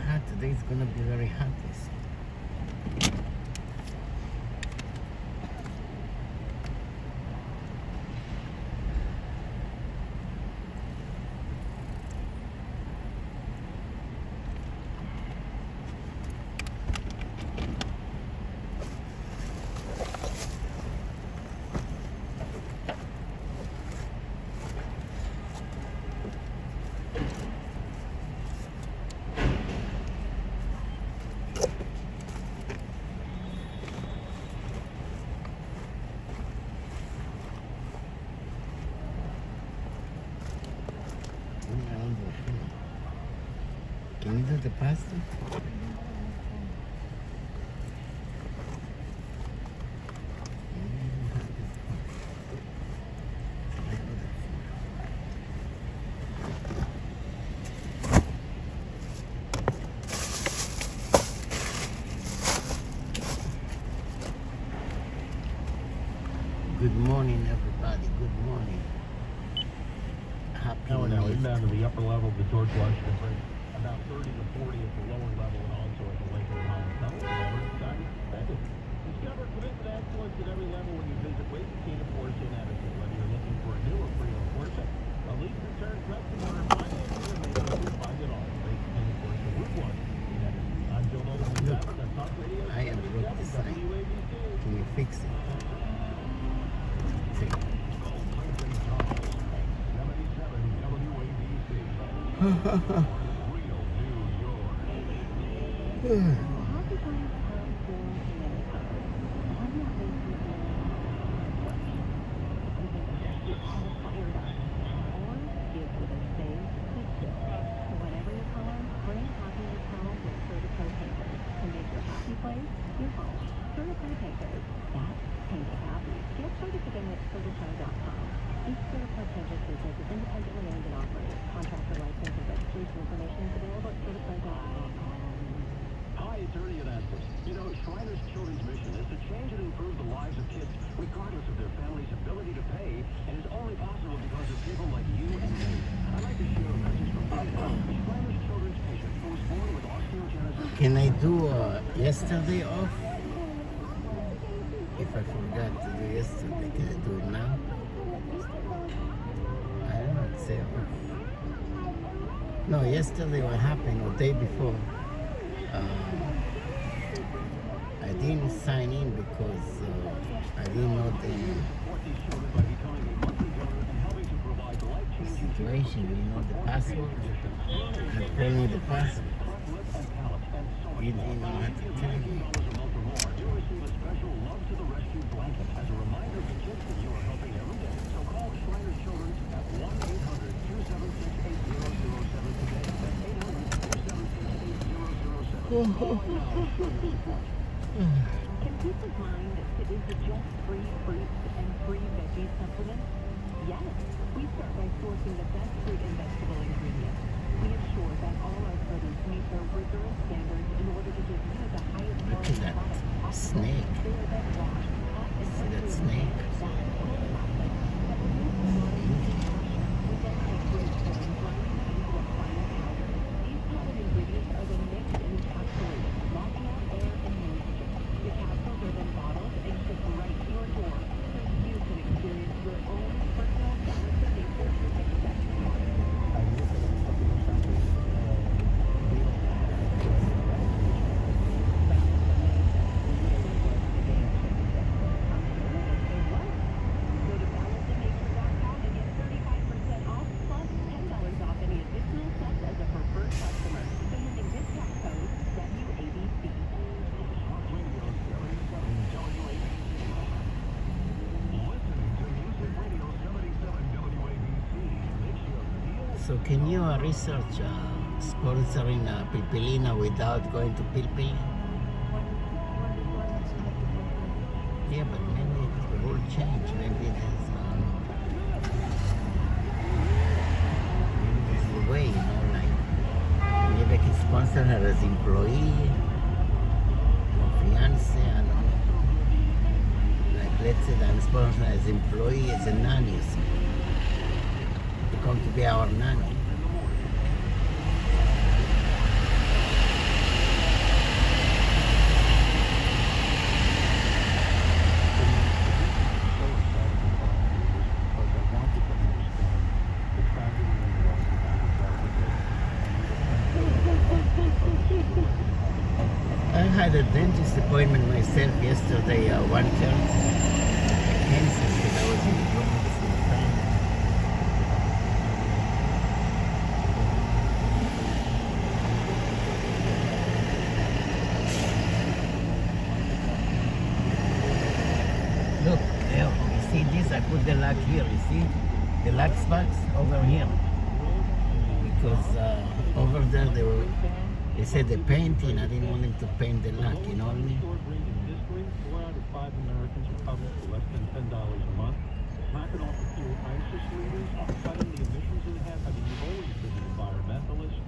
hot. Today it's gonna be very hot. Can you do the pasta? Good morning, everybody. Good morning. Happy Now we're New Year. down to the upper level of the George Washington Bridge, about 30 to 40 at the lower level, and also at the Lake of Pine Tunnel. The lower side is suspended. Discover commitment excellence at every level when you visit Wake Kingdom Porsche in Edison. Whether you're looking for a new or pre-owned Porsche, a lease return customer, or financing or maintenance, you'll find it all. Wake Kingdom Porsche Route 1 in Edison. I'm Joe Logan. Look, That's Talk Radio I am broke the sign. WABC. Can you fix it? See. Hi, it's Ernie at Aspen. You know, Shriners Children's mission is to change and improve the lives of kids, regardless of their family's ability to pay, and is only possible because of people like you and me. I'd like to share a message from Shriners Children's patient who was born with osteogenesis. Can I do yesterday off? If I forgot to do yesterday, can I do it now? I don't know, say off. No, yesterday what happened, or day before, I didn't sign in because I didn't know the situation, you know, the password. I told me the password. You didn't know how to tell me. Can people mind that is it just free fruits and free veggie supplements? Yes. We start by sourcing the best fruit and vegetable ingredients. We ensure that all our produce meet their rigorous standards in order to give you the highest Look at that snake. See that snake? So can you research sponsoring Pilpilina without going to Pilpilina? Yeah, but maybe the rule change. Maybe there's a way, you know, like maybe I can sponsor her as employee or fiance, I don't know. Like let's say that I'm sponsoring her as employee, as a nanny or something. To come to be our nanny. I had a dentist appointment myself yesterday, 1:30. I canceled because I was in the room at the same time. Look, there, you see this? I put the lock here, you see? The lock spots over here. Because over there they said the painting, I didn't want them to paint the lock, you know what I mean? 4 out of 5 Americans are covered for less than $10 a month. Knocking off a few ISIS leaders, cutting the emissions in half. I mean, you've always been an environmentalist.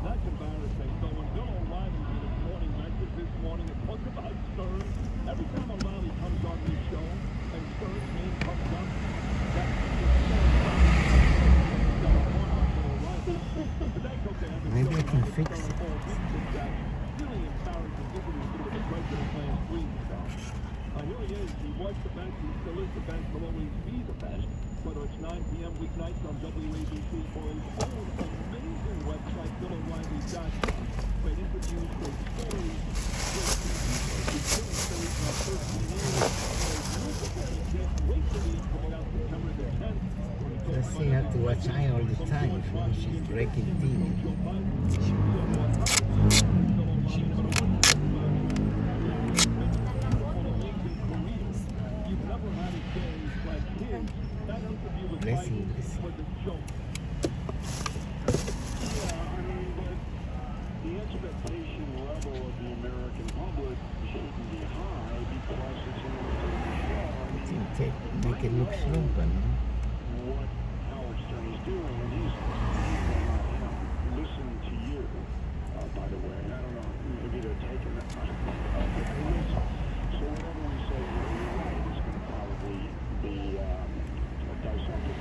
That's embarrassing. So when Bill O'Reilly did his morning message this morning, it was about Stern. Every time O'Reilly comes on this show and Stern's name comes up, that's Maybe I can fix it. really embarrassing given the president playing screen stuff. Here he is. He was the best. He still is the best. Will always be the best. Whether it's 9 p.m. weeknights on WABC or his own amazing website, BillO'Reilly.com, where interviews, great stories, great he's killing stories on 13 years. Can't wait to be coming out September the 10th. Let's see, I have to watch Eye all the time. She's breaking TV. Blessing, blessing. The expectation level of the American public shouldn't be high because it's an entertainment show. Make it look slow, What Howard Stern is doing, and he's not him. Listen to you, by the way. I don't know, maybe they're taking that. So whatever we say here, you're right, it's going to probably be dissected.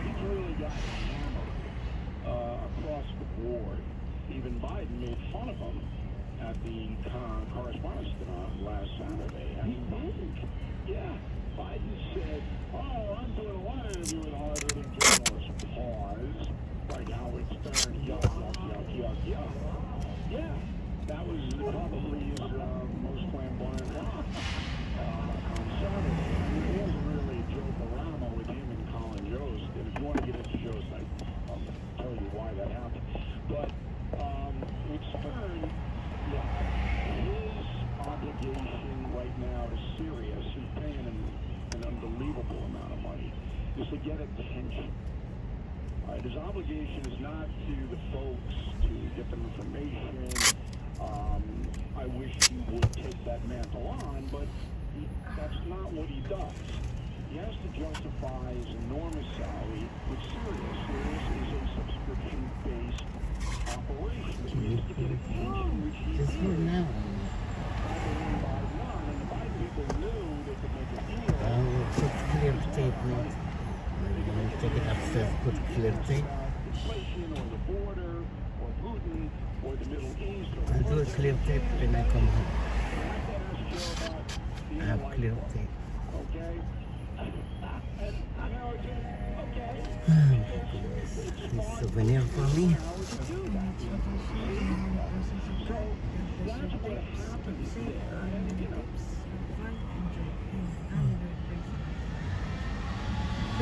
He's really got hammered across the board. Even Biden made fun of him at the correspondence dinner last Saturday. I mean, Biden, Biden said, "Oh, I'm doing a lot of interview with hard-hitting journalists." Pause. Like Howard Stern, yuck, yuck, yuck, yuck, yuck. Yeah, that was probably his most flamboyant line on Saturday. I mean, it wasn't really a joke around with him and Colin Jost. And if you want to get into Jost, I'll tell you why that happened. But with Stern, his obligation right now is serious. He's paying him an unbelievable amount of money, is to get attention. His obligation is not to the folks to get them information. I wish he would take that mantle on, but that's not what he does. He has to justify his enormous salary with Sirius. Sirius is a subscription-based operation. He has to get attention, which he Just did. now. And the Biden people knew they could make a deal. We'll put clear tape now. We're going to take it upstairs, put clear tape. Inflation or the border or Putin or the Middle East. I'll do a clear tape when I come home. I have clear tape. Okay? This souvenir for me.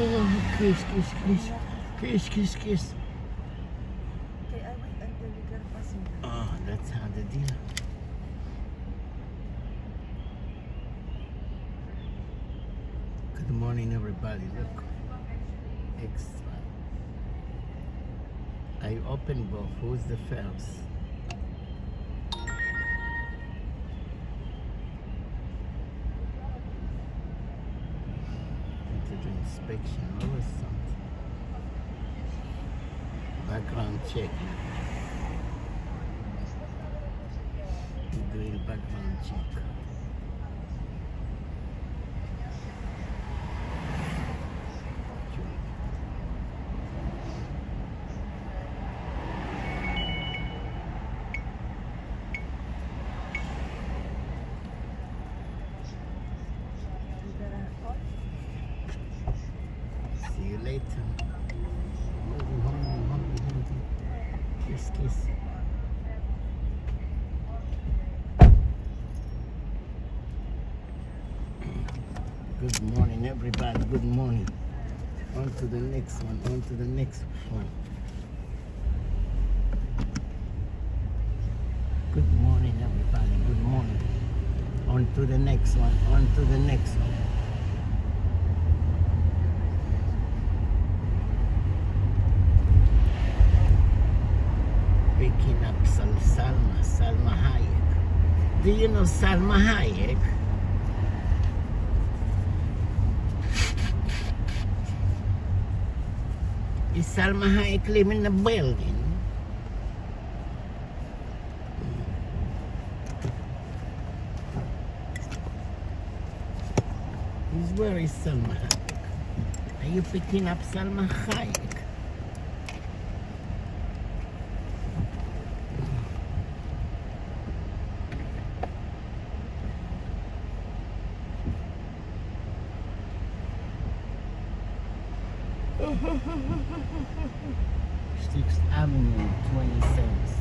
Oh, kiss, kiss, kiss. Kiss, kiss, kiss. Okay, I wait until you get passing. Oh, that's how the deal. Good morning, everybody. Look, extra. I opened both. Who's the first? To do inspection, always something. Background check. Doing background check. See you later. Kiss, kiss. Good morning, everybody. Good morning. On to the next one. On to the next one. Good morning, everybody. Good morning. On to the next one. On to the next one. Picking up Salma Hayek. Do you know Salma Hayek? Is Salma Hayek live in the building? Where is Salma Hayek? Are you picking up Salma Hayek? Sixth Avenue, 20 cents.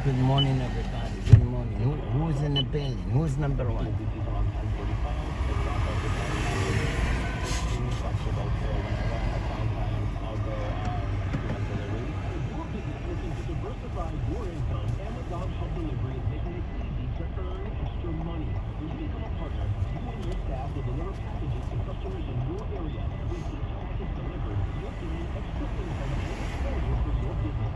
Good morning, everybody. Good morning. Who's in the building? Who's number one? Diversify your income. Amazon Home Delivery is making it easy to earn extra money. When you become a partner, you and your staff will deliver packages to customers in your area. With each package delivered, you'll gain extra income and exposure for your business.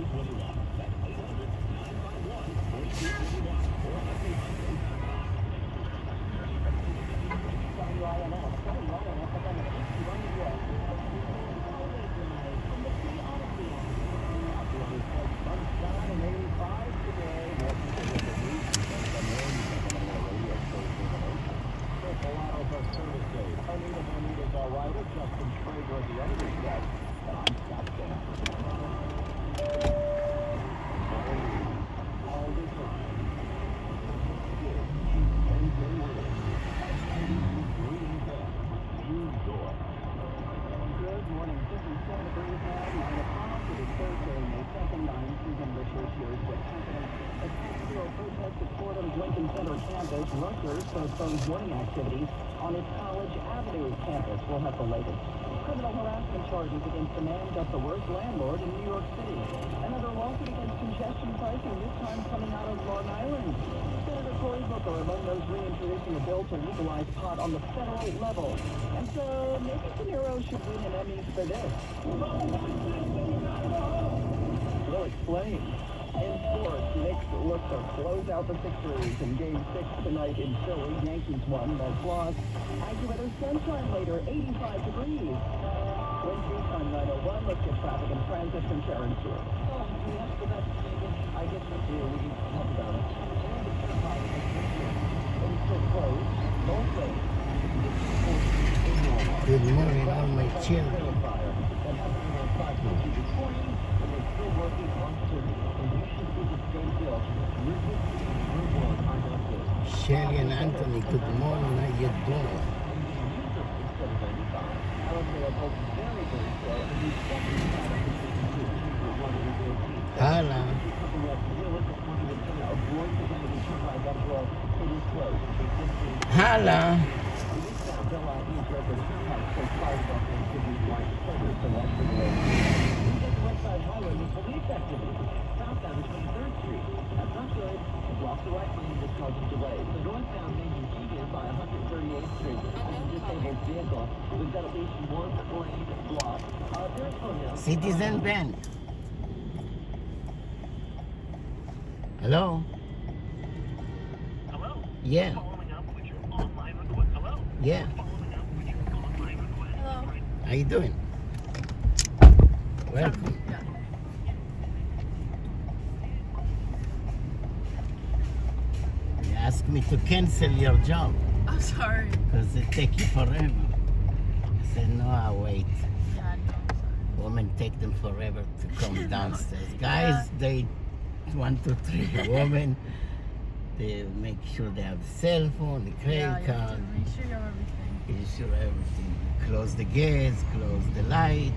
That's 800-951-4281. Or update on sunshine and 85 today. More people with the news and the rain coming on the radio station. Milano's our service day. Anita's all right. It's Justin Sprague at the editor's desk. And I'm Scott Stamp. All the time. Good morning. 57 degrees now. 9 o'clock. It is Thursday, May 2nd. I'm Susan Richards. Here's what's happening. As zero protest at Florida's Lincoln Center campus, Rutgers postpones morning activities on its College Avenue campus. We'll have the latest. Criminal harassment charges against the man dubbed the worst landlord in New York City. Another lawsuit against congestion pricing, this time coming out of Long Island. Senator Cory Booker among those reintroducing a bill to legalize pot on the federal level. And so maybe De Niro should win an Emmy for this. We'll explain. In sports, Knicks look to close out the Sixers in Game 6 tonight in Philly. Yankees won, Mets lost. Accuweather sunshine later, 85 degrees. Wind speed time 901. Let's get traffic and transit from Sharon Stewart. Oh, do we have to go back to Vegas? I guess we do. We can talk about it. And the turnpike is still closed. Both ways. Good morning, all my children. Shelly and Anthony, good morning. How you doing? Hala. Hala. Southbound 23rd Street. That's not good. Block the right lane is causing delays. So northbound making Keegan by 138th Street. That's a disabled vehicle. We've got at least one lane block. Citizen Bank. Hello? Hello? Yeah. Following up with your online request. Hello? Yeah. Following up with your online request. Hello. How you doing? Welcome. Yeah. You asked me to cancel your job I'm sorry. because it take you forever. I said, no, I'll wait. Yeah, no, I'm sorry. Women take them forever to come downstairs. Guys, they 1, 2, 3 women. They make sure they have the cell phone, the credit Yeah, you have card, to make sure you have everything. ensure everything. Close the gates, close the light.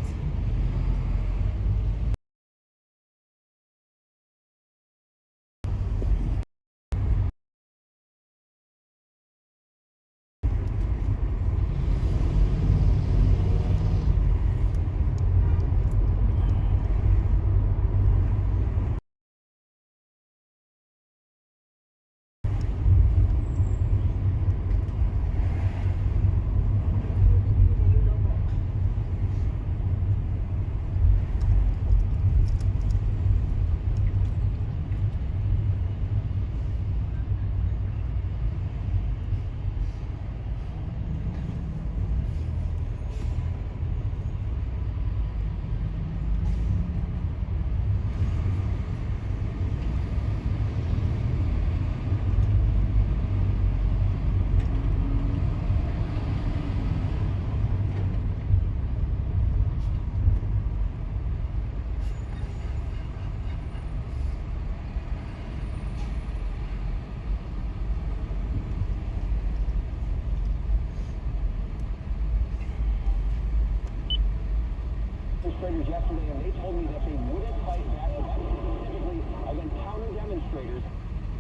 Demonstrators yesterday, and they told me that they wouldn't fight back, specifically against counter-demonstrators.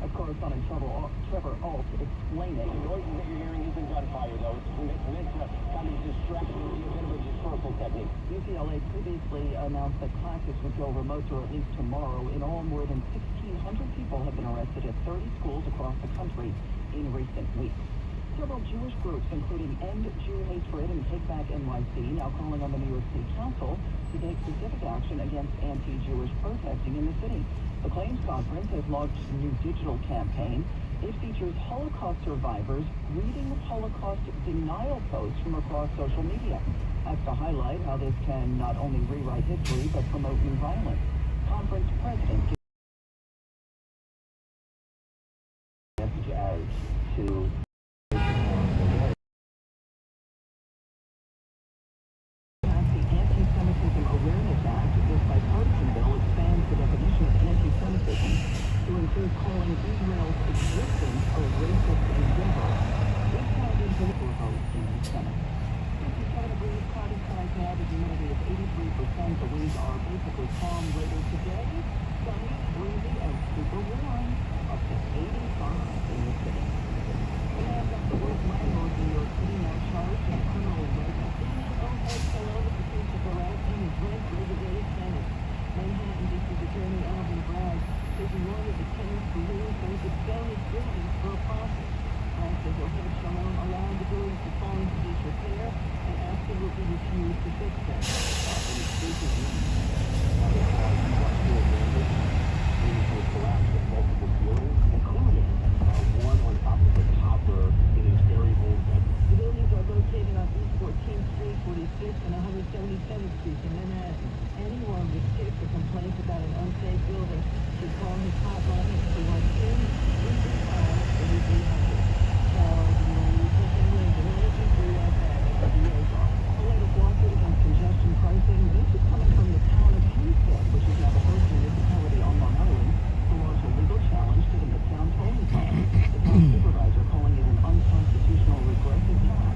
As correspondent Trevor Alt explained it. The noises that you're hearing isn't gunfire, though. It's meant to kind of distract you, be a bit of a dispersal technique. UCLA previously announced that classes would go remote or at least tomorrow. In all, more than 1,600 people have been arrested at 30 schools across the country in recent weeks. Several Jewish groups, including End Jew Hatred and Take Back NYC, now calling on the New York City Council to take specific action against anti-Jewish protesting pricing in the city. The Claims Conference has launched a new digital campaign. It features Holocaust survivors reading Holocaust denial posts from across social media. That's to highlight how this can not only rewrite history, but promote new violence. Conference president message as to the Anti-Semitism Awareness Act. This bipartisan bill expands the definition of anti-Semitism to include calling Israel's existence a racist endeavor. This passed into the vote in the Senate. 57 degrees, cloudy skies now, the humidity is 83%. The winds are basically calm later today. Sunny, breezy, and super warm, up to 85 in the city. The man got the worst landlord in New York City now charged in criminal residency. Hello, the police are harassing his rent regulated tenants. Manhattan District Attorney Alvin Bragg says he wanted the tenants to leave so he could sell his buildings for a profit. Bragg says he'll have Shalom allow the buildings to fall into disrepair and absolutely refuse to fix them. In exclusive news, industrial damage leading to a collapse of multiple buildings, including one on top of the topper in a very old building. The buildings are located on East 14th Street, 46th, and 177th Street in Manhattan. Anyone with tips or complaints about an unsafe building should call his hotline at 212-335-8300. So, you can the energy free outside at the DA's office. A latest lawsuit against congestion pricing. This is coming from the town of Hempstead, which is now the first municipality on Long Island to launch a legal challenge to the Midtown tolling plan. The town supervisor calling it an unconstitutional regressive tax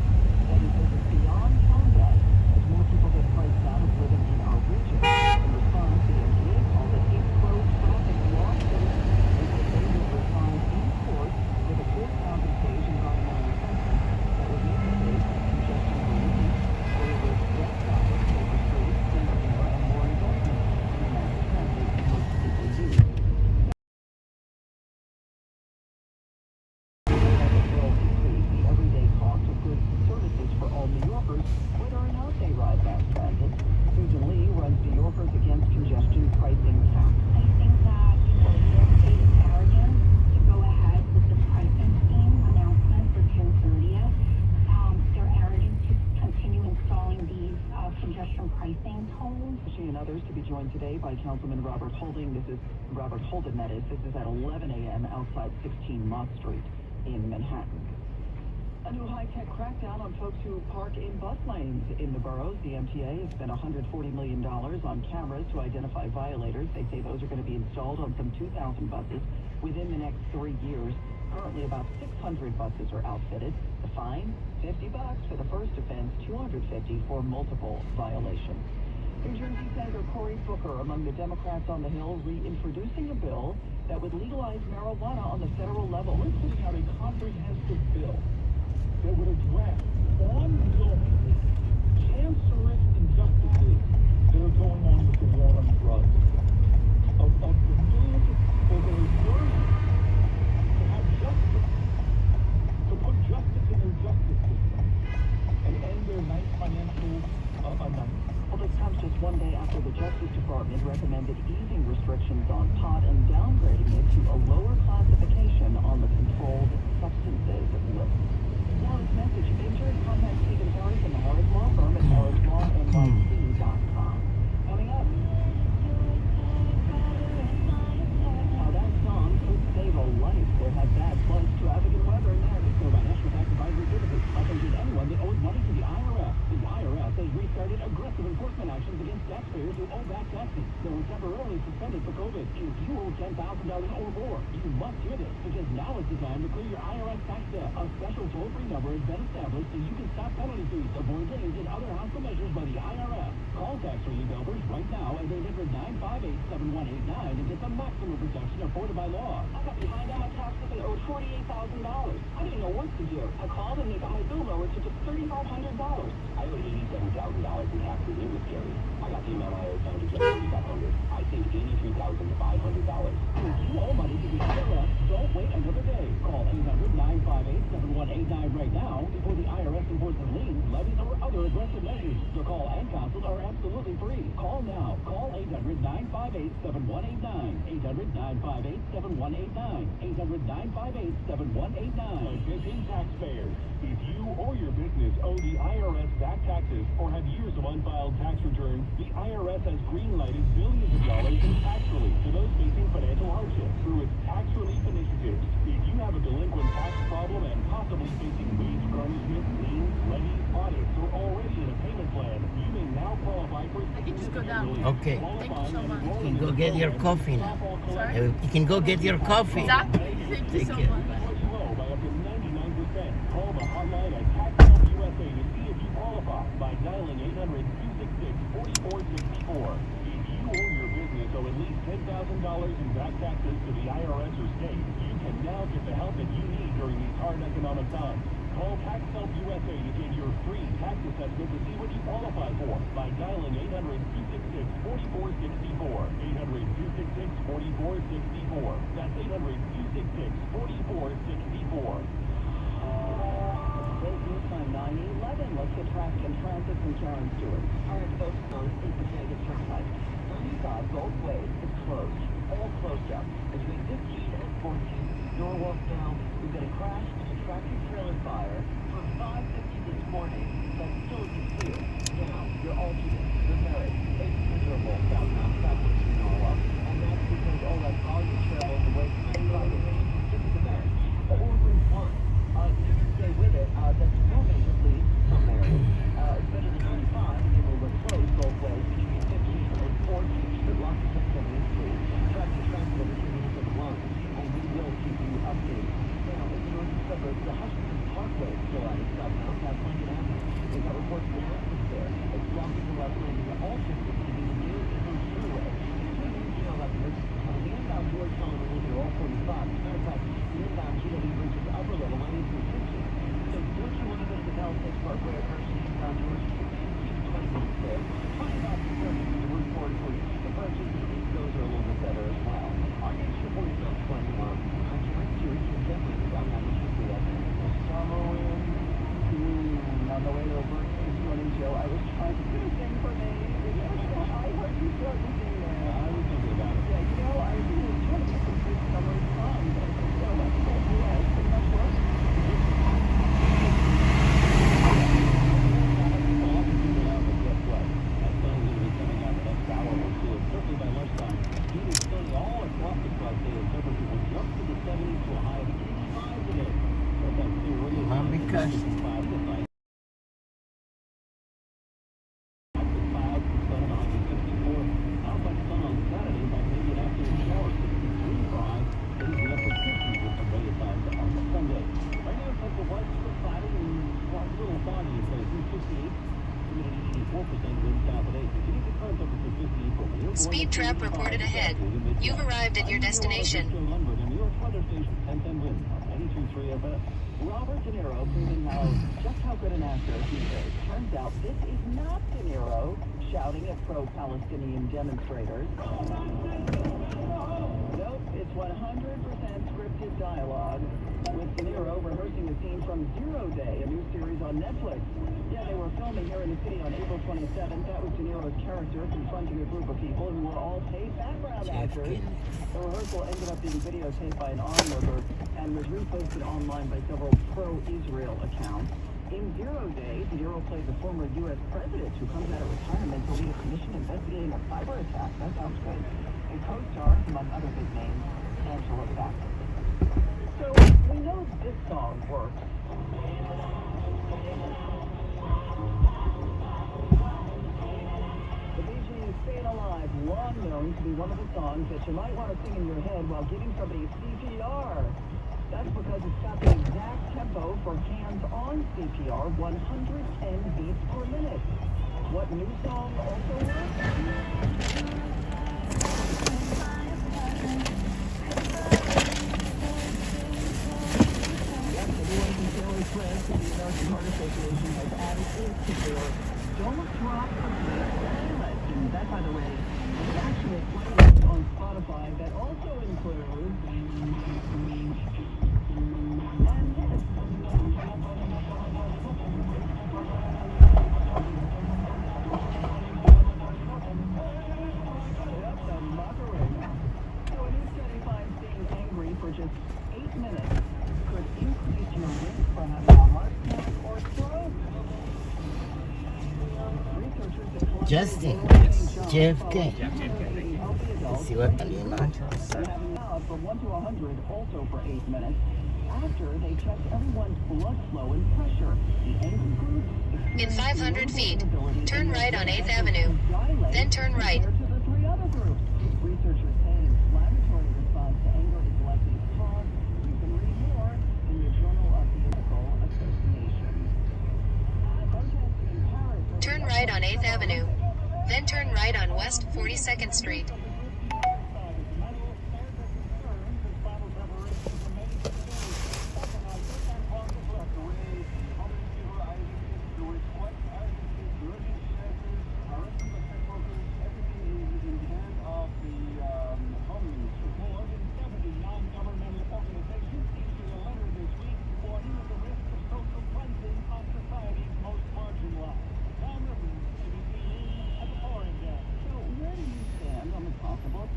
that imposes beyond tone debt as more people get priced out of living in our region. In response, the MTA called it a pro-traffic lawsuit and said they would respond in court with a 4,000-page environmental assessment that would make the case congestion relief, where it would less traffic, safer streets, cleaner air, and more investment in the mass transit most people use. The everyday cost of goods and services for all New Yorkers, whether or not they ride mass transit. Susan Lee runs New Yorkers Against Congestion Pricing Tax. I think that New York State is arrogant to go ahead with the pricing scheme announcement for June 30th. They're arrogant to continue installing these congestion pricing tolls. She and others to be joined today by Councilman Robert Holding. This is Robert Holden, that is. This is at 11 a.m. outside 16 Mott Street in Manhattan. A new high-tech crackdown on folks who park in bus lanes in the boroughs. The MTA has spent $140 million on cameras to identify violators. They say those are going to be installed on some 2,000 buses within the next 3 years. Currently, about 600 buses are outfitted. The fine, $50 for the first offense, $250 for multiple violations. New Jersey Senator Cory Booker among the Democrats on the Hill reintroducing a bill that would legalize marijuana on the federal level. We're putting out a comprehensive bill that would address ongoing cancerous injustices that are going on with the war on drugs. Of the need for the worst to have justice, to put justice in their justice system, and end their nice financial night. Well, this comes just one day after the Justice Department recommended easing restrictions on pot and downgrading it to a lower classification on the controlled substances list. Now this message, make sure to contact Stephen Harris and the Harris Law Firm at harrislawnyc.com. Coming up, how that song could save a life. We'll have bad floods, traffic, and weather next. So by National Tax Advisory Services, I can give anyone that owes money to the IRS. The IRS has restarted aggressive enforcement actions against taxpayers who owe back taxes that were temporarily suspended for COVID. If you owe $10,000 or more, you must hear this, because now is the time to clear your IRS tax debt. A special toll-free number has been established so you can stop penalty fees, avoid liens, and other hostile measures by the IRS. Call tax relief helpers right now at 800-958-7189 and get the maximum protection afforded by law. I got behind on my taxes and owed $48,000. I didn't know what to do. I called and they got my bill lowered to just $3,500. I owed $87,000 in taxes. It was scary. I got the amount I owed down to just $3,500. I saved $83,500. If you owe money to the IRS, don't wait another day. Call 800-958-7189 right now before the IRS enforces liens, levies, or other aggressive measures. The call and counsel are absolutely free. Call now. Call 800-958-7189. 800-958-7189. 800-958-7189. Attention taxpayers. If you or your business owe the IRS back taxes or have years of unfiled tax returns, the IRS has green-lighted billions of dollars in tax relief to those facing financial hardship through its tax relief initiatives. If you have a delinquent tax problem and possibly facing wage garnishment, liens, levies, audits, or already in a payment plan, you may now qualify for significant relief. Okay. Thank you so much. You can go get your coffee now. Sorry? You can go get your coffee. Exactly. Thank you Take so care. much. What you owe by up to 99%. Call the hotline at Tax Help USA to see if you qualify by dialing 800-266-4464. If you or your business owe at least $10,000 in back taxes to the IRS or state, you can now get the help that you need during these hard economic times. Call Tax Help USA to get your free tax assessment to see what you qualify for by dialing 800-266-4464. 800-266-4464. That's 800-266-4464. Great news time 9/11. Let's get traffic and transit from Karen Stewart. All right, folks, on East Vegas Turnpike. 95 both ways is closed. All closed up. Between 15 and 14, northbound, we've got a crash and a tractor-trailer fire from 5:50 this morning, but still isn't clear. Now, your alternate, the Merritt, it's miserable southbound traffic to Norwalk, and that's because all that volume travels away from the highway. Get to the Merritt. Or Route 1. You can stay with it. That's no major lead from Merritt. It's better than 95, and we were closed both ways between 15 and 14. But lots of activities, please. Traffic transit over 2 minutes of one, and we will keep you updated. Now, in the northern suburbs, the Hutchinson Parkway is still out of southbound past Lincoln Avenue. We've got reports of an accident there. It's blocking the left lane to all shifting to be the new Inland Freeway. The inbound Georgetown will look at all 45. As a matter of fact, the inbound GW reaches upper level 9360. So don't you want to go to the Palisades Parkway or Hershey inbound Georgetown? Keep 20 minutes there. 25 to 30 to Route 440. The purchase of those are a little bit better as well. Our next report is on 21. I'm Karen Stewart. You can definitely go on this weekly update. Summer wind. On the way to work this morning, Joe, I was trying to do a thing for me. I heard you start to sing there. I was thinking about it. Yeah, you know, I was trying to get some good summer songs. So that's good. Yeah, it's pretty much work. Guess what? That sun's going to be coming out the next hour or two, and certainly by lunchtime. It is sunny all across the tri-state. Temperatures will jump to the 70s to a high of 85 today. But that's still really Because Speed trap reported ahead. You've arrived at your destination. Robert De Niro proving just how good an actor he is. Turns out this is not De Niro shouting at pro-Palestinian demonstrators. Nope, it's 100% scripted dialogue, with De Niro rehearsing a scene from Zero Day, a new series on Netflix. Yeah, they were filming here in the city on April 27th. That was De Niro's character confronting a group of people who were all paid background actors. The rehearsal ended up being videotaped by an onlooker and was reposted online by several pro-Israel accounts. In Zero Day, De Niro plays a former U.S. president who comes out of retirement to lead a commission investigating a cyber attack. That sounds great. And co-stars, among other big names, Angela Bassett. So, we know this song works. The Bee Gees' Staying Alive, long known to be one of the songs that you might want to sing in your head while giving somebody CPR. That's because it's got the exact tempo for hands-on CPR, 110 beats per minute. What new song also works? Yes, everyone from Taylor Swift to the American Heart Association has added it to their Don't Drop the Beat playlist. And that, by the way, is actually a playlist on Spotify that also includes this 8 minutes could increase your risk for having a heart attack or stroke. Researchers deployed Justin, JFK. Let's see what the name from 1 to 100 also for 8 minutes. After they checked everyone's blood flow and pressure, the angry group In 500 feet, turn right on 8th Avenue. Then turn right. compared to the 3 other groups. Researchers say an inflammatory response to anger is likely to cause. You can read more in the Journal of the Medical Association. Protests in Paris. Turn right on 8th Avenue. Then turn right on West 42nd Street.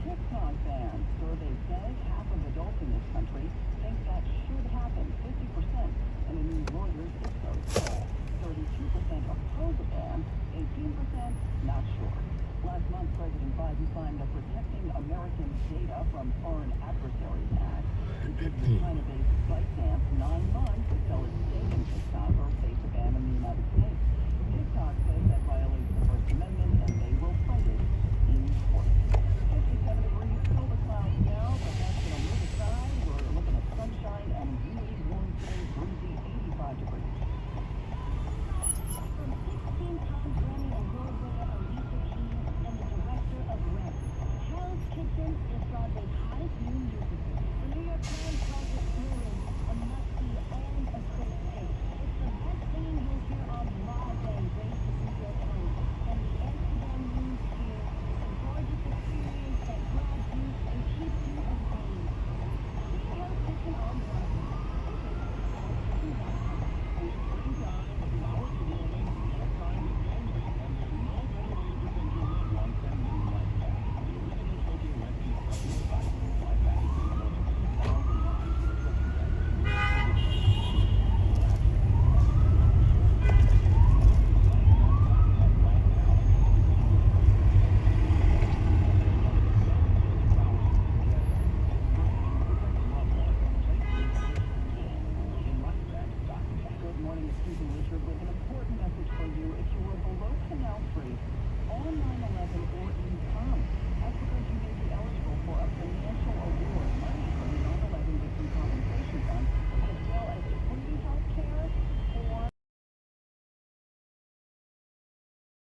TikTok ban. Survey says half of adults in this country think that should happen, 50%, and a new Reuters Ipsos poll. 32% oppose a ban, 18% not sure. Last month, President Biden signed the Protecting American Data from Foreign Adversaries Act. It gives the China-based ByteDance 9 months to sell its stake in TikTok or face a ban in the United States. TikTok says that violates the First Amendment, and they will fight it in court. 57 degrees, still the clouds now, but that's going to move aside. We're looking at sunshine and really warm today, breezy 85 degrees. From 16-time Grammy Award winner Alicia Keys and the director of Rent, Hell's Kitchen is Broadway's hottest new musical. The New York Times calls it thrilling, a must-see, and a quick take. It's the best thing you'll hear on Broadway, raised the New York Times, and the Amsterdam News here. A gorgeous experience that grabs you and keeps you entertained. See Hell's Kitchen on Broadway. Good morning, it's Susan Richard with an important message for you. If you were below Canal Street on 9/11 or in Palm, that's because you may be eligible for a financial award, money from the 9/11 Victim Compensation Fund, as well as free health care or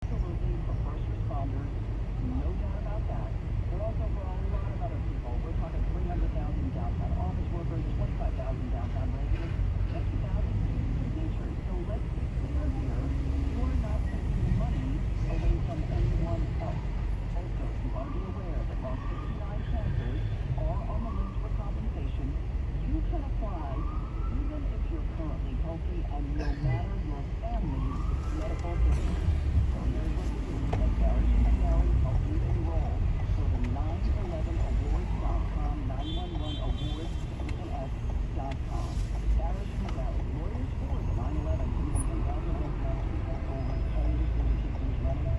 absolutely for first responders. No doubt about that. But also for a lot of other people. We're talking 300,000 downtown office workers, 25,000 downtown residents, 50,000 teachers. So let's be clear here. You're not taking money away from anyone else. Also, you ought to be aware that while 69 senators are on the list for compensation, you can apply even if you're currently healthy and no matter your family's medical history. So here's what you do. Let Barry and Gary help you enroll. Go to 911awards.com, 911awards with an S.com. Barry and Gary, lawyers for the 9/11 Freedom and Government Council over 10 years to keep things running.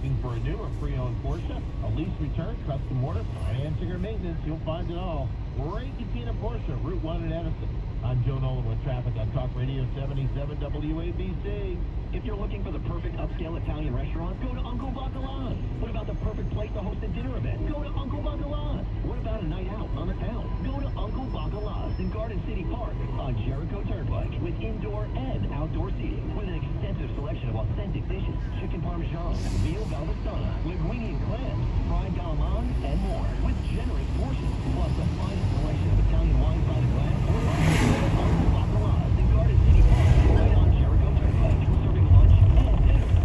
Looking for a new or pre-owned Porsche? A lease return, custom order, financing, or maintenance, you'll find it all. Ray Katina Porsche, Route 1 in Edison. I'm Joe Nolan with traffic on Talk Radio 77 WABC. If you're looking for the perfect upscale Italian restaurant, go to Uncle Bacala's. What about the perfect place to host a dinner event? Go to Uncle Bacala's. What about a night out on the town? Go to Uncle Bacala's in Garden City Park on Jericho Turnpike with indoor and outdoor seating with an extensive selection of authentic dishes, chicken parmesan, veal valvisana, linguine and clams, fried galamon, and more with generous portions, plus the finest selection of Italian wines by the glass. Uncle Bacala's in Garden City Park right on Jericho Turnpike, serving lunch and dinner.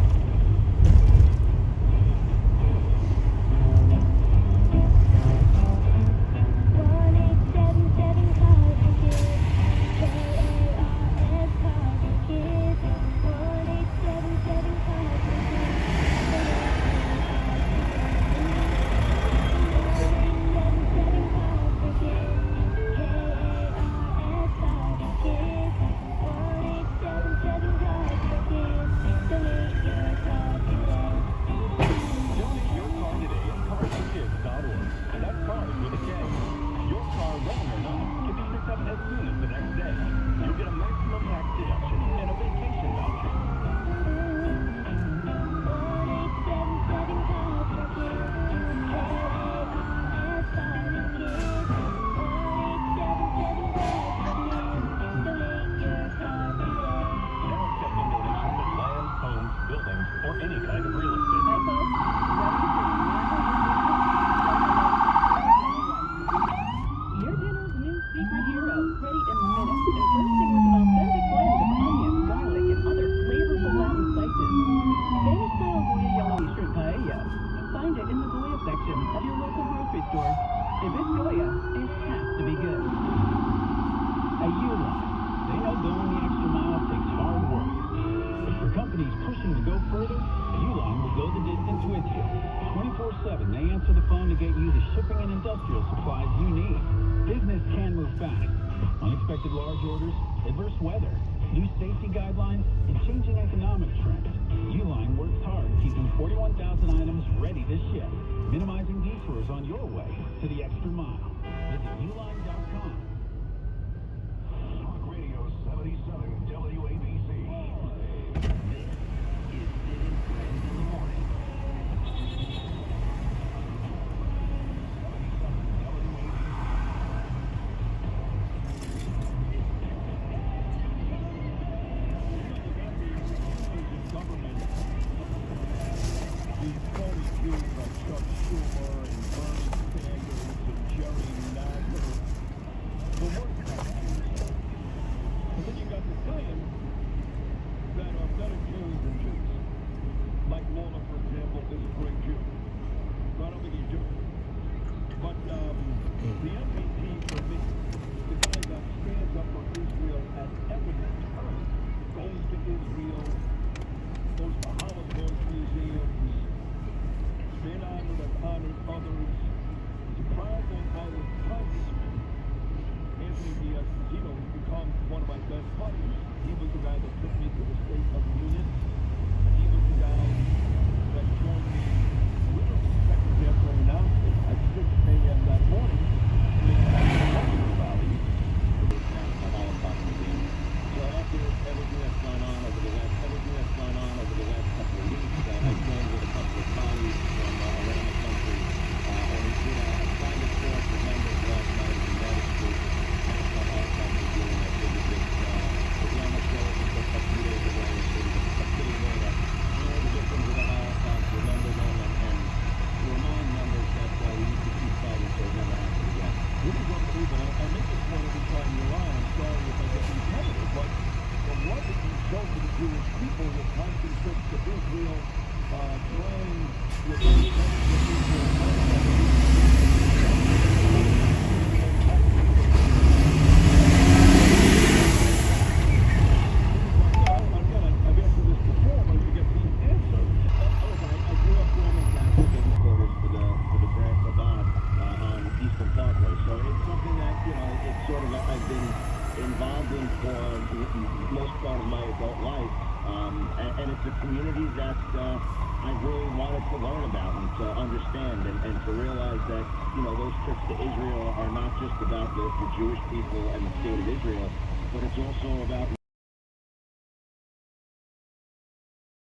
to learn about and to understand and to realize that, you know, those trips to Israel are not just about the Jewish people and the state of Israel, but it's also about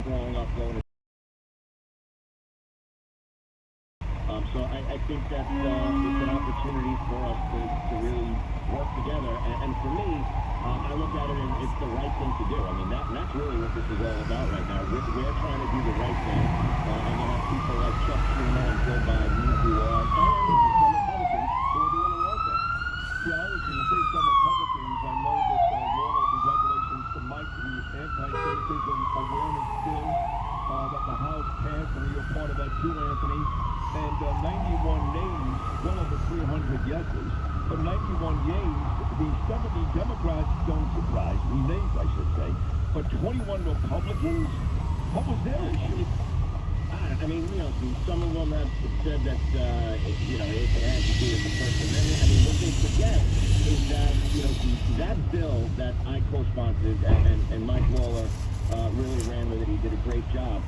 growing up going to so I think that it's an opportunity for us to really work together. And for me, I look at it and it's the right thing to do. I mean, that's really what this is all about right now. We're trying to do the right thing. And you have people like Chuck Schumer and Joe Biden who are, and some Republicans who are doing the wrong thing. Yeah, I was going to say some Republicans. I know that Warner, congratulations to Mike, the anti-Semitism awareness bill that the House passed, and you're part of that too, Anthony. And 91 names, well over 300 yeses, but 91 yays. The 70 Democrats don't surprise me, names I should say, but 21 Republicans? What was their issue? I mean, you know, some of them have said that, you know, it had to do with the First Amendment. I mean, what they forget is that, you know, that bill that I co-sponsored and Mike Waller really ran with it. He did a great job.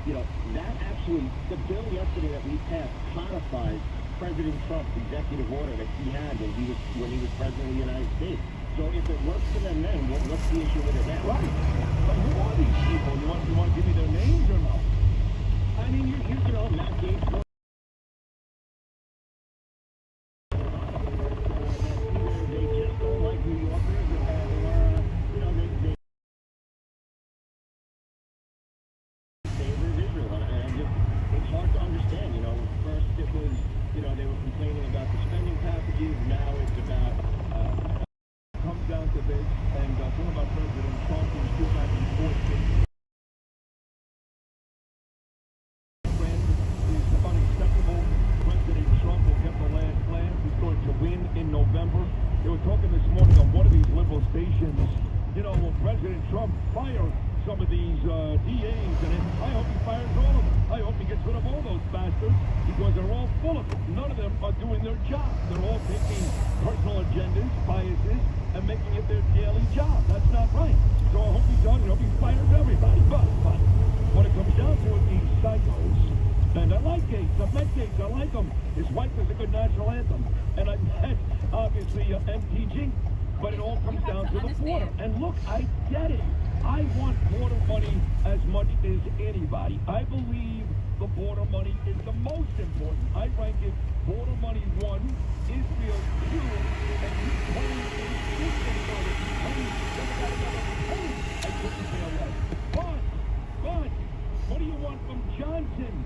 You know, that actually, the bill yesterday that we passed codifies President Trump's executive order that he had when he was president of the United States. So if it works for them then, what's the issue with it now? Right. But who are these people? You want to give me their names or no? I mean, you know, Matt Gaetz. They just don't like New Yorkers, or you know, they favor Israel, and just it's hard to understand. You know, first it was, you know, they were complaining about the spending packages. Now it's about comes down to this, and talking about President Trump, who's still back and forth. In November, they were talking this morning on one of these liberal stations. You know, will President Trump fire some of these DAs? And I hope he fires all of them. I hope he gets rid of all those bastards because they're all full of it. None of them are doing their job. They're all taking personal agendas, biases, and making it their daily job. That's not right. So I hope he does. I hope he fires everybody. But when it comes down to it, these psychos. And I like Gates. I've met Gates. I like him. His wife is a good national anthem. And I met, obviously, MTG. But it all comes down to the border. And look, I get it. I want border money as much as anybody. I believe the border money is the most important. I rank it border money 1, Israel 2, and Ukraine insisting on it. I couldn't care less. But, what do you want from Johnson?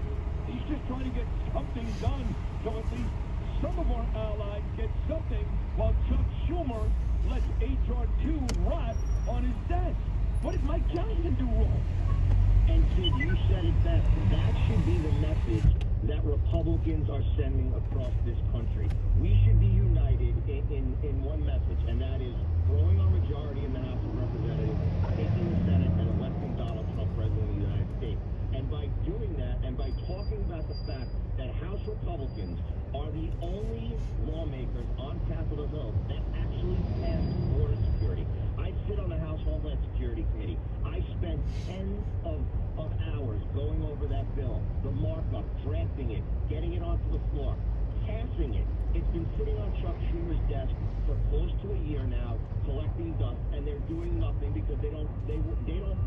He's just trying to get something done, so at least some of our allies get something, while Chuck Schumer lets H.R. 2 rot on his desk. What did Mike Johnson do wrong? And Kid, you said it best. That should be the message that Republicans are sending across this country. We should be united in one message, and that is growing our majority in the House of Representatives, taking the Senate, and electing Donald Trump president of the United States. And by doing that, and by talking about the fact that House Republicans are the only lawmakers on Capitol Hill that actually passed border security. I sit on the House Homeland Security Committee. I spent tens of hours going over that bill, the markup, drafting it, getting it onto the floor, passing it. It's been sitting on Chuck Schumer's desk for close to a year now, collecting dust, and they're doing nothing because they don't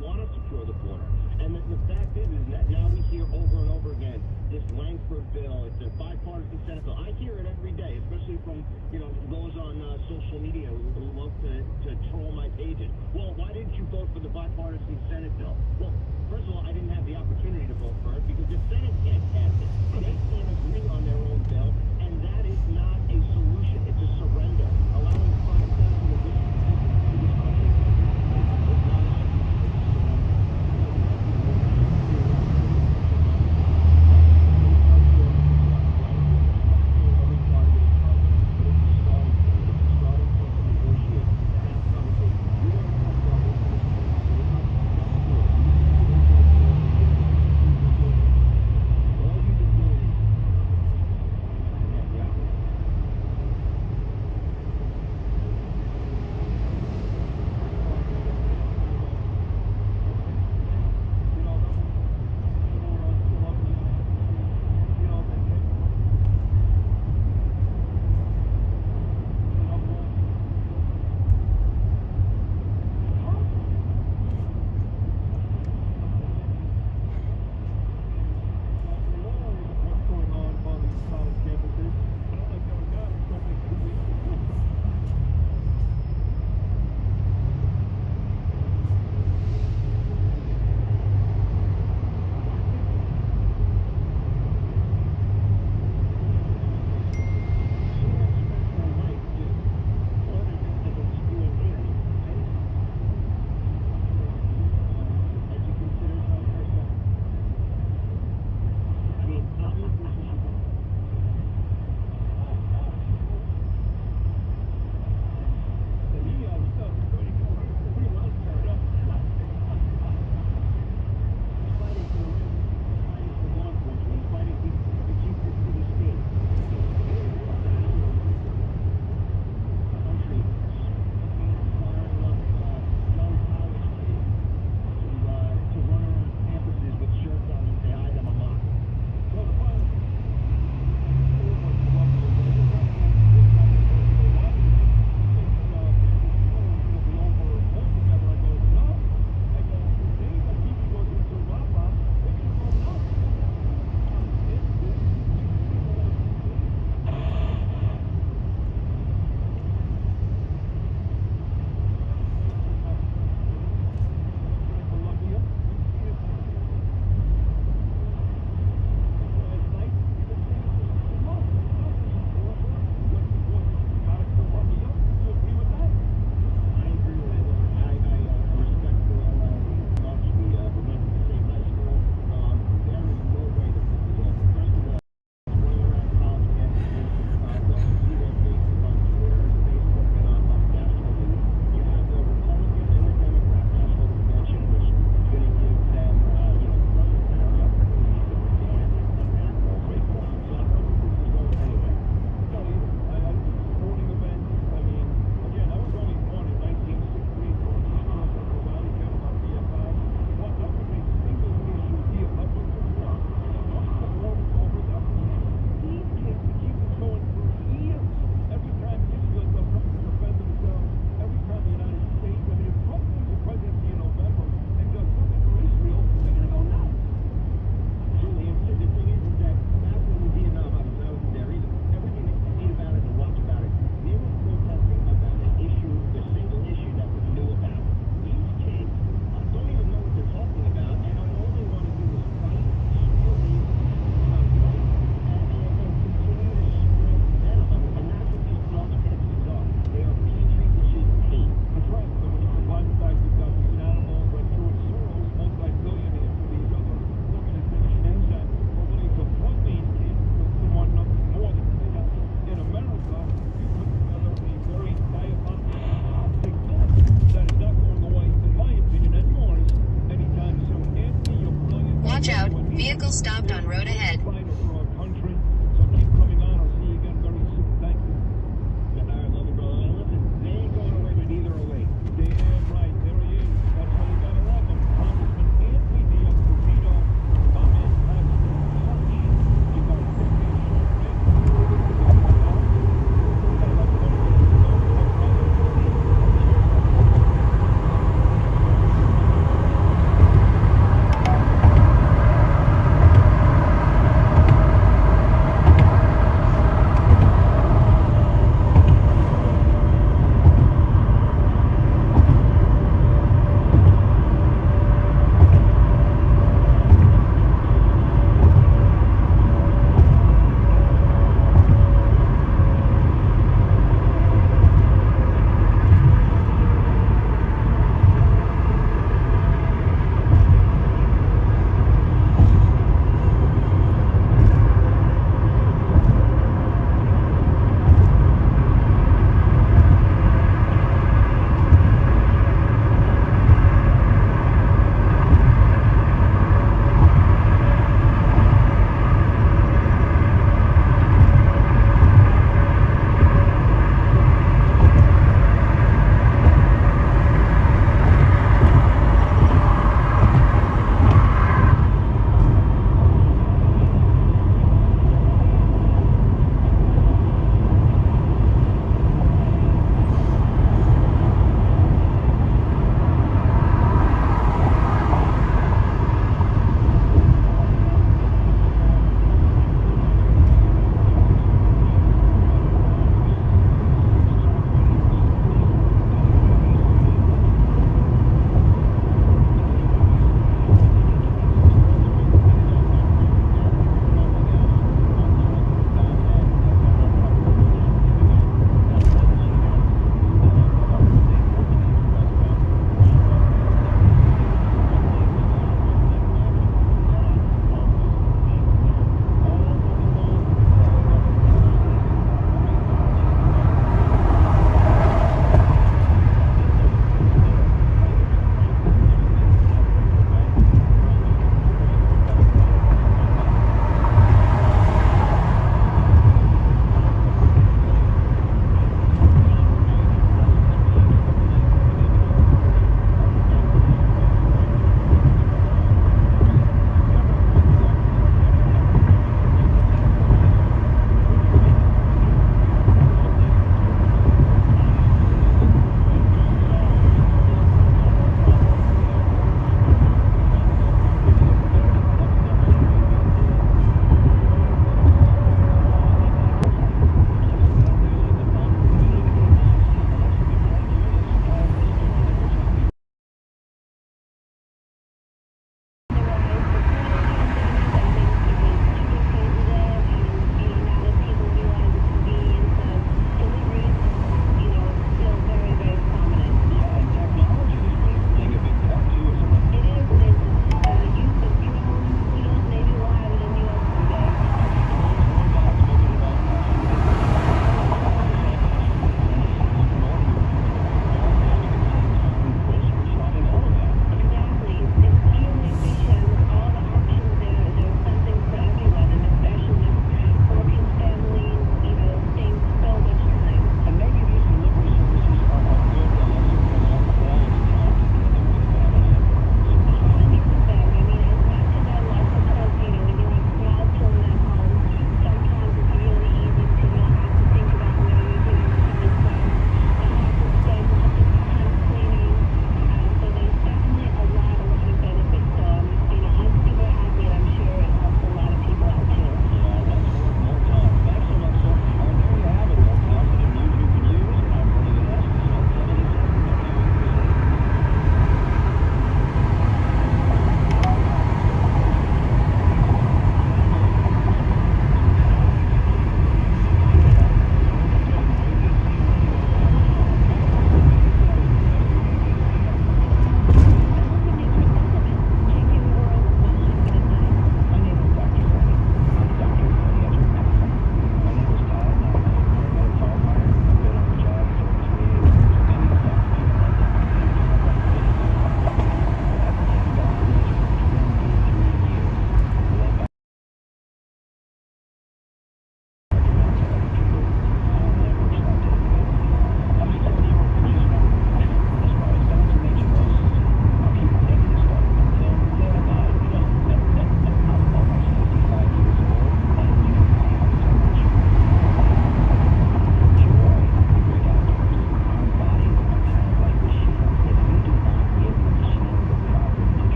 want to secure the border. And the fact is that now we hear over and over again this Langford bill. It's a bipartisan Senate bill. I hear it every day, especially from, you know, those on social media who love to troll my pages. Well, why didn't you vote for the bipartisan Senate bill? Well, first of all, I didn't have the opportunity to vote for it because the Senate can't pass it. They can't agree on their own bill, and that is not a solution. It's a surrender. Allowing 5,000 additional people to this country is not an option. Vehicle stopped on road ahead. Fighter for our country. So keep coming on. I'll see you again very soon. Thank you. Good night, love you, brother. Now listen, they ain't going away, but neither are we. Damn right. There he is. That's why you gotta love him. Congressman Anthony D'Esposito. Come in, touch, you got a 50 short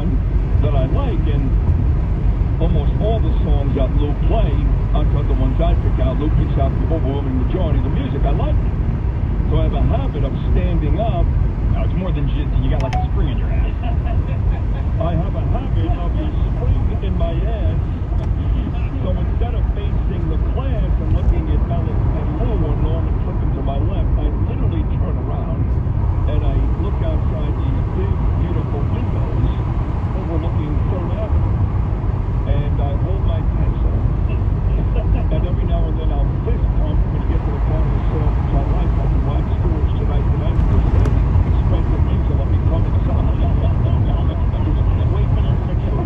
song that I like, and almost all the songs that Lou play aren't the ones I pick out. Lou picks out the overwhelming majority of the music I like. So I have a habit of standing up. Now, it's more than just you got like a spring in your ass. I have a habit of the spring in my ass. So instead of facing the class and looking at Alex and Lou or Norman flipping to my left, I literally turn around and I look outside these big, beautiful windows overlooking 3rd Avenue. And I hold my pencil. And every now and then I'll fist pump when you get to the part of the song which I like, like the Rod Stewart's Tonight Tonight, the same expensive things that let me come inside. Wait for this picture.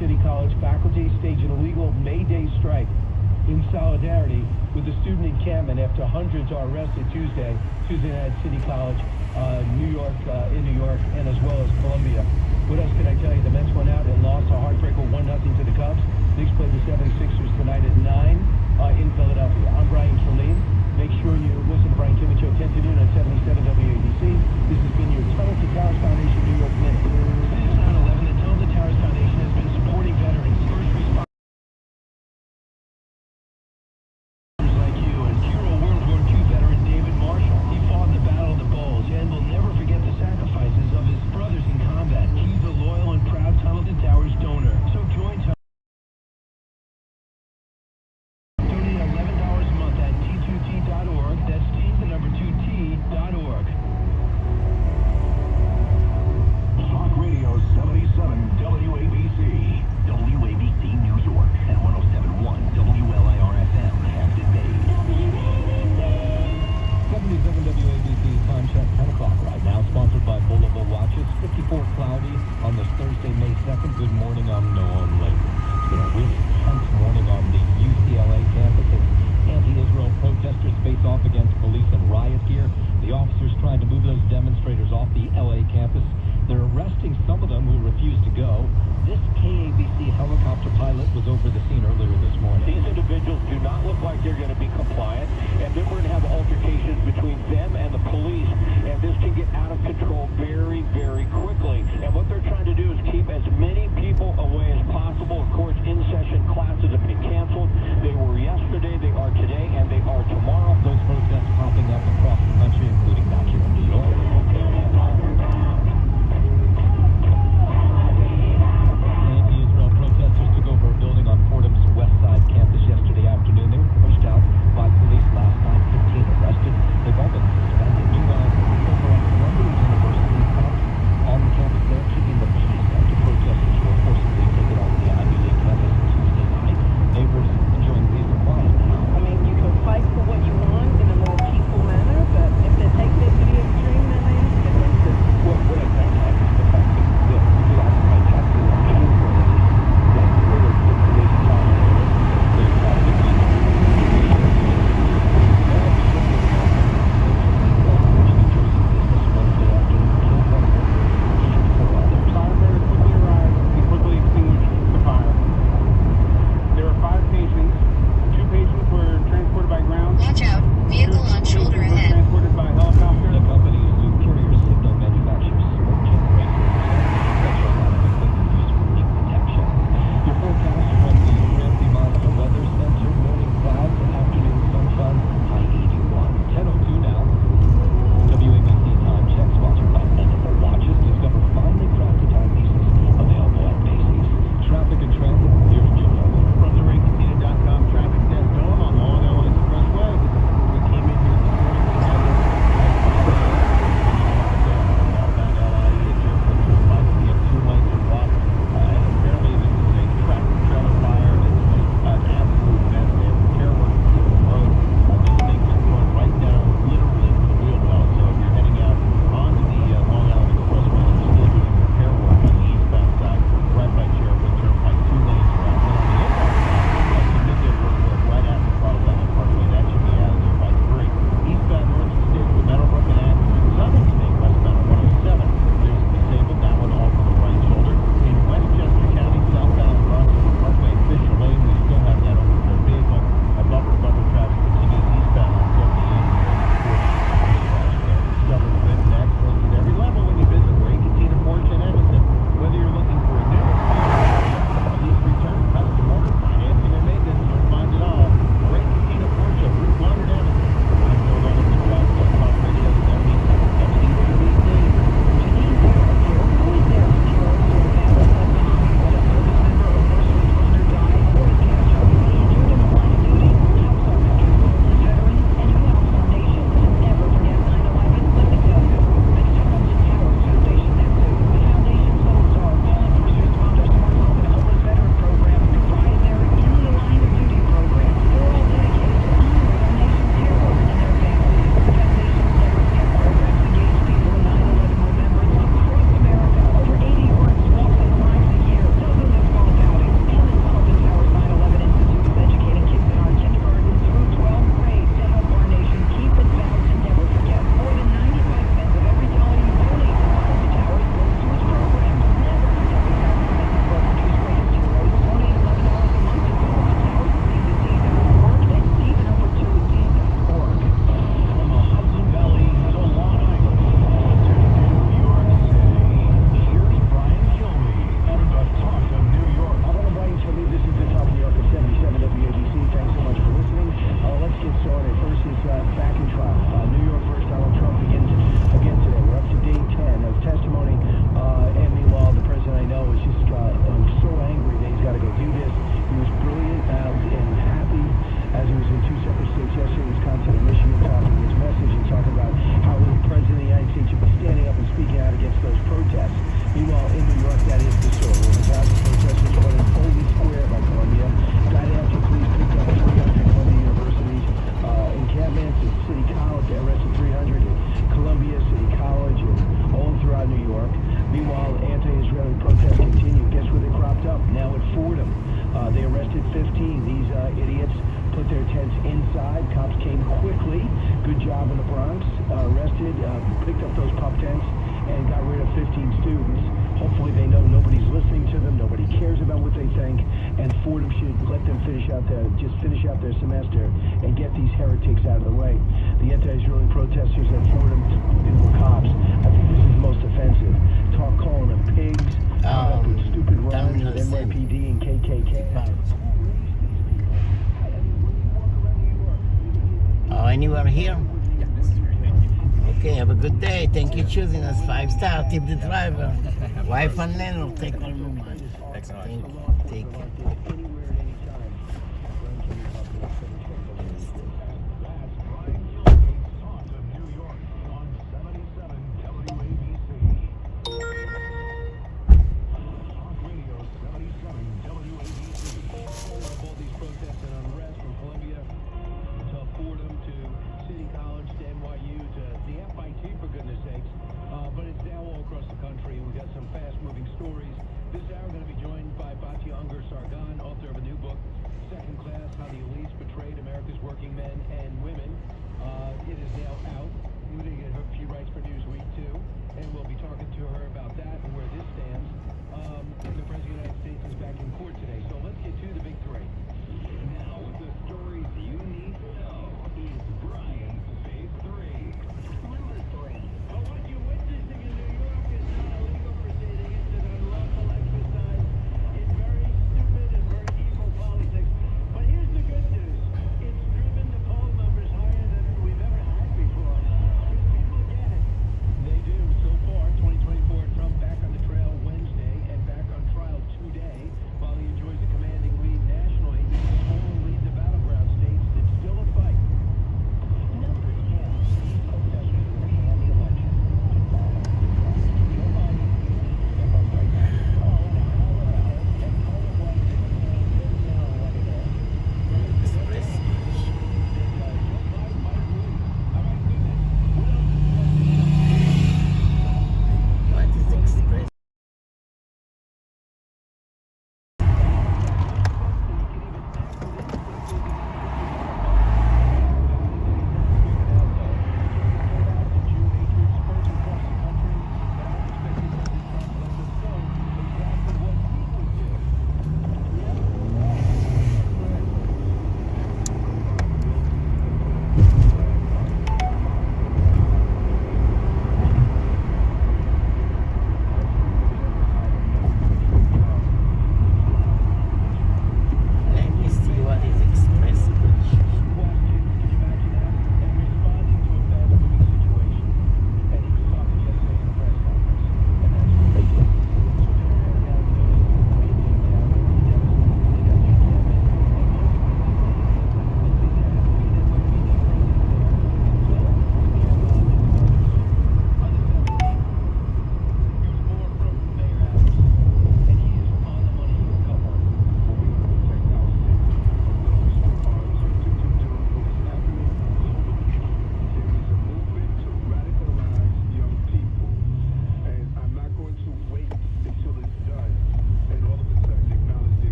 City College faculty stage an illegal May Day strike in solidarity with the student encampment after hundreds are arrested Tuesday night at City College, New York, in New York, and as well as Columbia. What else can I tell you? The Mets went out and lost a heartbreaker 1-0 to the Cubs. Knicks play the 76ers tonight at 9 in Philadelphia. I'm Brian Killeen. Make sure you listen to Brian Killeen Show 10 to noon on 77 WABC. This has been your Tunnel to Towers Foundation New York Minute. Since 9/11, the Tunnel to Towers Foundation has been supporting veterans, first responders like you, and hero World War II veteran David Marshall. He fought in the Battle of the Bulge and will never forget the sacrifices of his brothers in combat. He's a loyal and proud Tunnel to Towers donor. So join Tunnel. Donate $11 a month at T2T.org. That's T, the number 2T.org. Talk Radio 77 WABC. WABC New York and 107.1 WLIR-FM Hampton Bays. 77 WABC time check, 10 o'clock right now, sponsored by Boulevard Watches. 54 cloudy on this Thursday, May 2nd. Good morning, I'm Noam Lake. It's been a really tense morning on the UCLA campus as anti-Israel protesters face off against police and riot gear. The officers trying to move those demonstrators off the LA campus. They're arresting some of them who refused to go. This KABC helicopter pilot was over the scene earlier this morning. These individuals do not look like they're going to be compliant, and then we're going to have altercations between them and the police, and this can get out of control very, very quickly. And what they're trying to do is keep as many people away as possible. Of course, in-session classes have been canceled. They were yesterday, they are today, and they are tomorrow. Those protests popping up across the country, including back here in New York. Anti-Israel protesters took over a building on Fordham 15. These idiots put their tents inside. Cops came quickly. Good job in the Bronx. Arrested, picked up those pup tents, and got rid of 15 students. Hopefully they know nobody's listening to them, nobody cares about what they think, and Fordham should let them finish out their semester and get these heretics out of the way. The anti-Israeli protesters at Fordham were cops. I think this is most offensive. Calling them pigs, with stupid rhymes with NYPD and KKK. Oh, anyone here? Okay, have a good day. Thank you for choosing us. 5-star. Tip the driver. Wife and landlord. Take all my money. Thank you. Take it. But it's now all across the country. We've got some fast-moving stories. This hour, going to be joined by Batya Unger Sargon, author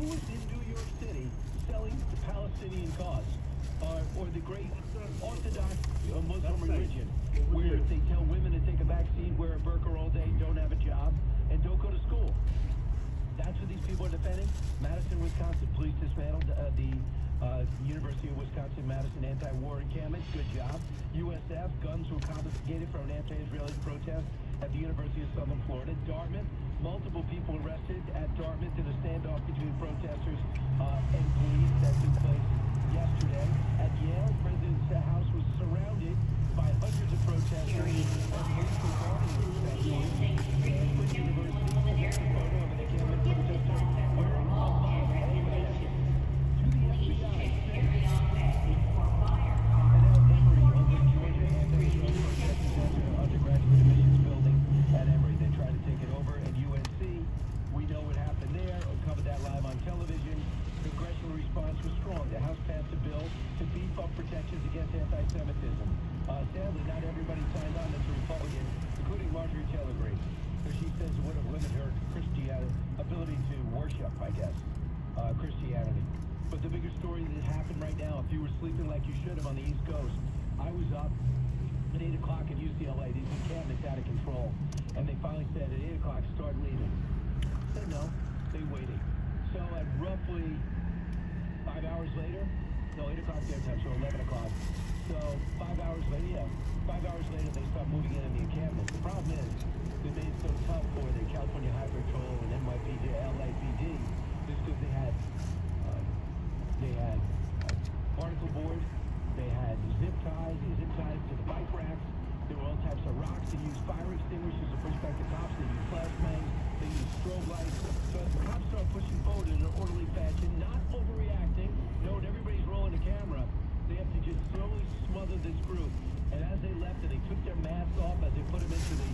was in New York City selling the Palestinian cause? Or the great Orthodox Muslim religion, where they tell women to take a back seat, wear a burqa all day, don't have a job, and don't go to school. That's what these people are defending. Madison, Wisconsin, police dismantled the University of Wisconsin-Madison anti-war encampment. Good job. USF, guns were confiscated from an anti-Israeli protest at the University of Southern Florida. Dartmouth, multiple people arrested at Dartmouth in a standoff between protesters and police that took place yesterday. At Yale, President's house was surrounded by hundreds of protesters. Police were guarding the University. Here's a photo of an encampment protester wearing a mob headband to the FBI. And at Emory, over in Georgia, anti-drug protesters entered an undergraduate admissions building at Emory. They tried to take it over at UNC. We know what happened there. We covered that live on television. Congressional response was strong. The House passed a bill to beef up protections against anti-Semitism. Sadly, not everybody signed on as a Republican, including Marjorie Taylor Greene. So she says it would have limited her ability to worship, I guess, Christianity. But the bigger story that happened right now, if you were sleeping like you should have on the East Coast, I was up at 8 o'clock at UCLA. These encampments out of control. And they finally said at 8 o'clock, start leaving. Said no. They waited. So at roughly 5 hours later, no, 8 o'clock their time, so 11 o'clock. So 5 hours later, 5 hours later, they start moving in the encampment. The problem is, they made it so tough for the California Highway Patrol and NYPD, LAPD, just because they had particle board, they had zip ties to the bike racks, there were all types of rocks. They used fire extinguishers to push back the cops, they used flashbangs, they used strobe lights. So as the cops start pushing forward in an orderly fashion, not overreacting, knowing everybody's rolling the camera, they have to just slowly smother this group. And as they left and they took their masks off, as they put them into the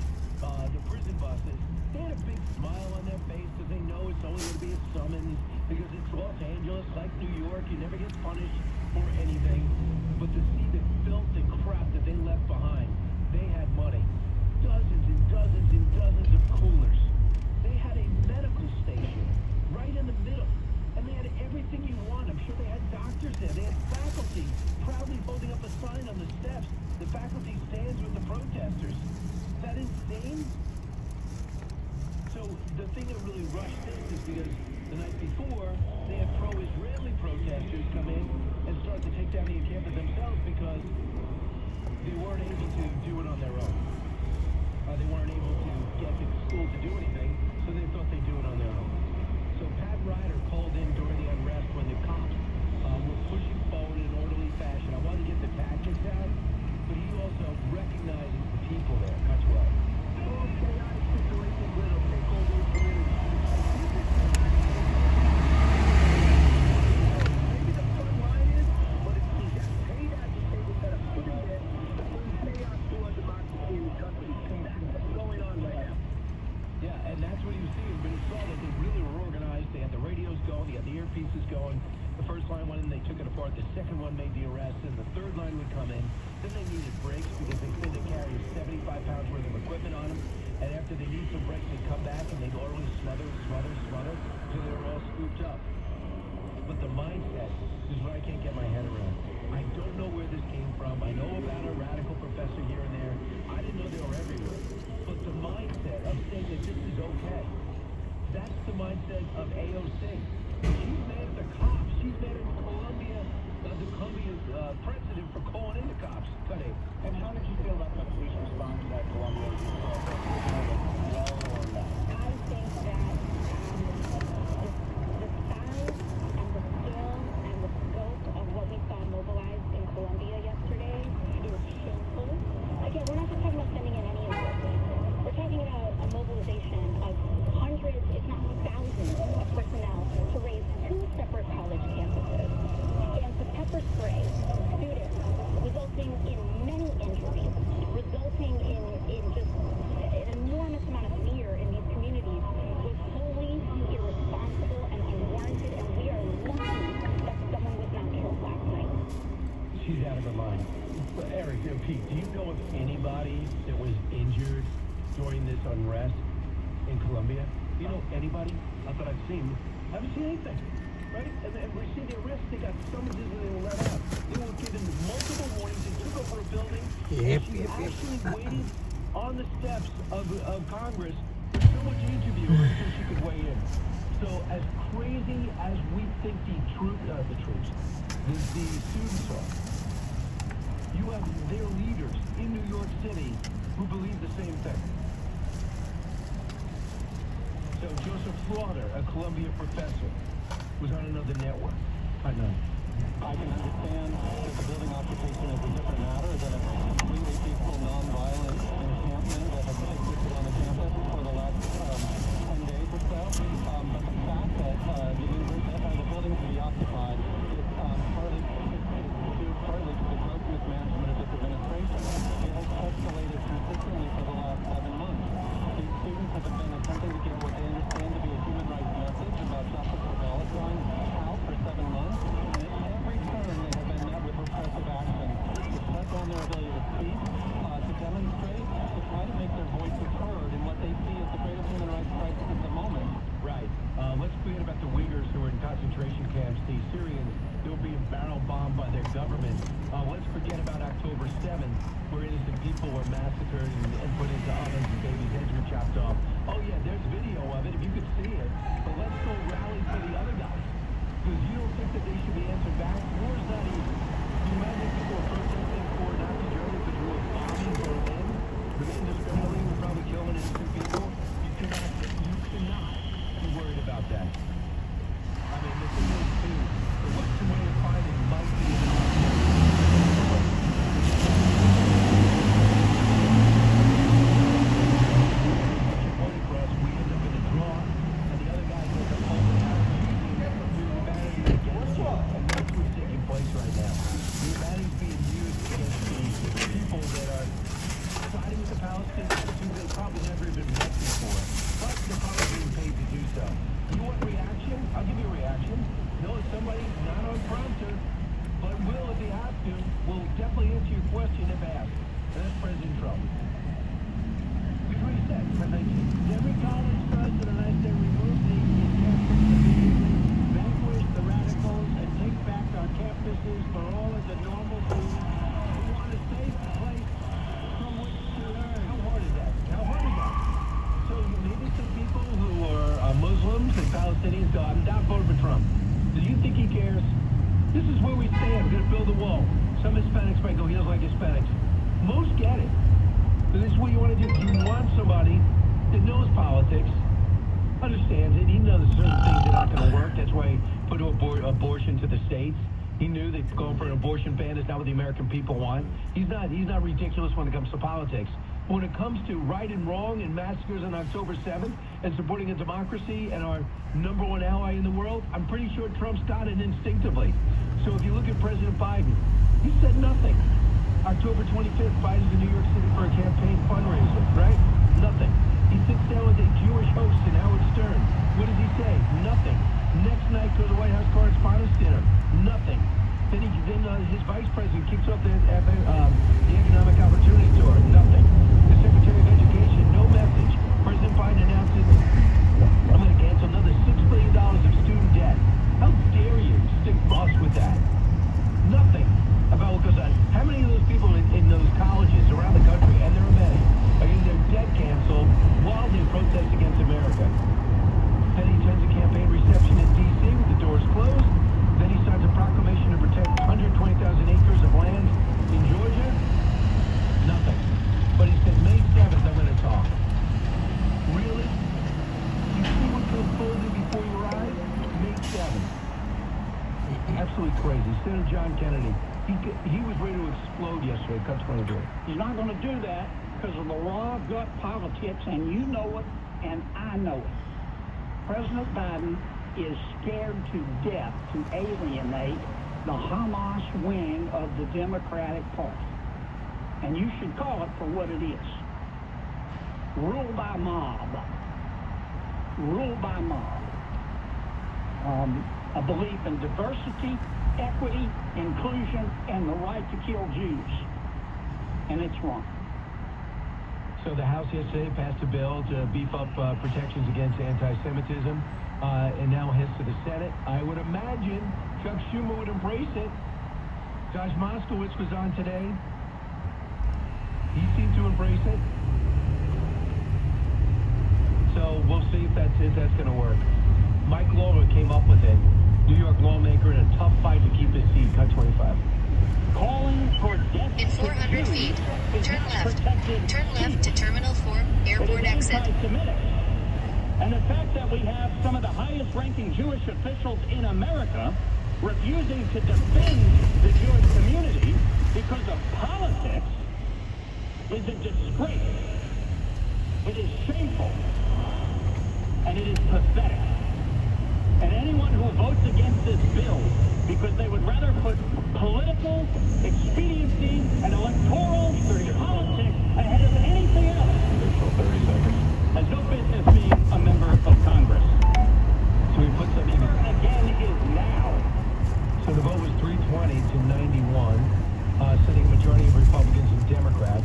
prison buses, they had a big smile on their face because they know it's only going to be a summons because it's Los Angeles, like New York, you never get punished for anything. But to see the filth and crap that they left behind, they had money. Dozens and dozens and dozens of coolers. They had a medical station right in the middle. And they had everything you want. I'm sure they had doctors there. They had faculty proudly holding up a sign on the steps. The faculty stands with the protesters. Is that insane? So the thing that really rushed this is because the night before, they had pro-Israeli protesters come in and start to take down the encampment themselves because they weren't able to do it on their own. They weren't able to get the school to do anything, so they thought they'd do it on their own. So Pat Ryder called in during the unrest when the cops were pushing forward in an orderly fashion. I wanted to get the tactics out, but he also recognizes the people there. Cuts well. Chaotic situation with them. They called in community. Maybe the front line is, but it's the paid agitators that are putting there to bring chaos to our democracy in the country. That's going on right now. Yeah, and that's what he was seeing, but he saw that they really were organized. They had the radios going, they had the earpieces going. The first line went in, they took it apart. The second one made the arrest, and the third line would come in. Then they needed brakes because they said they carry 75 pounds worth of equipment on them. And after they need some brakes, they'd come back and they'd orderly smother, so they were all scooped up. But the mindset is what I can't get my head around. I don't know where this came from. I know about a radical professor here and there. I didn't know they were everywhere. But the mindset of saying that this is okay, that's the mindset of AOC. She's mad at the cops. She's mad at Columbia, the Columbia's president for calling in the cops. Cut it. And how did you feel about the police response at Columbia? Well or not? I think that the size and the scale and the scope of what we saw mobilized in Columbia yesterday is shameful. Again, we're not just talking about sending in any resources. We're talking about a mobilization of hundreds, if not thousands, of personnel to raise 2 separate college campuses. And to pepper spray students, resulting in many injuries, resulting in just an enormous amount of fear in these communities was wholly irresponsible and unwarranted, and we are lucky that someone was not killed last night. She's out of her mind. But Eric, Pete, do you know of anybody that was injured during this unrest in Columbia? You know, anybody, not that I've seen, haven't seen anything, right? And we see the arrests, they got summonses and they were let out. They were given multiple warnings, they took over a building, and she actually waited on the steps of Congress for someone to interview her so she could weigh in. So as crazy as we think the students are, you have their leaders in New York City who believe the same thing. So Joseph Slaughter, a Columbia professor, was on another network. I know. I can understand that the building occupation is a different matter than a completely peaceful, non-violent encampment that has existed on the campus for the last 10 days or so. But the fact that the building can be occupied is partly to the gross mismanagement of this administration. It has escalated consistently for the last 7 months. These students have been attempting to get what they understand to be a human rights message about justice for Palestine out for 7 months. And at every turn, they have been met with repressive action to shut down their ability to speak, to demonstrate, to try to make their voices heard in what they see as the greatest human rights crisis at the moment. Right. Let's forget about the Uyghurs who are in concentration camps, the Syrians who are being barrel bombed by their government. Let's forget about October 7th, where innocent people were massacred and put into ovens and babies' heads were chopped off. Oh yeah, there's video of it if you could see it. But let's go rally for the other guys. Because you don't think that they should be answered back? War is not easy. You imagine people are protesting for Nazi Germany because we were bombing Berlin? Indiscriminately, we're probably killing innocent people. You cannot be worried about that. I mean, the thing is, too, the Western way of fighting might be point across, we end up in a draw, and the other guy goes up over the house using humanity against you. And that's what's taking place right now. Humanity is being used against the people that are siding with the Palestinians who they probably never even met before. But they're probably being paid to do so. You want reaction? I'll give you a reaction. No, somebody not on prompter, but will if he has to, will definitely answer your question if asked. And that's President Trump. Here's what he said. Every college president, I say, remove the campus immediately, vanquish the radicals, and take back our campuses for all of the normalcy. We want a safe place from which to learn. How hard is that? How hard is that? So maybe some people who are Muslims and Palestinians go, I'm not voting for Trump. Do you think he cares? This is where we stand. We're going to build a wall. Some Hispanics might go, he doesn't like Hispanics. Most get it. So this is what you want to do. You want somebody that knows politics, understands it. He knows certain things are not going to work. That's why he put abortion to the states. He knew that going for an abortion ban is not what the American people want. He's not ridiculous when it comes to politics. But when it comes to right and wrong and massacres on October 7th and supporting a democracy and our #1 ally in the world, I'm pretty sure Trump's got it instinctively. So if you look at President Biden, he said nothing. October 25th, Biden's in New York City for a campaign fundraiser, right? Nothing. He sits down with a Jewish host in Howard Stern. What does he say? Nothing. Next night, goes to the White House Correspondents' Dinner. Nothing. Then his vice president kicks off the Economic Opportunity Tour. Nothing. The Secretary of Education, no message. President Biden announces, I'm going to cancel another $6 billion of student debt. How dare you stick us with that? Nothing about what goes on. How many of those people in those colleges around the country, and there are many, are getting their debt canceled while they protest against America? Then he attends a campaign reception in D.C. with the doors closed. Then he signs a proclamation to protect 120,000 acres of land in Georgia. Nothing. But he said, May 7th, I'm going to talk. Really? You see what's unfolding before your eyes? May 7th. Absolutely crazy. Senator John Kennedy, he was ready to explode yesterday. Cut 22. He's not going to do that because of the raw gut politics, and you know it, and I know it. President Biden is scared to death to alienate the Hamas wing of the Democratic Party. And you should call it for what it is. Rule by mob. Rule by mob. A belief in diversity, equity, inclusion, and the right to kill Jews. And it's wrong. So the House yesterday passed a bill to beef up protections against anti-Semitism, and now heads to the Senate. I would imagine Chuck Schumer would embrace it. Josh Moskowitz was on today. He seemed to embrace it. So we'll see if that's going to work. Mike Lawler came up with it. New York lawmaker in a tough fight to keep his seat. Cut 25. Calling for death In 400 feet, turn left. Turn left to Terminal 4, Airport exit. Anti-Semitic. And the fact that we have some of the highest-ranking Jewish officials in America refusing to defend the Jewish community because of politics is a disgrace. It is shameful. And it is pathetic. And anyone who votes against this bill because they would rather put political expediency and electoral politics ahead of anything else 30 seconds. has no business being a member of Congress. So he puts up even. Again is now. So the vote was 320 to 91, sitting a majority of Republicans and Democrats.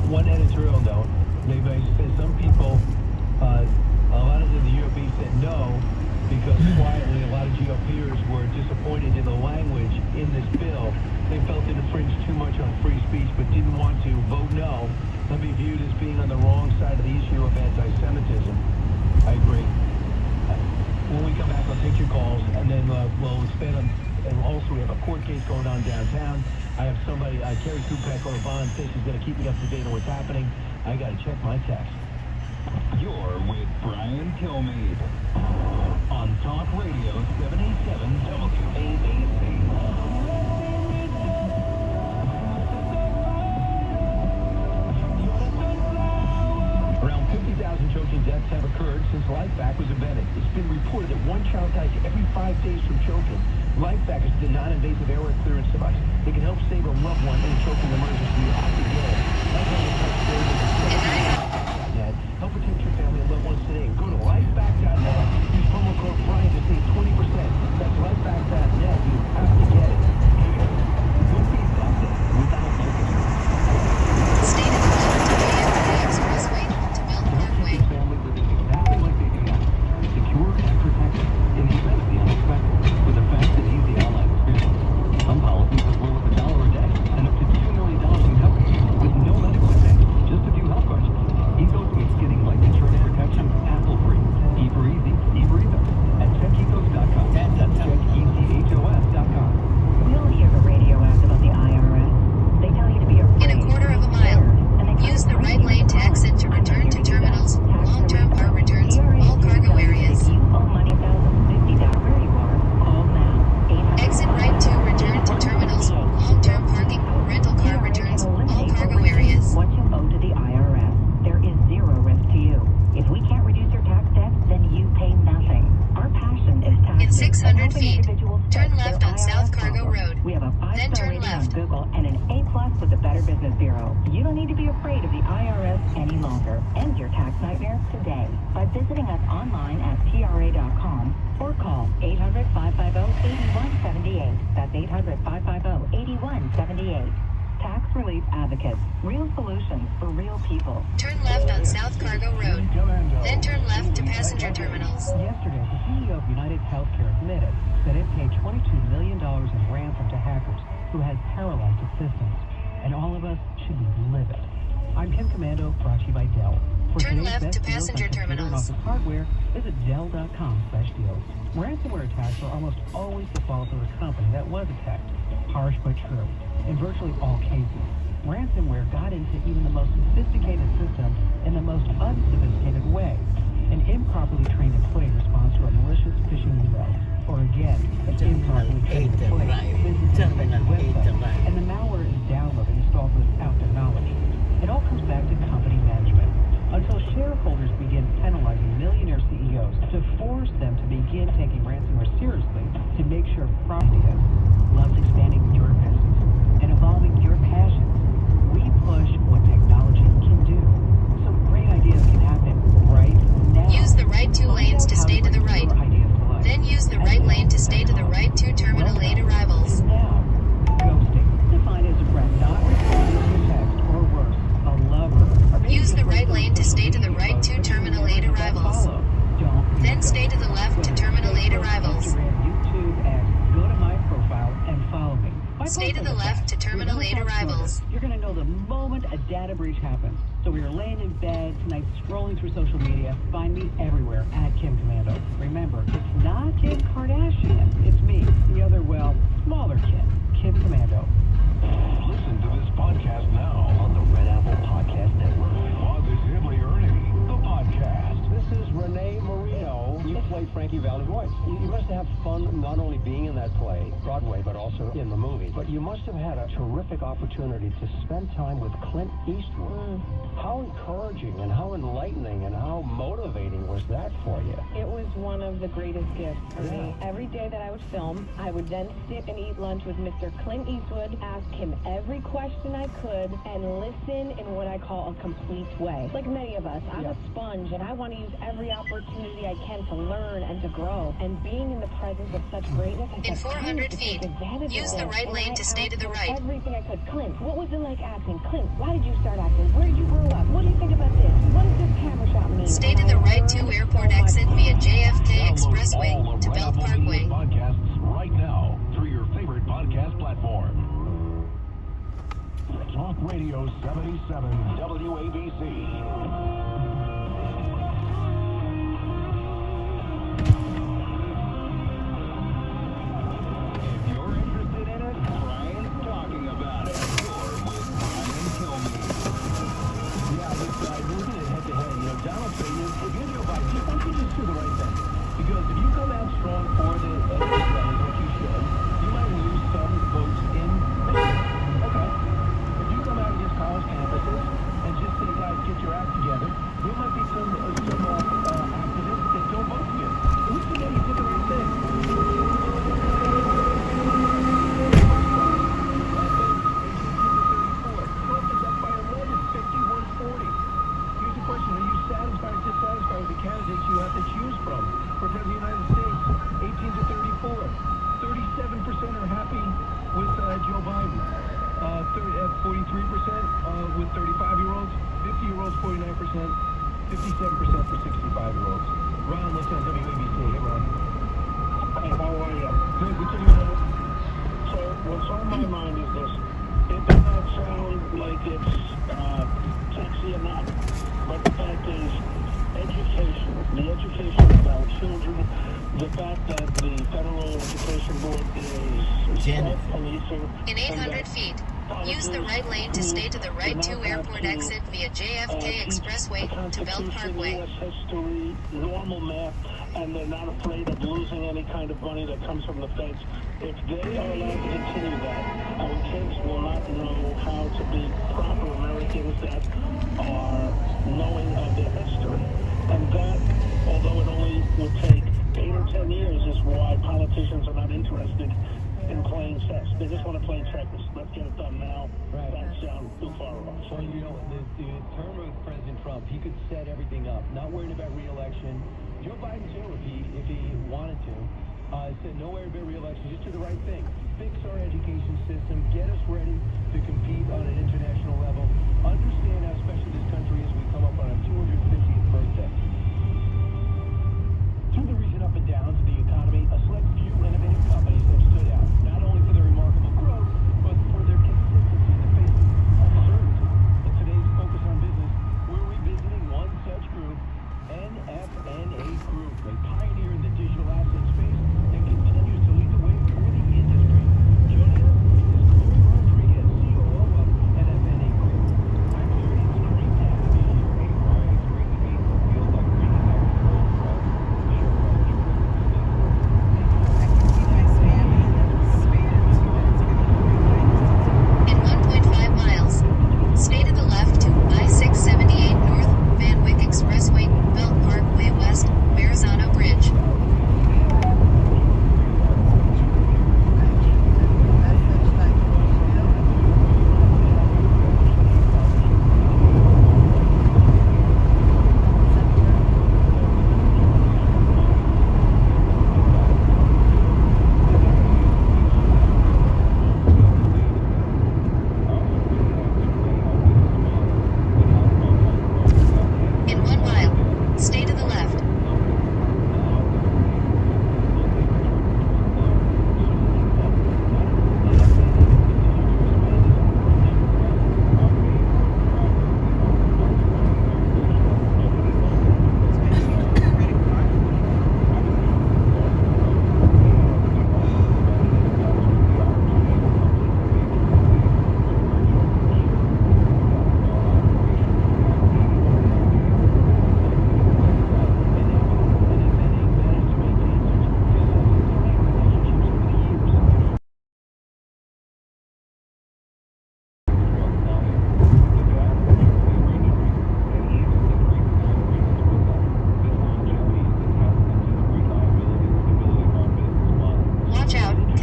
One editorial note: they said some people, a lot of the GOP said no, because quietly a lot of GOPers were disappointed in the language in this bill. They felt it infringed too much on free speech, but didn't want to vote no. Let me view it as being on the wrong side of the issue of anti-Semitism. I agree. When we come back, I'll take your calls, and then we'll expand on. And also, we have a court case going on downtown. I have somebody, Carrie Kupek or Vaughn, says she's going to keep me up to date on what's happening. I got to check my text. You're with Brian Kilmeade on Talk Radio 77 WABC. Around 50,000 choking deaths have occurred since LifeVac was invented. It's been reported that one child dies every 5 days from choking. LifeVac is the non-invasive airway clearance device. It can help save a loved one in a choking emergency. You have to get it. Help protect your family and loved ones today. Go to lifevac.net. Use promo code Brian to save 20%. That's lifevac.net. You have to get it. Don't be something without choking. Stay to the left to the Expressway to Belt Parkway. Family living exactly like they do now. Secure and protected in the event of the unexpected with a fast and easy online experience. Some policies as low as $1 a day and up to $2 million in coverage with no medical exam. Just a few health questions. Ecos makes getting life insurance protection hassle-free. Ever easy, ever even. At checkecos.com. That's checkechos.com. We all hear the radio ads about the IRS. They tell you to be afraid. In a quarter of a mile, use the right lane to exit to return to terminals, long-term part returns, all cargo areas. You owe money $1,050 where you are. Call now. Exit right to return to terminals, long-term parking, rental car returns, all cargo areas. What you owe to the IRS. There is zero risk to you. If we can't reduce your tax debt, then you pay nothing. Our passion is taxes. In 600 and helping feet, individuals turn fix left their on South IRS Cargo problem. Road. We have a Then 5-star turn rating on left. Google and an A+ with the Better Business Bureau. You don't need to be afraid of the IRS any longer. End your tax nightmare today by visiting us online at TRA.com or call 800-550-8178. That's 800-550-8178. Tax Relief Advocates. Real solutions for real people. Turn left on South Cargo Road. Then turn left to passenger terminals. Yesterday, the CEO of United Healthcare admitted that it paid $22 million in ransom to hackers who had paralyzed its systems. And all of us should be livid. I'm Ken Commando, brought to you by Dell. For Turn today's left best to deals on passenger computer and terminals. office hardware, visit Dell.com/deals. Ransomware attacks are almost always the fault of the company that was attacked. Harsh but true. In virtually all cases, ransomware got into even the most sophisticated system in the most unsophisticated way. An improperly trained employee responds to a malicious phishing email. Or again, an improperly trained employee visits a website, and the malware is downloaded and installed without their knowledge. It all comes back to company management. Until shareholders begin penalizing millionaire CEOs to force them to begin taking ransomware seriously to make sure property loves expanding your business and evolving your passions. We push what technology can do. Some great ideas can happen right now. Use the right 2 lanes to stay to the right. Then use the right lane to stay to the right 2 Terminal 8 arrivals. Now, ghosting, defined as a friend not responding to a text or worse, a lover, or maybe Terminal 8 arrivals. You're going to know the moment a data breach happens. So we are laying in bed tonight, scrolling through social media. Find me everywhere at Kim Commando. Remember, it's not Kim Kardashian. It's me, the other, well, smaller Kim. Kim Commando. Listen to this podcast now on the Red Apple Podcast Network. Positively Earning, the podcast. This is Renee Marino. You played Frankie Valli's wife. You must have fun not only being in that play, Broadway, but also in the movie. But you must have had a terrific opportunity to spend time with Clint Eastwood. How encouraging and how enlightening and how motivating was that for you? It was one of the greatest gifts for me. Every day that I would film, I would then sit and eat lunch with Mr. Clint Eastwood, ask him every question I could, and listen in what I call a complete way. Like many of us, I'm a sponge, and I want to use every opportunity I can to learn and to grow. And being in the presence of such greatness, I In said, 400 feet, use the right lane to stay to the right. Everything I could. Clint, what was it like acting? Clint, why did you start acting? Where did you grow up? What do you think about this? What does this camera shot mean? Stay to the right to airport exit via JFK Expressway to Belt Parkway. Podcasts right now through your favorite podcast platform. Talk Radio 77 WABC. Donald Trump, if you're Joe Biden, just why don't you just do the right thing? Because if you come out strong for the Israelis, what you should, you might lose some votes in Michigan. Okay. If you come out against college campuses and just say, guys, get your act together, there might be some activists that don't vote for you. At least today you did the right thing. Trump is up by 11, 51-40. Here's the question. Are you satisfied or dissatisfied with the candidates you have to choose from for President of the United States? 18 to 34. 37% are happy with Joe Biden. 43% with 35-year-olds. 50-year-olds, 49%. 57% for 65-year-olds. Ron, listen on WABC. Hey, Ron. Hey, how are you? Good. Good to you. So what's on my mind is this. It does not sound like it's sexy enough. But the fact is, education, the education of our children, the fact that the Federal Education Board is self-policing. In 800 feet, use the right lane to stay to the right to airport exit via JFK Expressway to Belt Parkway. U.S. history, normal math, and they're not afraid of losing any kind of money that comes from the feds. If they are allowed to continue that, our kids will not know how to be proper Americans that are knowing of their history. And that, although it only would take 8 or 10 years, is why politicians are not interested in playing chess. They just want to play checkers. Let's get it done now. Right. That sounds too far off. Well, you know, the term of President Trump, he could set everything up. Not worried about re-election. Joe Biden, too, if he wanted to. Said no worry about re-election, just do the right thing. Fix our education system, get us ready to compete on an international level. Understand how special this country is. We come up on our 250th birthday. Through the recent up and downs of the economy, a select few innovative companies have stood out, not only for their remarkable growth, but for their consistency in the face of uncertainty. In today's Focus on Business, we're revisiting one such group, NFNA Group, a pioneer in the digital asset space that continues to lead the way for the industry. Joining us is Corey Rodriguez, COO of NFNA Group. Hi, Corey. It's great to have you here. Hey, Corey. It's great to be. Feels like bringing back the old share business.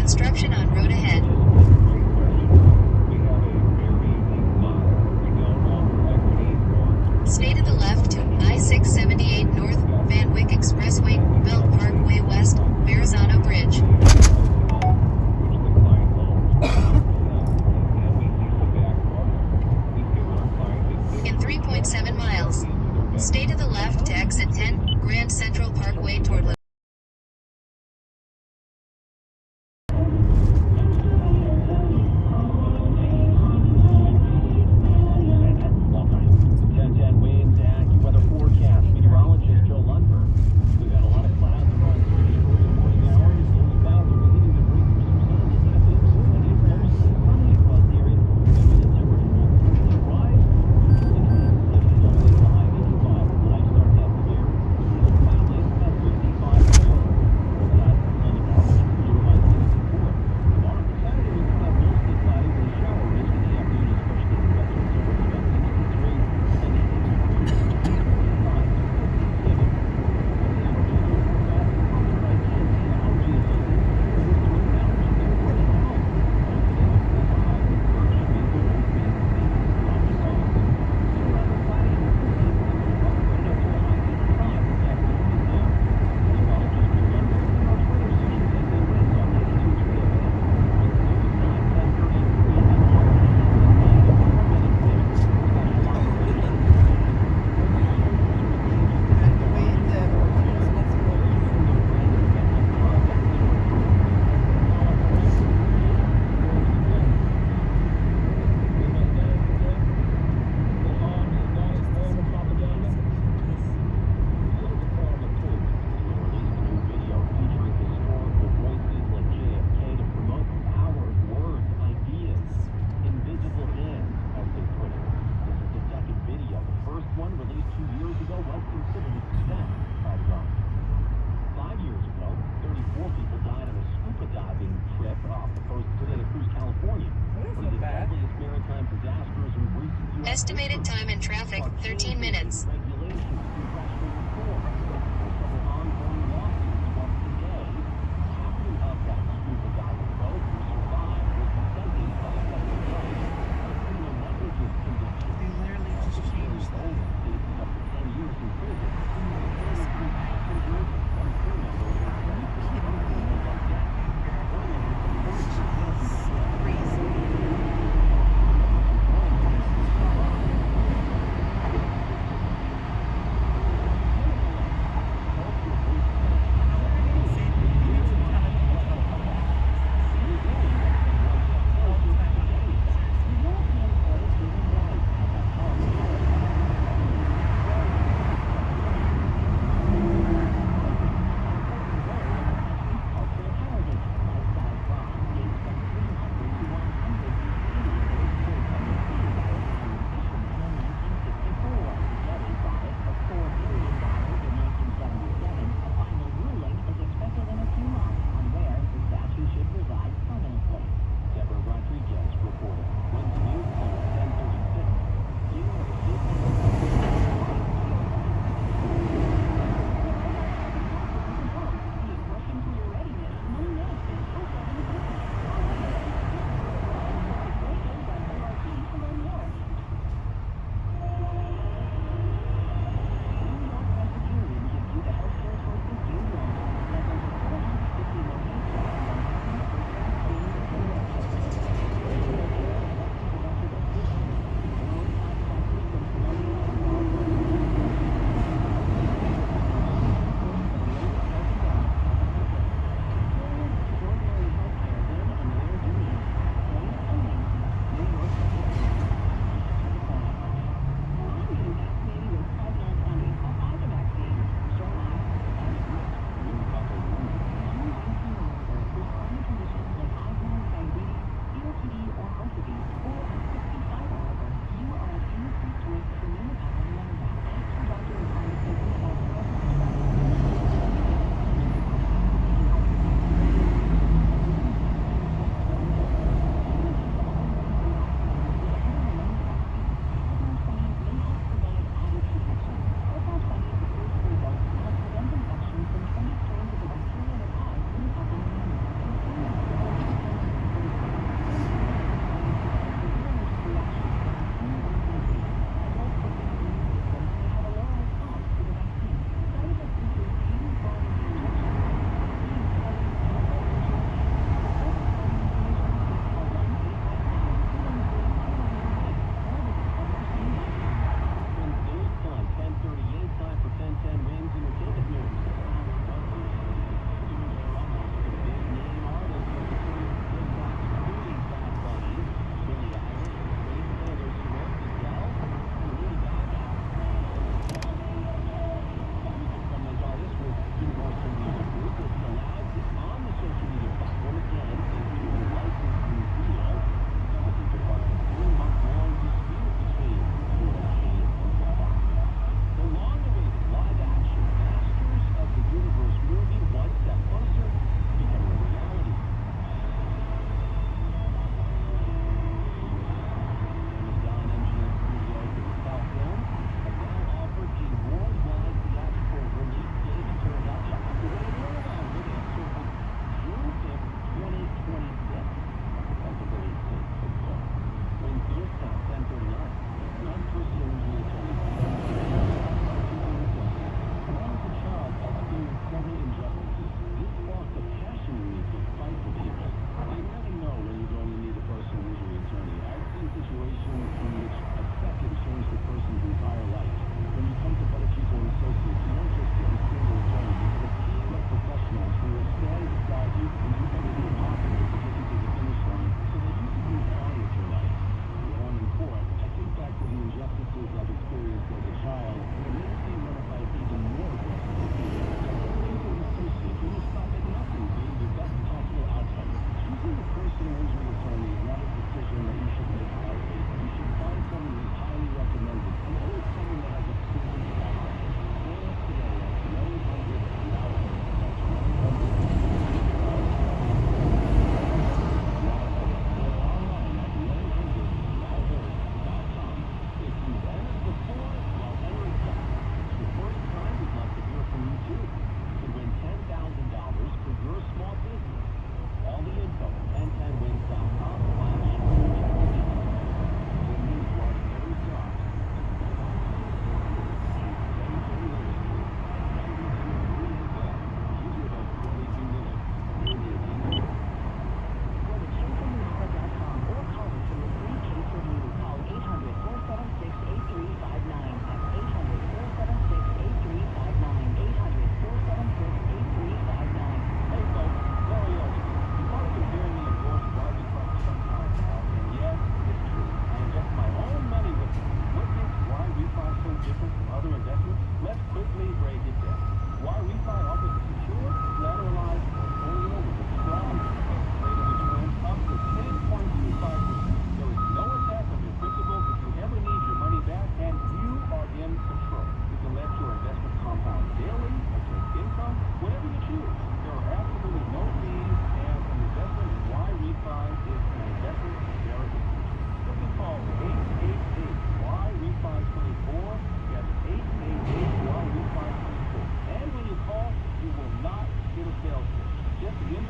Construction on road ahead. Stay to the left to I-678 North, Van Wyck Expressway, Belt Parkway West, Verrazano Bridge. In 3.7 miles. Stay to the left to exit 10, Grand Central Parkway toward La Estimated time in traffic, 13 minutes.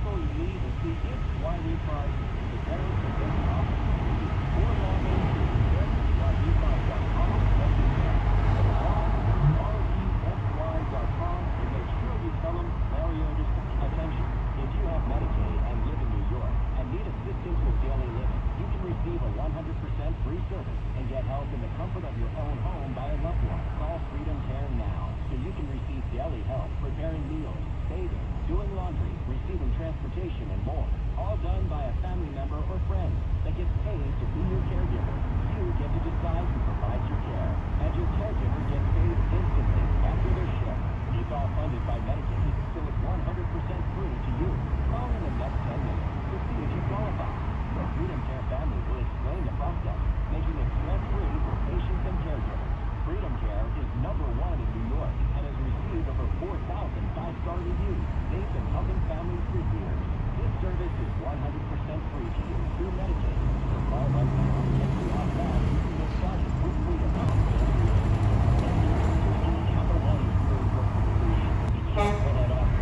info you need to see if why we price the generous and best opportunities for lawmakers. Visit why.com. And make sure you tell them Mario just attention. If you have Medicaid and live in New York and need assistance with daily living, you can receive a 100% free service and get help in the comfort of your own home by a loved one. Call Freedom Care now so you can receive daily help, preparing meals, bathing, doing laundry, receiving transportation, and more. All done by a family member or friend that gets paid to be your caregiver. You get to decide who provides your care, and your caregiver gets paid instantly after their shift. It's all funded by Medicaid, so it's 100% free to you. Call in the next 10 minutes to see if you qualify. The Freedom Care family will explain the process, making it stress-free for patients and caregivers. Freedom Care is #1 in New York and has received over 4,000 five-star reviews. They've been helping families for years. This service is 100% free to you through Medicaid. So call right now and see how fast you can get started with Freedom Care. Capital One is really what you can't pull that off.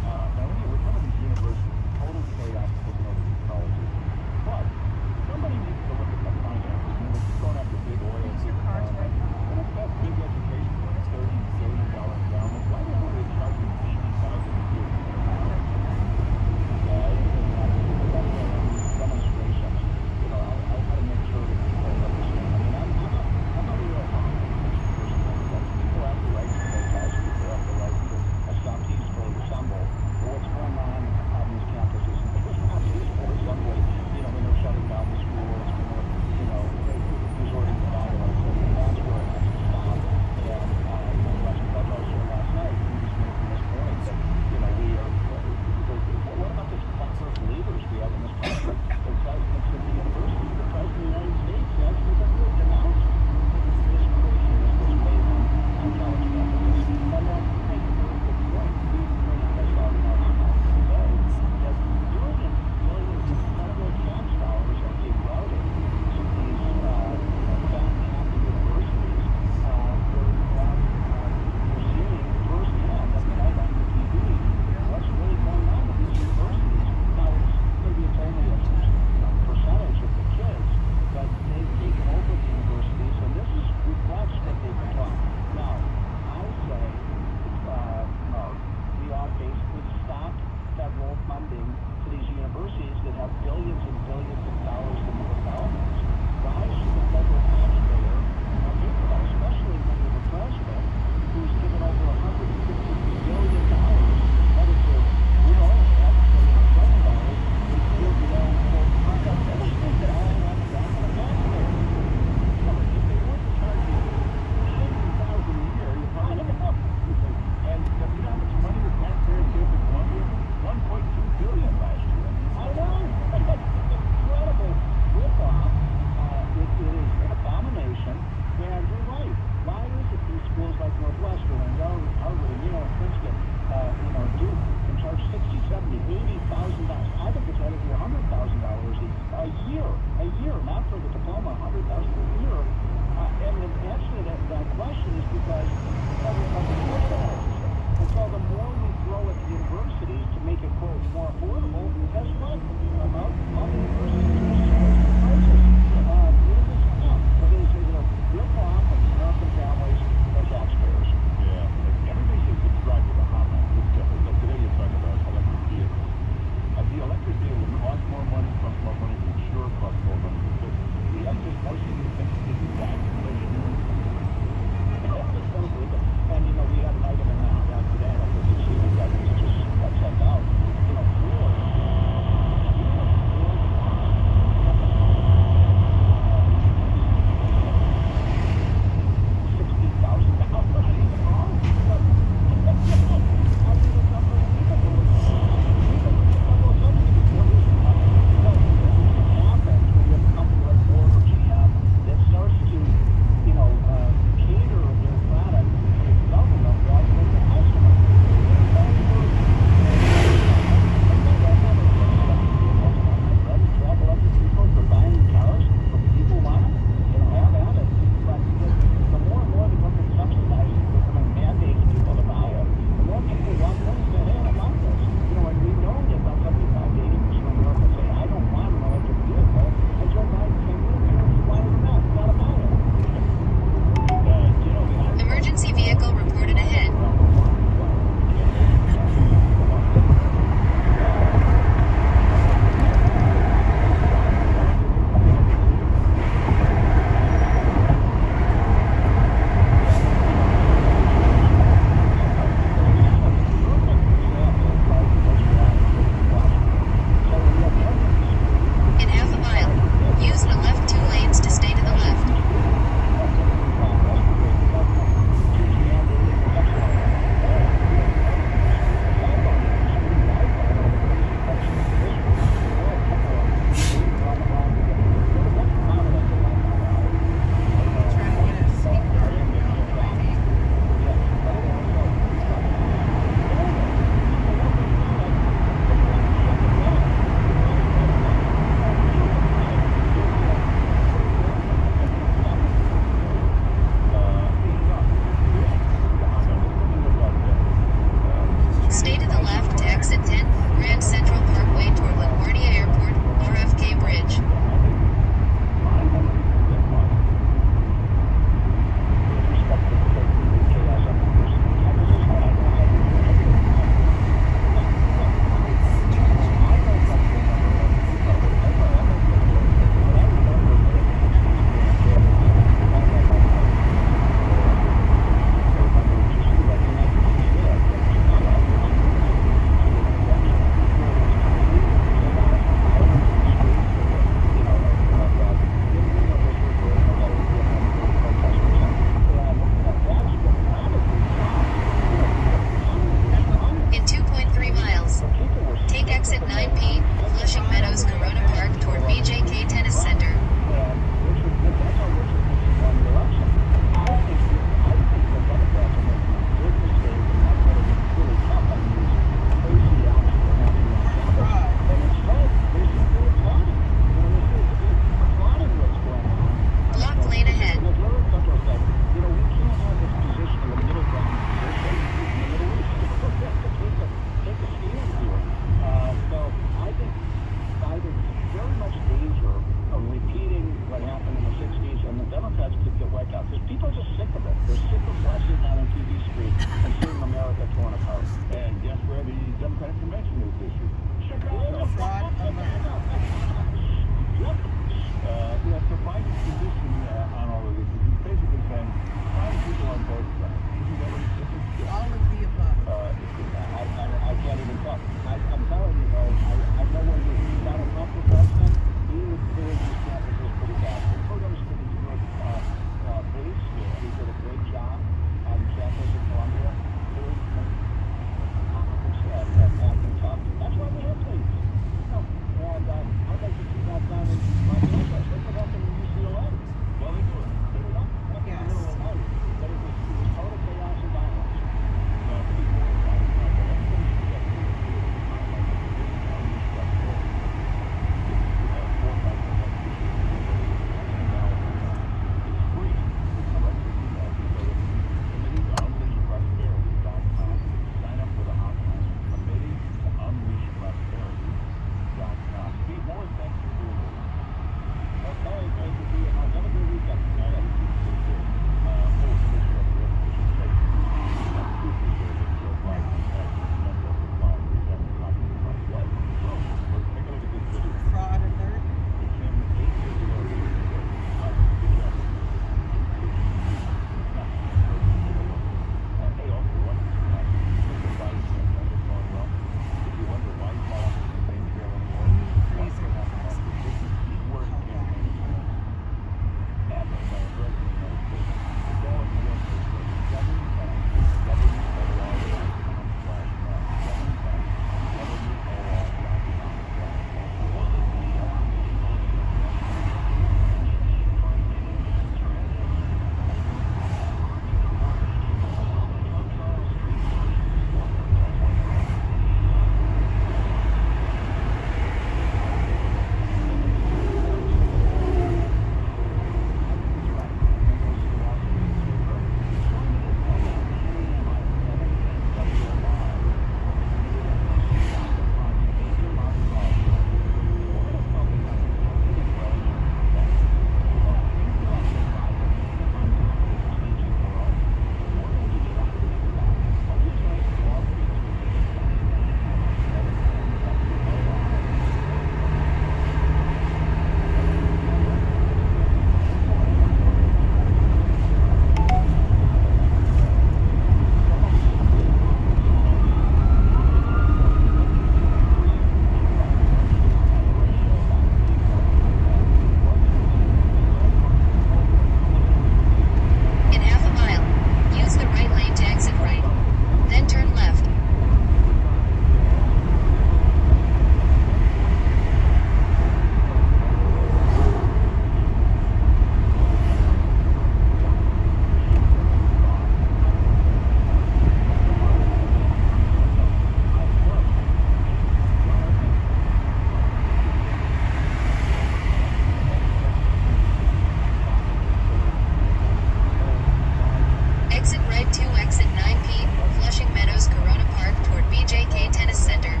Exit right 2, exit 9P, Flushing Meadows, Corona Park toward BJK Tennis Center.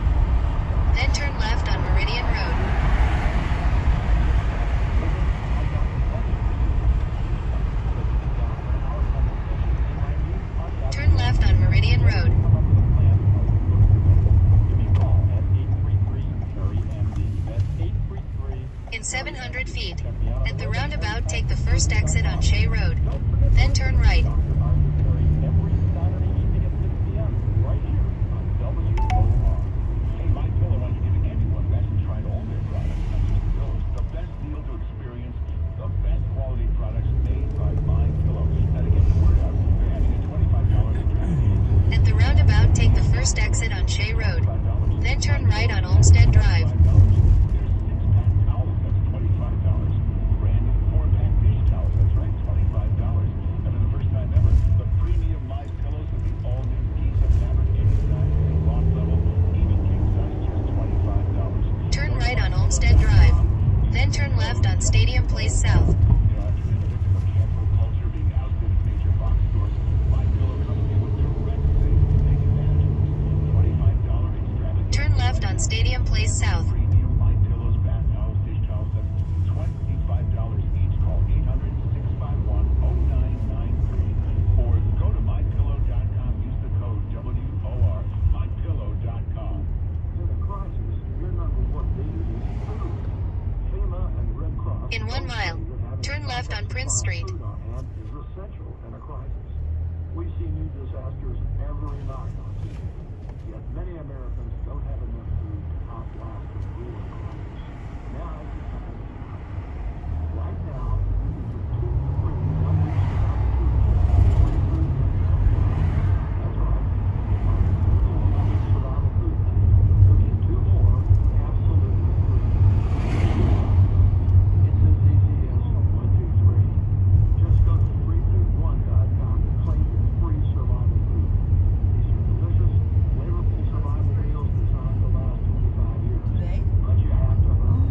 Then turn left on Meridian Road. Turn left on Meridian Road. In 700 feet. At the roundabout, take the first exit on Shea Road. Then turn right. At the roundabout, take the first exit on Shea Road. Then turn right on Olmsted Drive. Turn right on Olmsted Drive. Then turn left on Stadium Place South. Turn left on Stadium Place South. In 1 mile, turn left on Prince Street. Is essential in a crisis. We see new disasters every night on TV, yet many Americans don't have enough food to outlast the real crisis. Now is the time to act. Right now, you can get 2 free 1 week without food. Free food. That's right. 1 week without food. Cooking 2 more absolutely free. It's as easy as 1, 2, 3. Just go to freefood1.com and claim your free survival food. These are delicious, flavorful survival meals designed to last 25 years. But you have to hurry.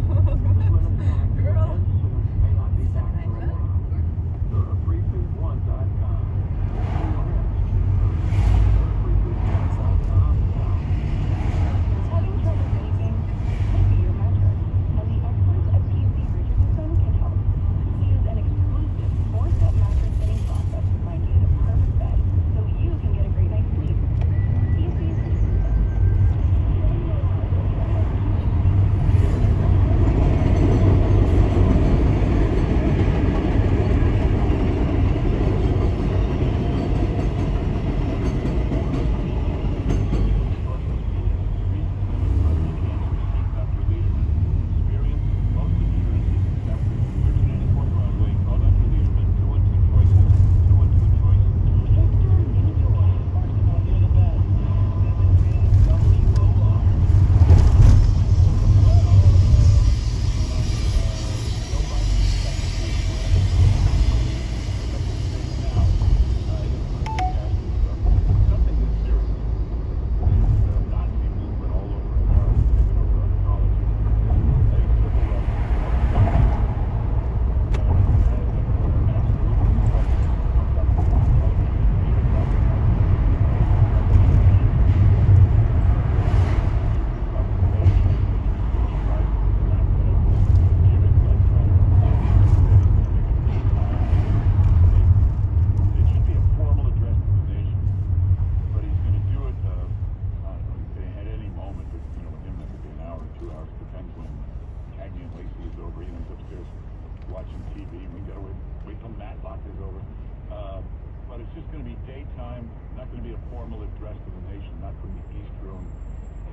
This limited time ends soon, may not be back for a while. Go to freefood1.com. freefood1.com now. Having trouble sleeping? Maybe your mattress. And the experts at PC Richardson can help. Use an exclusive 4-step mattress fitting process to find you the perfect bed so you can get a great night's sleep. PC Richardson. watching TV. We gotta wait till Matlock is over. But it's just gonna be daytime, not gonna be a formal address to the nation, not from the East Room,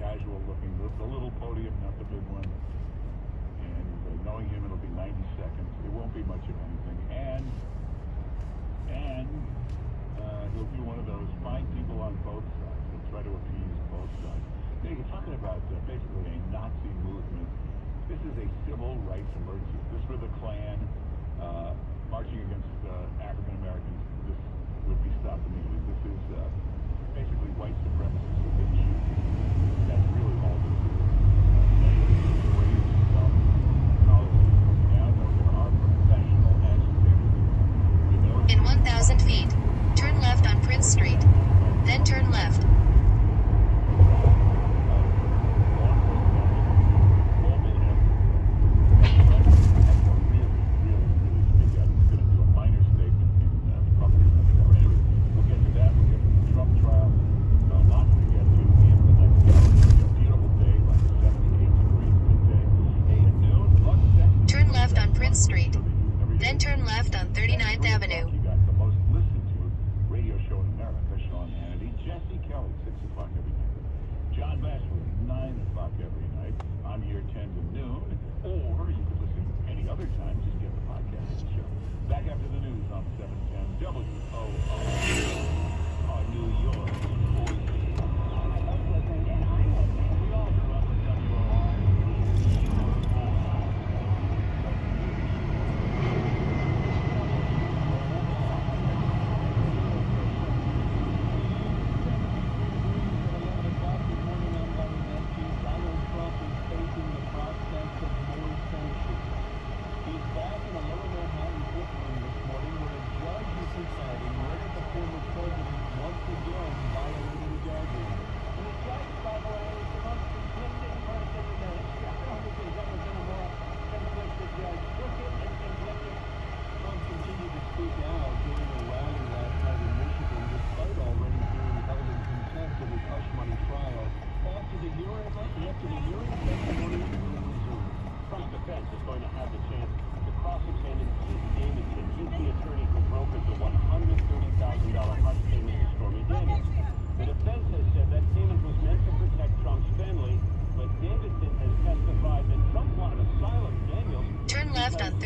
casual looking, the little podium, not the big one. And knowing him, it'll be 90 seconds. It won't be much of anything. And he'll do one of those fine people on both sides. He'll try to appease both sides. You know, you're talking about basically a Nazi movement. This is a civil rights emergency. This were the Klan marching against African Americans. This would be stopped immediately. This is basically white supremacists who've been shooting. That's really all this is. In 1,000 feet, turn left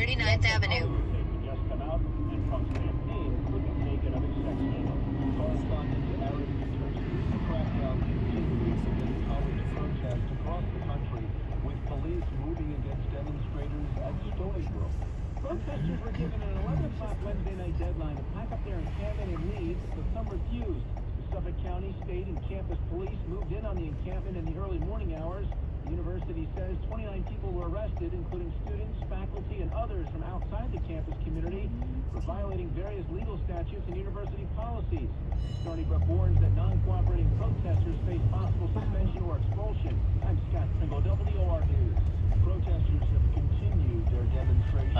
39th Avenue. Just come out and Trump's campaign couldn't take another sex scandal. Correspondent Aaron returns to crackdown continues against college protests across the country, with police moving against demonstrators at Stony Brook. Protesters were given an 11 o'clock Wednesday night deadline to pack up their encampment and leave, but some refused. The Suffolk County State and Campus Police moved in on the encampment in the early morning hours. The university says 29 people were arrested, including students, faculty, and others from outside the campus community, for violating various legal statutes and university policies. Stony Brook warns that non-cooperating protesters face possible suspension or expulsion. I'm Scott Pringle, WOR News. Protesters have continued their demonstration.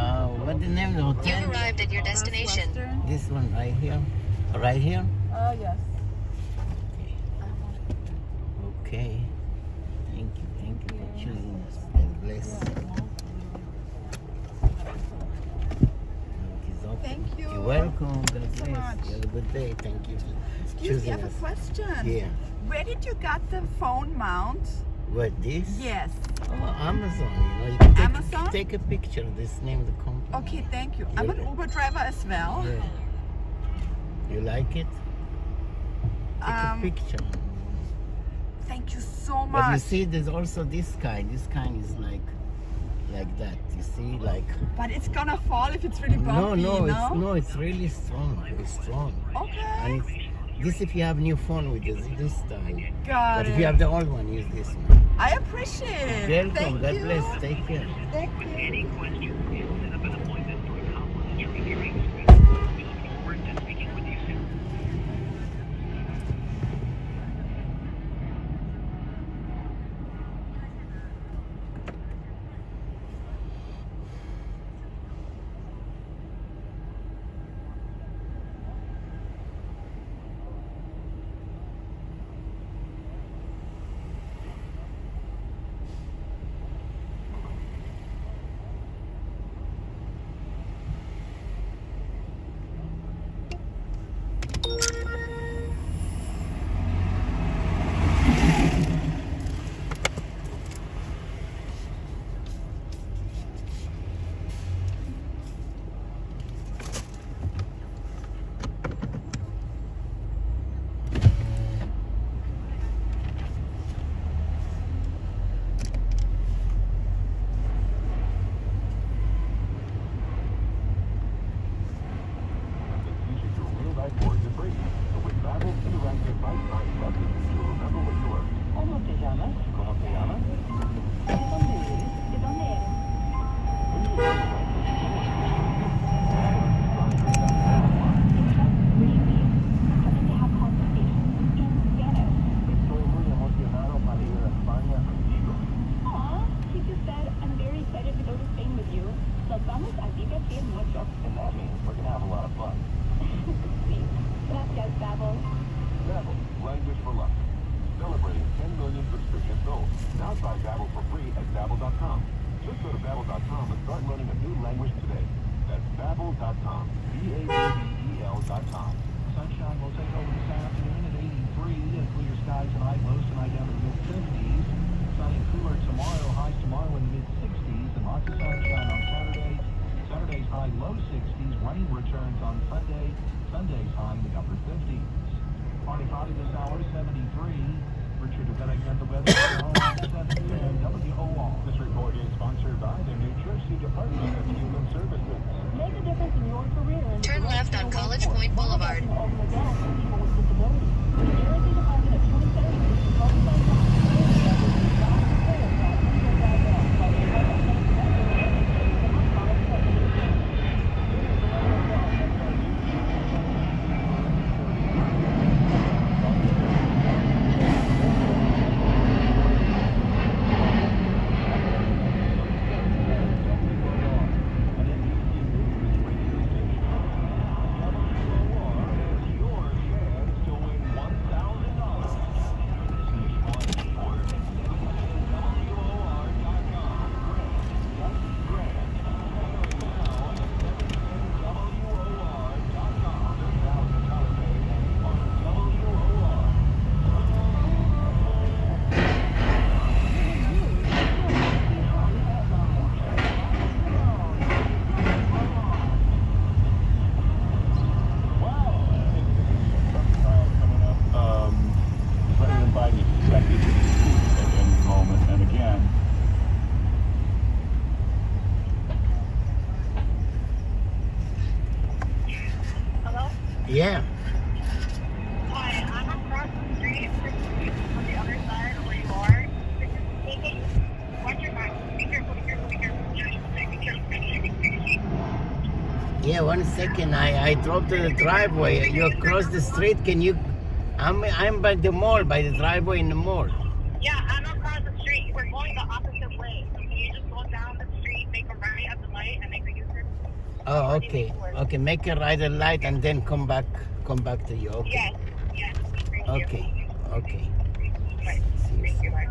What's the name of the hotel? You've arrived at your destination. This one right here. Right here? Yes. Okay. Thank you for choosing us. God bless. Thank you. You're welcome. God bless. so much. You have a good day. Thank you for Excuse me, choosing I have us. a question. Yeah. Where did you get the phone mount? What, this? Yes. Oh, Amazon. You can Amazon? take a picture of this name of the company. Okay, thank you. I'm an Uber driver as well. Yeah. You like it? Take a picture. Thank you so much. But you see, there's also this kind. This kind is like that. You see, like. But it's gonna fall if it's really bumpy, It's really strong. Very strong. Okay. And this, if you have new phone with this style. Got But it. if you have the old one, use this one. I appreciate it. Welcome. Thank God you. bless. Take care. Thank you. Any questions, set up an appointment for a complimentary hearing screen. We look forward to speaking with you soon. ¿Cómo te llamas? ¿Cómo te llamas? ¿De dónde eres? ¿De dónde eres? Estoy muy emocionado para ir a España contigo. Aw, she just said, I'm very excited to go to Spain with you. Nos vamos a divertir mucho. And that means we're going to have a lot of fun. Sí. Gracias, Babel. Babbel, language for life. Celebrating 10 million subscriptions sold. Now try Babbel for free at Babbel.com. Just go to Babbel.com and start learning a new language today. That's Babbel.com. Babbel.com. Sunshine will take over this afternoon at 83, and clear skies tonight, lows tonight down to the mid-50s. Sunny and cooler tomorrow, highs tomorrow in the mid-60s, and lots of sunshine on Saturday. Saturday's high low 60s, rain returns on Sunday. Sunday's high in the upper 50s. Party this hour, 73. Richard Devettig at the weather, 70 and WOR. This report is sponsored by the New Jersey Department of Human Services. Make a difference in your career. And Turn left on College Point Boulevard. Over the desk for people with disabilities. The New Jersey Department of Human Services is focused on 1 second. I drove to the driveway. You across the street. Can you? I'm by the mall, by the driveway in the mall. Yeah, I'm across the street. We're going the opposite way. So can you just go down the street, make a right at the light, and make a U-turn? Oh, okay. Okay, make a right at light and then come back to you. Okay. Yes. Yes. Thank you. Okay. Okay. Right. Thank you. Bye.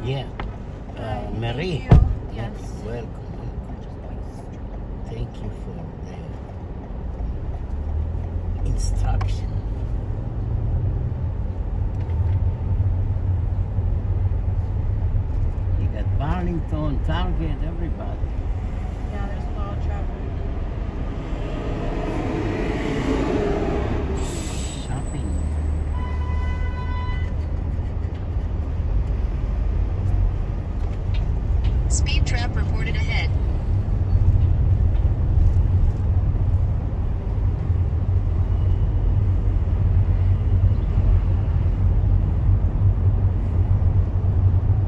Yeah. Marie. Yes. Welcome. Thank you for the instruction. You got Barlington, Target, everybody. Yeah, there's a lot of traffic. Shopping. Speed trap reported ahead.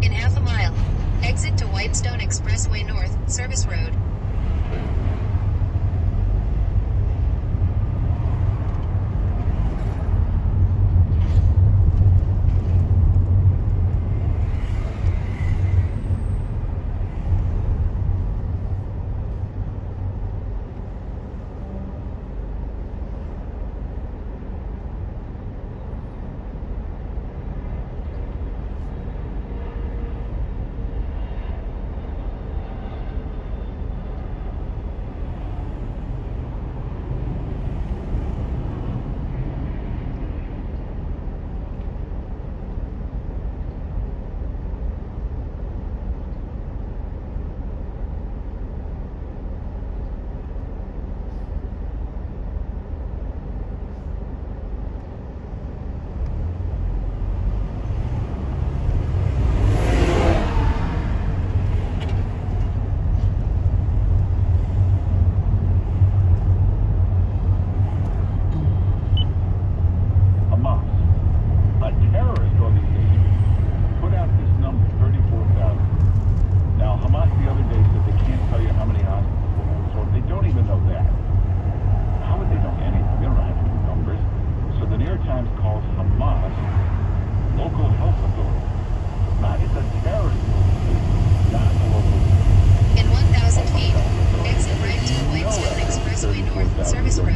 In half a mile, exit to Whitestone Expressway North, Service Road.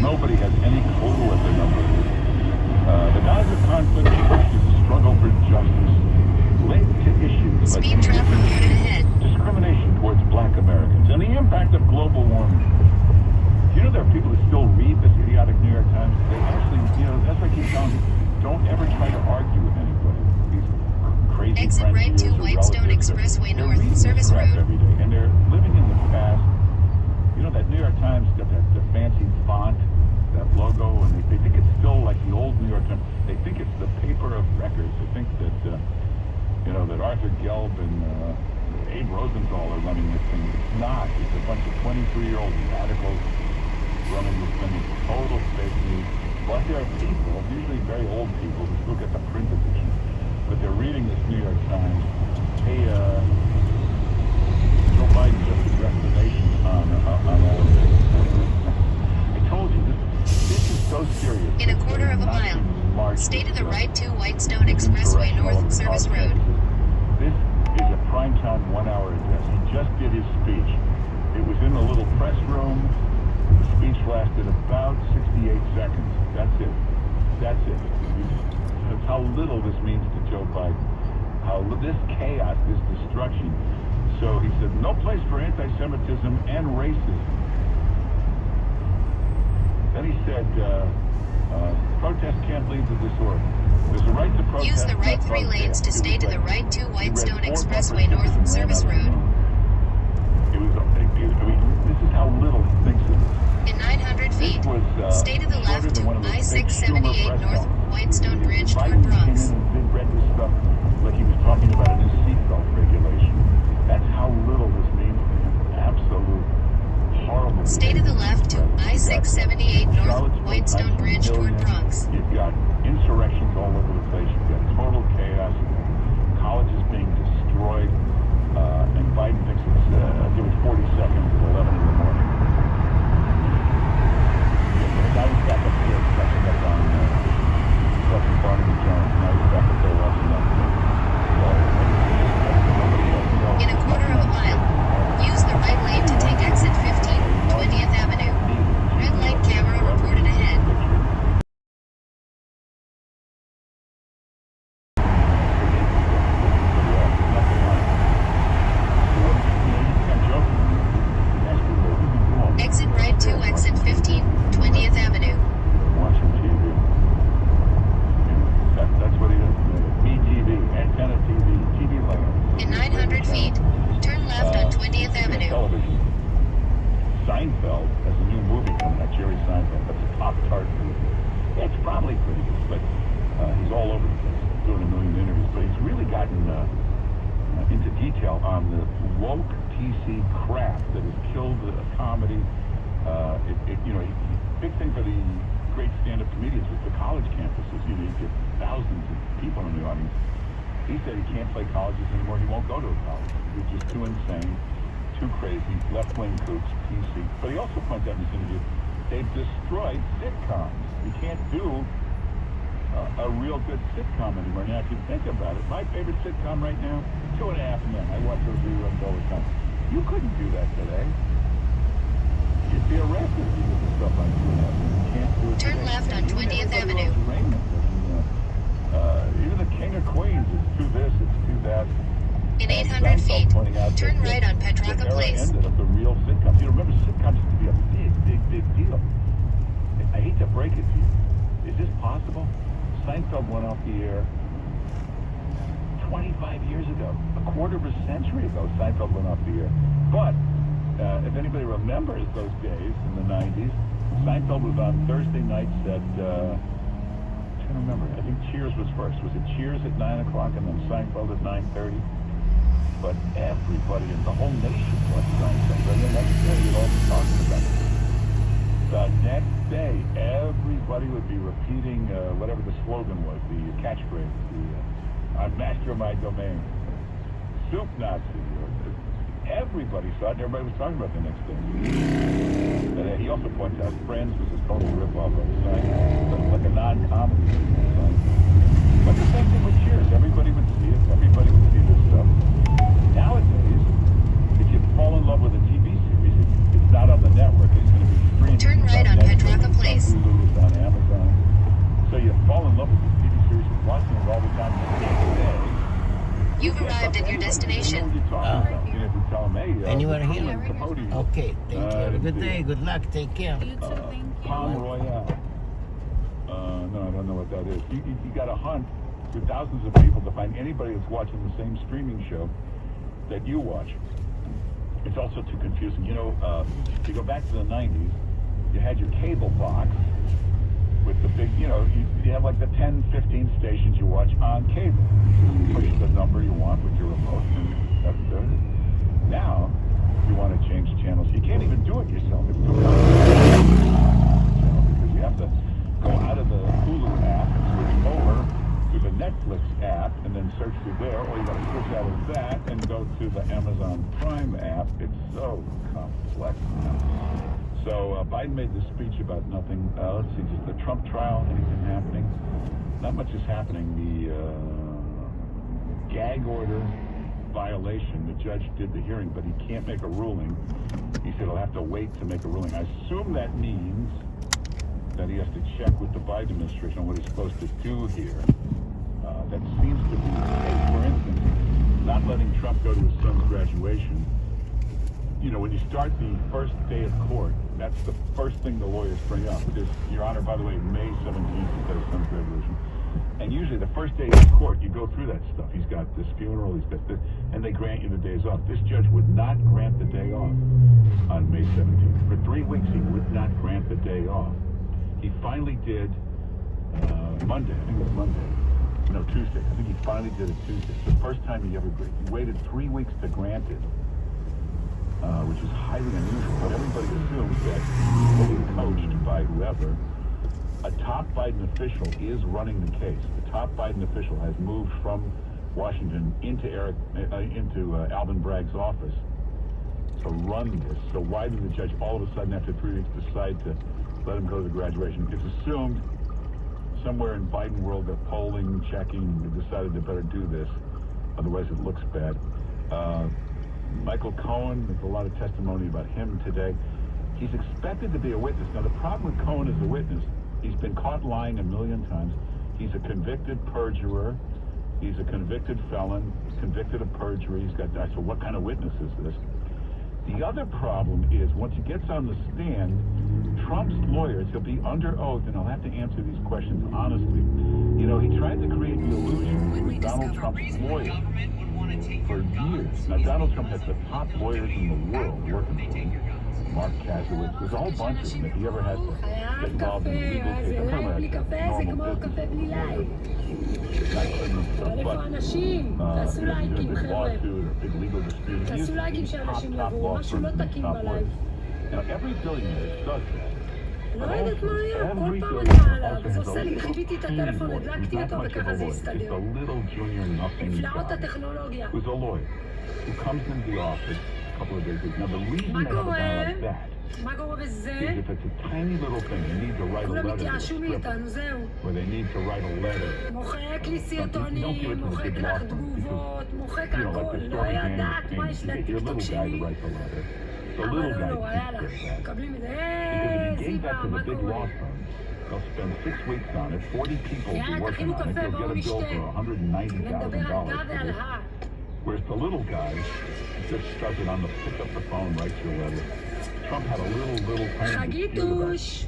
Nobody has any clue what the number is. The Gaza conflict is a struggle for justice, linked to issues like Speed trap reported ahead. discrimination towards black Americans, and the impact of global warming. You know there are people who still read this idiotic New York Times? They actually, that's what I keep telling you. Don't ever try to argue with anybody. These crazy Exit right to Whitestone Expressway North, Service Road. Every day, and they're living in the past. You know, that New York Times got that the fancy font, that logo, and they think it's still like the old New York Times. They think it's the paper of records. They think that, that Arthur Gelb and Abe Rosenthal are running this thing. It's not. It's a bunch of 23-year-old radicals running this thing. It's total fake news. But there are people, usually very old people, who still get the print edition. but they're reading this New York Times. Hey, Joe Biden just addressed the nation on all of this. I told you, this is so serious. In a quarter of a mile, stay to the right to Whitestone Expressway North Service Road. This is a primetime 1-hour address. He just did his speech. It was in the little press room. The speech lasted about 68 seconds. That's it. That's it. That's how little this means to Joe Biden. How this chaos, this destruction. So he said, no place for anti-Semitism and racism. Then he said, protest can't lead to disorder. There's a right to protest. Use the right 3 lanes to stay to the right to Whitestone Expressway North Service Road. This is how little he thinks of it. In 900 feet, stay to the left to I-678 North Whitestone Bridge toward Bronx. Read this stuff like he was talking about a new seatbelt regulation. That's how little this means to him. Absolute horrible. Stay to the left to I-678 North Whitestone Bridge toward Bronx. You've got insurrections all over the place. You've got total chaos. Colleges being destroyed. And Biden thinks it's, give it 40 seconds at 11 in the morning. Now he's back up here, catching up on watching Barnaby Jones. Now he's back up there watching that. In a quarter of a mile, use the right lane to take exit 15, 20th Avenue. Red light camera reported ahead. Exit right to exit 15, 20th Avenue. Watching TV. That's what he does. BTV, antenna TV, TV land. In 900 feet, turn left on 20th Avenue. Television. Seinfeld has a new movie coming out, Jerry Seinfeld. That's a Pop-Tart movie. Yeah, it's probably pretty good, but he's all over the place, doing a million interviews. But he's really gotten into detail on the woke PC crap that has killed the comedy. Big thing for the great stand-up comedians was the college campuses. You get thousands of people in the audience. He said he can't play colleges anymore. He won't go to a college. They're just too insane, too crazy, left-wing kooks, PC. But he also points out in this interview, they've destroyed sitcoms. You can't do a real good sitcom anymore. Now, if you think about it, my favorite sitcom right now, 2.5 Men. I watch those reruns all the time. You couldn't do that today. You'd be arrested if you did the stuff on 2.5 Men. You can't do it Turn today. left on 20th Avenue. Even the King of Queens is to this, it's to that. In 800 feet, turn right on Petrarca Place. Ended up the real sitcoms. You remember sitcoms used to be a big deal. I hate to break it to you. Is this possible? Seinfeld went off the air 25 years ago. A quarter of a century ago, Seinfeld went off the air. But if anybody remembers those days in the 90s, Seinfeld was on Thursday nights at, I'm trying to remember, I think Cheers was first. Was it Cheers at 9 o'clock and then Seinfeld at 9:30? But everybody in the whole nation watched Seinfeld. And the next day, you'd all be talking about it. The next day, everybody would be repeating whatever the slogan was, the catchphrase, I'm master of my domain. Soup Nazi. Everybody saw it, and everybody was talking about it the next day. And he also points out Friends was a total rip-off of Seinfeld, like a non-comedy. But the same thing with Cheers. Everybody would see it. Everybody would see this stuff. Nowadays, if you fall in love with a TV series, it's not on the network. It's going to be streamed. Turn right on Petrarca Place. Hulu, it's on Amazon. So you fall in love with this TV series, you're watching it all the time. You've arrived at your destination. Anywhere here? Okay, thank you. Have a good day. Good luck. Take care. Palm Royale. No, I don't know what that is. You got to hunt through thousands of people to find anybody that's watching the same streaming show that you watch. It's also too confusing. If you go back to the 90s, you had your cable box with the big, you have like the 10, 15 stations you watch on cable. You push the number you want with your remote, and that's it. Now, if you want to change channels, you can't even do it yourself. It's too complicated because you have to go out of the Hulu app and switch over to the Netflix app, and then so complex now. So Biden made this speech about nothing. Let's see, just the Trump trial, anything happening? Not much is happening. The gag order violation, the judge did the hearing, but he can't make a ruling. He said he'll have to wait to make a ruling. I assume that means that he has to check with the Biden administration on what he's supposed to do here. That seems to be the case. For instance, not letting Trump go to his son's graduation. You know, when you start the first day of court, that's the first thing the lawyers bring up. Because, Your Honor, by the way, May 17th is his son's graduation. And usually the first day of court, you go through that stuff. He's got this funeral, he's got this, and they grant you the days off. This judge would not grant the day off on May 17th. For 3 weeks, he would not grant the day off. He finally did Monday. I think it was Monday. No, Tuesday. I think he finally did it Tuesday. It's the first time he ever agreed. He waited 3 weeks to grant it, which is highly unusual. But everybody assumes that he's being coached by whoever. A top Biden official is running the case. The top Biden official has moved from Washington into Alvin Bragg's office to run this. So why did the judge all of a sudden after 3 weeks decide to let him go to the graduation? It's assumed somewhere in Biden world they're polling, checking, they decided they better do this, otherwise it looks bad. Michael Cohen, there's a lot of testimony about him today. He's expected to be a witness. Now the problem with Cohen as a witness, he's been caught lying 1,000,000 times. He's a convicted perjurer. He's a convicted felon. He's convicted of perjury. He's got, so what kind of witness is this? The other problem is once he gets on the stand, Trump's lawyers, he'll be under oath and he'll have to answer these questions honestly. You know, he tried to create the illusion with Donald Trump's lawyers for years. Now, Donald Trump has the top lawyers in the world working for him. Mark Kasowitz, there's a whole bunch of them. If he ever has to get involved in the legal case, I'm talking about normal business. Not criminal stuff, but there's a big lawsuit or big legal dispute. He's top law firm, top lawyers. Now, every billionaire does that. לא יודעת מה היה, כל פעם אני מעלה, וזה עושה לי, חיביתי את הטלפון, הדלקתי אותו וככה זה הסתדר. נפלאות הטכנולוגיה. מה קורה? מה קורה בזה? כולם התייאשו מאיתנו, זהו. מוחק לי סרטונים, מוחק לך תגובות, מוחק הכל, לא ידעת מה יש לטיקטוק שלי. אבל לא, יאללה, מקבלים את זה, זיבה, מה קורה? יאללה, תכינו קפה, בואו נשתה. ונדבר על גב ועל הר. Whereas the little guy just started on the pick up the phone, write your letter. Trump had a little חגיתוש!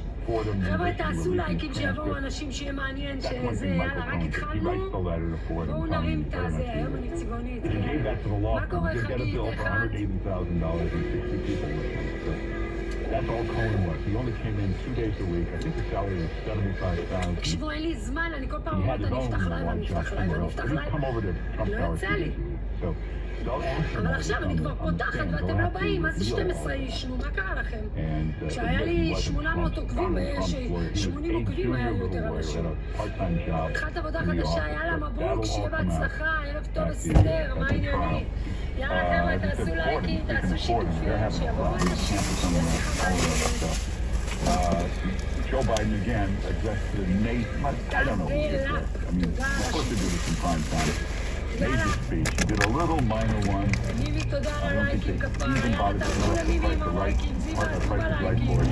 חבר'ה, תעשו לייקים שיבואו אנשים שיהיה מעניין שזה, יאללה, רק התחלנו. בואו נרים את הזה, היום אני צבעונית. מה קורה חגית? אחד? That's all Cohen was. He only came in 2 days a week. I think the salary was $75,000. תקשיבו, אין לי זמן, אני כל פעם אומרת, אני אפתח לייב, אני אפתח לייב, אני אפתח לייב. לא יוצא לי. אבל עכשיו אני כבר פותחת ואתם לא באים, מה זה 12 איש? נו, מה קרה לכם? כשהיה לי 800 עוקבים, 80 עוקבים היה לי יותר אנשים. התחלת עבודה חדשה, יאללה, מבוק, שיהיה בהצלחה, ערב טוב וסדר, מה העניינים? יאללה, חבר'ה, תעשו לייקים, תעשו שיתופים, שיבואו אנשים, שיהיה שיחה מעניינים. Joe Biden again addressed the nation. I don't know who did that. I mean, we're supposed to do this in prime time. Made the speech. He did a little minor one. I don't think they even bothered to know if the price is right for it.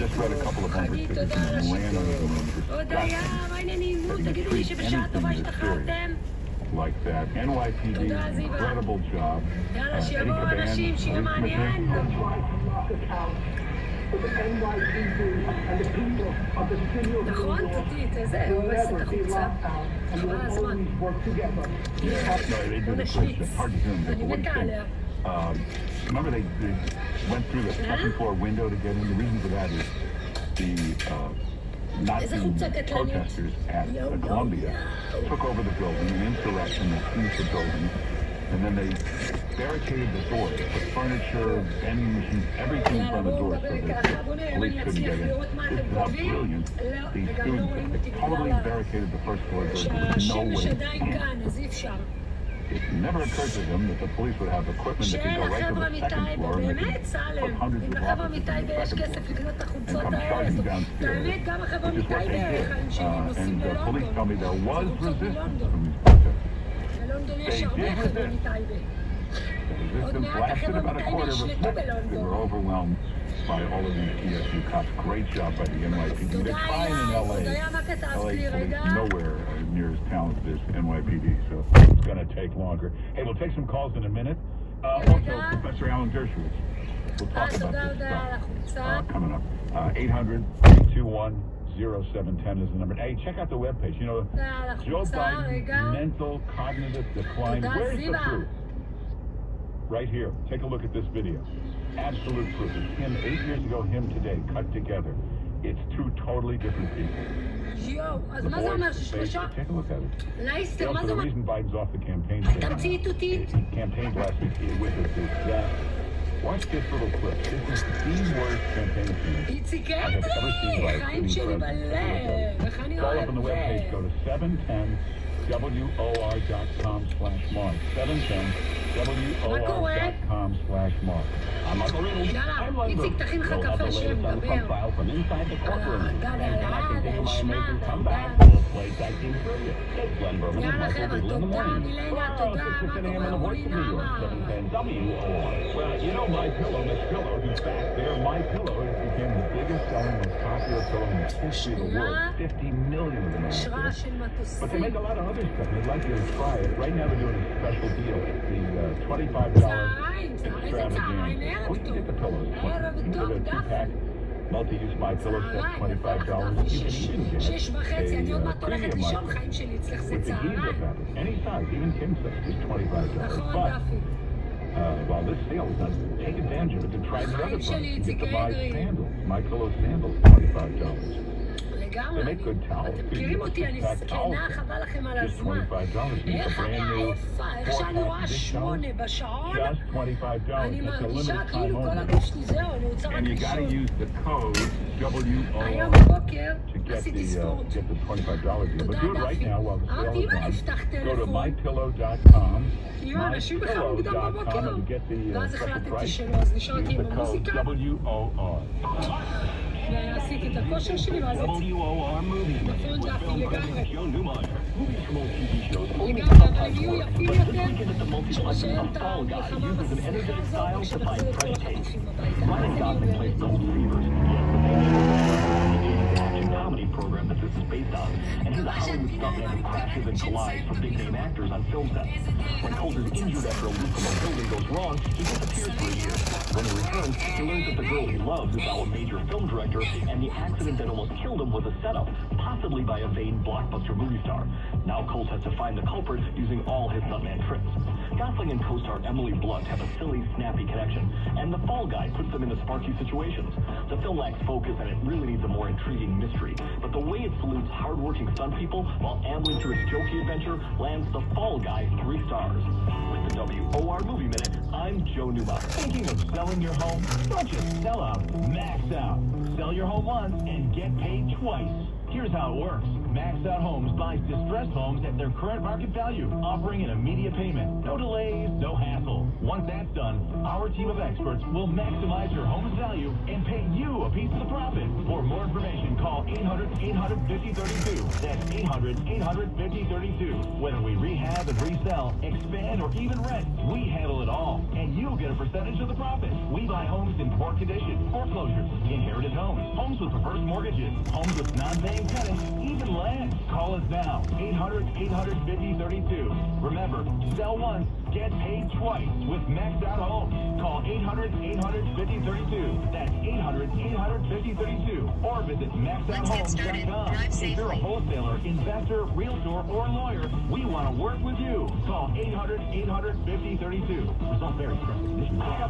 Just read a couple of bumper tickets and ran over the room. Like that. NYPD, incredible job. Eddie Caban, נכון, תתית, איזה הורס את החוצה. חבל הזמן. בוא נשוויץ. אני מתה עליה. Remember they went through the second floor window to get in? The reason for that is the Nazi protesters at Columbia took over the building, an insurrection that seized the building. And then they barricaded the door. They put furniture, vending machines, everything in front of the door so that the police couldn't get in. This is how brilliant these students have totally barricaded the first floor door. There's no way. It never occurred to them that the police would have equipment that could go right to the second floor and they could put hundreds of officers in the second floor and come charging downstairs, which is what they did. And the police tell me there was resistance from these protesters. They did resist. The resistance lasted about a quarter of a second. They were overwhelmed by all of these TSU cops. Great job by the NYPD. They're trying in LA. LA police nowhere near as talented as NYPD, so it's going to take longer. Hey, we'll take some calls in a minute. Also, Professor Alan Dershowitz. We'll talk about this stuff coming up. 800-321-0710 is the number. Hey, check out the webpage. You know, Joe Biden's mental cognitive decline. Where's the proof? Right here. Take a look at this video. Absolute proof. It's him 8 years ago, him today, cut together. It's two totally different people. The boys, take a look at it. Also, the reason Biden's off the campaign today, he campaigned last week with us, is that, watch this little clip. This is the worst campaign scene I have ever seen by any president. All up on the webpage, go to 710WOR.com/Mark. 710WOR.com/Mark. I'm Michael Reynolds. I'm Lundberg. We'll have the latest on the profile from inside the courtroom. And then I can take my amazing comeback. We'll play tag team trivia. It's Lundberg with Michael Reynolds in the morning. Oh, 6 a.m. on the Voice of New York, 710 WOR. Well, you know My Pillow, Miss Pillow. In fact, their My Pillow has become the biggest selling, most popular pillow in the history of the world. 50 million of them out there. But they make a lot of other stuff. I'd like you to try it. Right now they're doing a special deal. It's the $25 extravaganza. Oh, you can get the pillows. You can get a 2-pack multi-use My Pillow set, $25. You can even get a premium My Pillow with the Giza fabric. Any size, even king size, is $25. But while this sale is done, take advantage of it to try the other products. You get the My Sandals, My Pillow Sandals, $25. They make good towels. מכירים אותי, אני זקנה, חבל לכם על הזמן. איך אני עייפה, איך שאני רואה 8 בשעון, אני מרגישה כאילו כל הגוף שלי זהו, אני רוצה רק לישון. היום בבוקר עשיתי ספורט. תודה דפי. אמרתי, אם אני אפתח טלפון, יהיו אנשים בכלל מוקדם בבוקר. ואז החלטתי שלא, אז נשארתי עם המוזיקה. ועשיתי את הכושר שלי, ואז יצאתי. נכון, דפי, לגמרי. לגמרי, אבל הם יהיו יפים יותר, כשנשאר את המלחמה בסליחה הזאת, כשנחזור את כל החטופים הביתה. אז אני comedy program that this is based on, and he's a Hollywood stuntman who crashes and collides for big-name actors on film sets. When Colt is injured after a leap from a building goes wrong, he disappears for a year. When he returns, he learns that the girl he loves is now a major film director, and the accident that almost killed him was a setup, possibly by a vain blockbuster movie star. Now Colt has to find the culprit using all his stuntman tricks. Gosling and co-star Emily Blunt have a silly, snappy connection, and the Fall Guy puts them into sparky situations. The film lacks focus, and it really needs a more intriguing mystery. But the way it salutes hard-working stunt people while ambling through its jokey adventure lands The Fall Guy 3 stars. With the WOR Movie Minute, I'm Joe Newman. Thinking of selling your home? Don't just sell out, max out. Sell your home once and get paid twice. Here's how it works. Max Out Homes buys distressed homes at their current market value, offering an immediate payment. No delays, no hassle. Once that's done, our team of experts will maximize your home's value and pay you a piece of the profit. For more information, call 800-800-5032. That's 800-800-5032. Whether we rehab and resell, expand, or even rent, we handle it all. And you'll get a percentage of the profit. We buy homes in poor condition, foreclosures, inherited homes, homes with reverse mortgages, homes with non-paying tenants, even land. Call us now, 800-800-5032. Remember, sell once, get paid twice with Maxed Out Homes. Call 800-800-5032. That's 800-800-5032. Or visit maxedouthhomes.com. If you're a wholesaler, investor, realtor, or lawyer, we want to work with you. Call 800-800-5032. Results vary.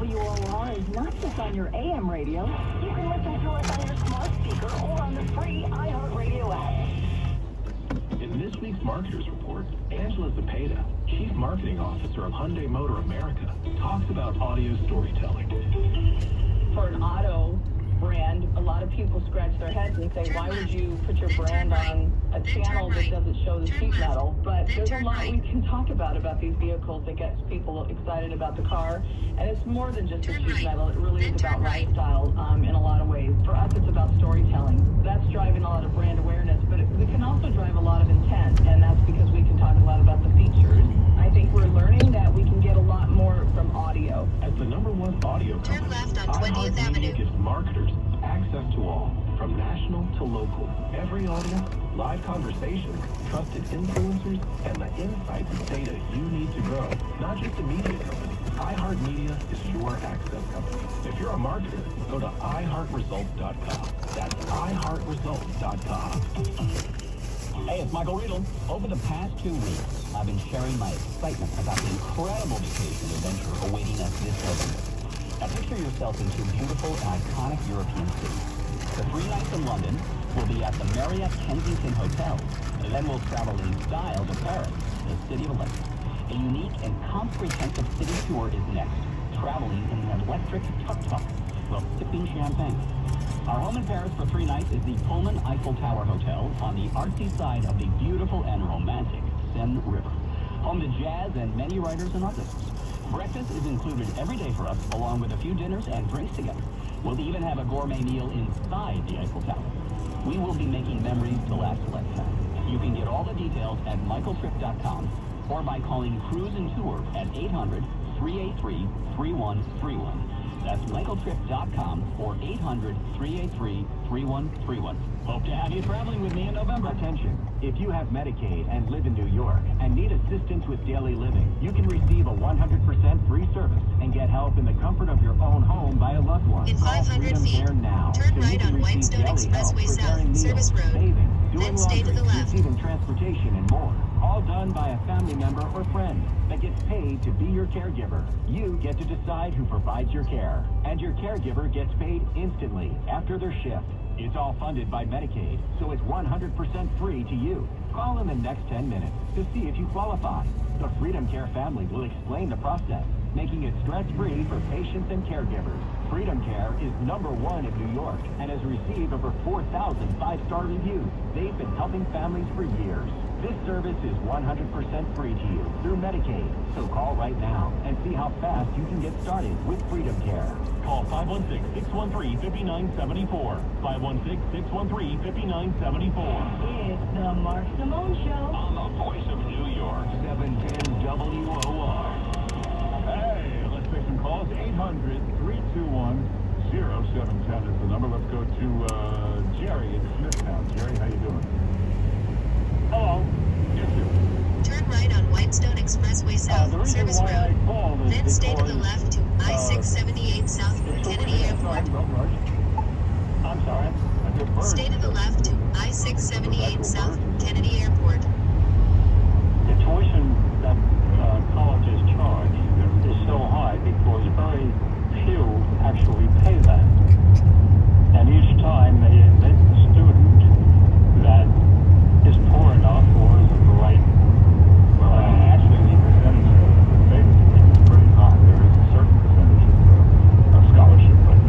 WOR is not just on your AM radio. You can listen to us on your smart speaker or on the free iHeartRadio app. In this week's Marketers Report, Angela Zepeda, Chief Marketing Officer of Hyundai Motor America, talks about audio storytelling. For an auto brand, a lot of people scratch their heads and say, why would you put your brand on a channel that doesn't show the sheet metal? But there's a lot we can talk about these vehicles that gets people excited about the car. And it's more than just the sheet metal. It really is about lifestyle in a lot of ways. For us, it's about storytelling. That's driving a lot of brand awareness, but we can also drive a lot of intent, and that's because we can talk a lot about the features. I think we're learning that we can get a lot more from audio. As the #1 audio company, Turn left on 20th iHeartMedia Avenue. gives marketers access to all, from national to local. Every audience, live conversations, trusted influencers, and the insights and data you need to grow. Not just a media company. iHeartMedia is your access company. If you're a marketer, go to iHeartResults.com. That's iHeartResults.com. Hey, it's Michael Riedel. Over the past 2 weeks, I've been sharing my excitement about the incredible vacation adventure awaiting us this summer. Now picture yourself in 2 beautiful and iconic European cities. The 3 nights in London will be at the Marriott Kensington Hotel, and then we'll travel in style to Paris, the city of lights. A unique and comprehensive city tour is next, traveling in an electric tuk-tuk while sipping champagne. Our home in Paris for 3 nights is the Pullman Eiffel Tower Hotel on the artsy side of the beautiful and romantic Seine River. Home to jazz and many writers and artists. Breakfast is included every day for us, along with a few dinners and drinks together. We'll even have a gourmet meal inside the Eiffel Tower. We will be making memories to last a lifetime. You can get all the details at michaeltrip.com or by calling Cruise and Tour at 800-383-3131. That's michaeltrip.com or 800-383-3131. Hope to have you traveling with me in November. Attention, if you have Medicaid and live in New York and need assistance with daily living, you can receive a 100% free service and get help in the comfort of your own home by a loved one. In 500 feet, now, turn so right on Whitestone Expressway South, Service Road. Saving, doing Then stay to the laundry, left. receiving transportation, and more. All done by a family member or friend that gets paid to be your caregiver. You get to decide who provides your care, and your caregiver gets paid instantly after their shift. It's all funded by Medicaid, so it's 100% free to you. Call in the next 10 minutes to see if you qualify. The Freedom Care family will explain the process, making it stress-free for patients and caregivers. Freedom Care is #1 in New York and has received over 4,000 5-star reviews. They've been helping families for years. This service is 100% free to you through Medicaid. So call right now and see how fast you can get started with Freedom Care. Call 516-613-5974. 516-613-5974. It's the Mark Simone Show. On the voice of New York, 710 WOR. Hey, let's take some calls. 800-321-0710 is the number. Let's go to Jerry in Smithtown. Jerry, how you doing? Hello. Yes, sir. Turn right on Whitestone Expressway South, Service Road. Then stay to the left to I-678 South from Kennedy Airport. I'm sorry. Stay to the left to I-678 South from Kennedy Airport. The tuition that colleges charge is so high because very few actually pay that. And each time they admit a student that is poor enough or is of the right. Actually, the percentage of favors is pretty high. There is a certain percentage of scholarship, but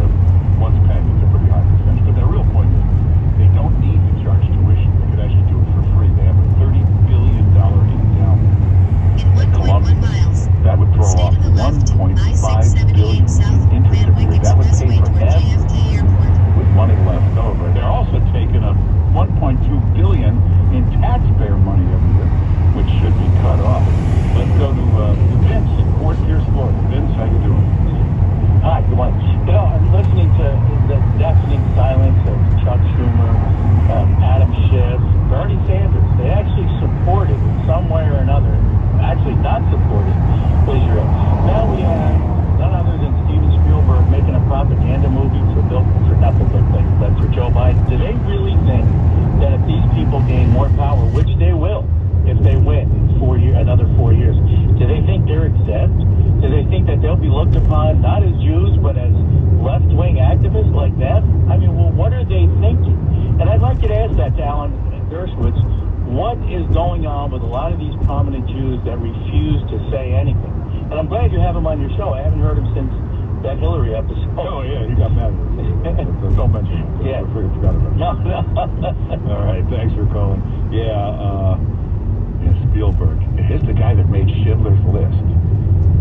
once paying, it's a pretty high percentage. But their real point is they don't need to charge tuition. They could actually do it for free. They have a $30 billion endowment. In 1.1 miles, That would throw stay off to the left to $1.5 billion I-678 South in interest Van Wyck rate. That would pay Expressway for toward everything JFK Airport. with money left over. They're also taking up $1.2 billion in taxpayer money every year, which should be cut off. Let's go to Vince in Fort Pierce, Florida. Vince, how you doing? Hi, good morning. You know, I'm listening to the deafening silence of Chuck Schumer, Adam Schiff, Bernie Sanders. They actually supported in some way or another, actually not supported Israel. Now we have none other than Steven Spielberg making a propaganda movie for Joe Biden. Do they really think that if these people gain more power, which they will, if they win in another 4 years, do they think they're exempt? Do they think that they'll be looked upon not as Jews, but as left-wing activists like them? I mean, well, what are they thinking? And I'd like you to ask that to Alan Dershowitz. what is going on with a lot of these prominent Jews that refuse to say anything. And I'm glad you have him on your show. I haven't heard him since that Hillary episode. Oh, yeah, he got mad at me. Don't mention it. Yeah. I forgot about it. No. All right, thanks for calling. Yeah, Spielberg. Here's the guy that made Schindler's List.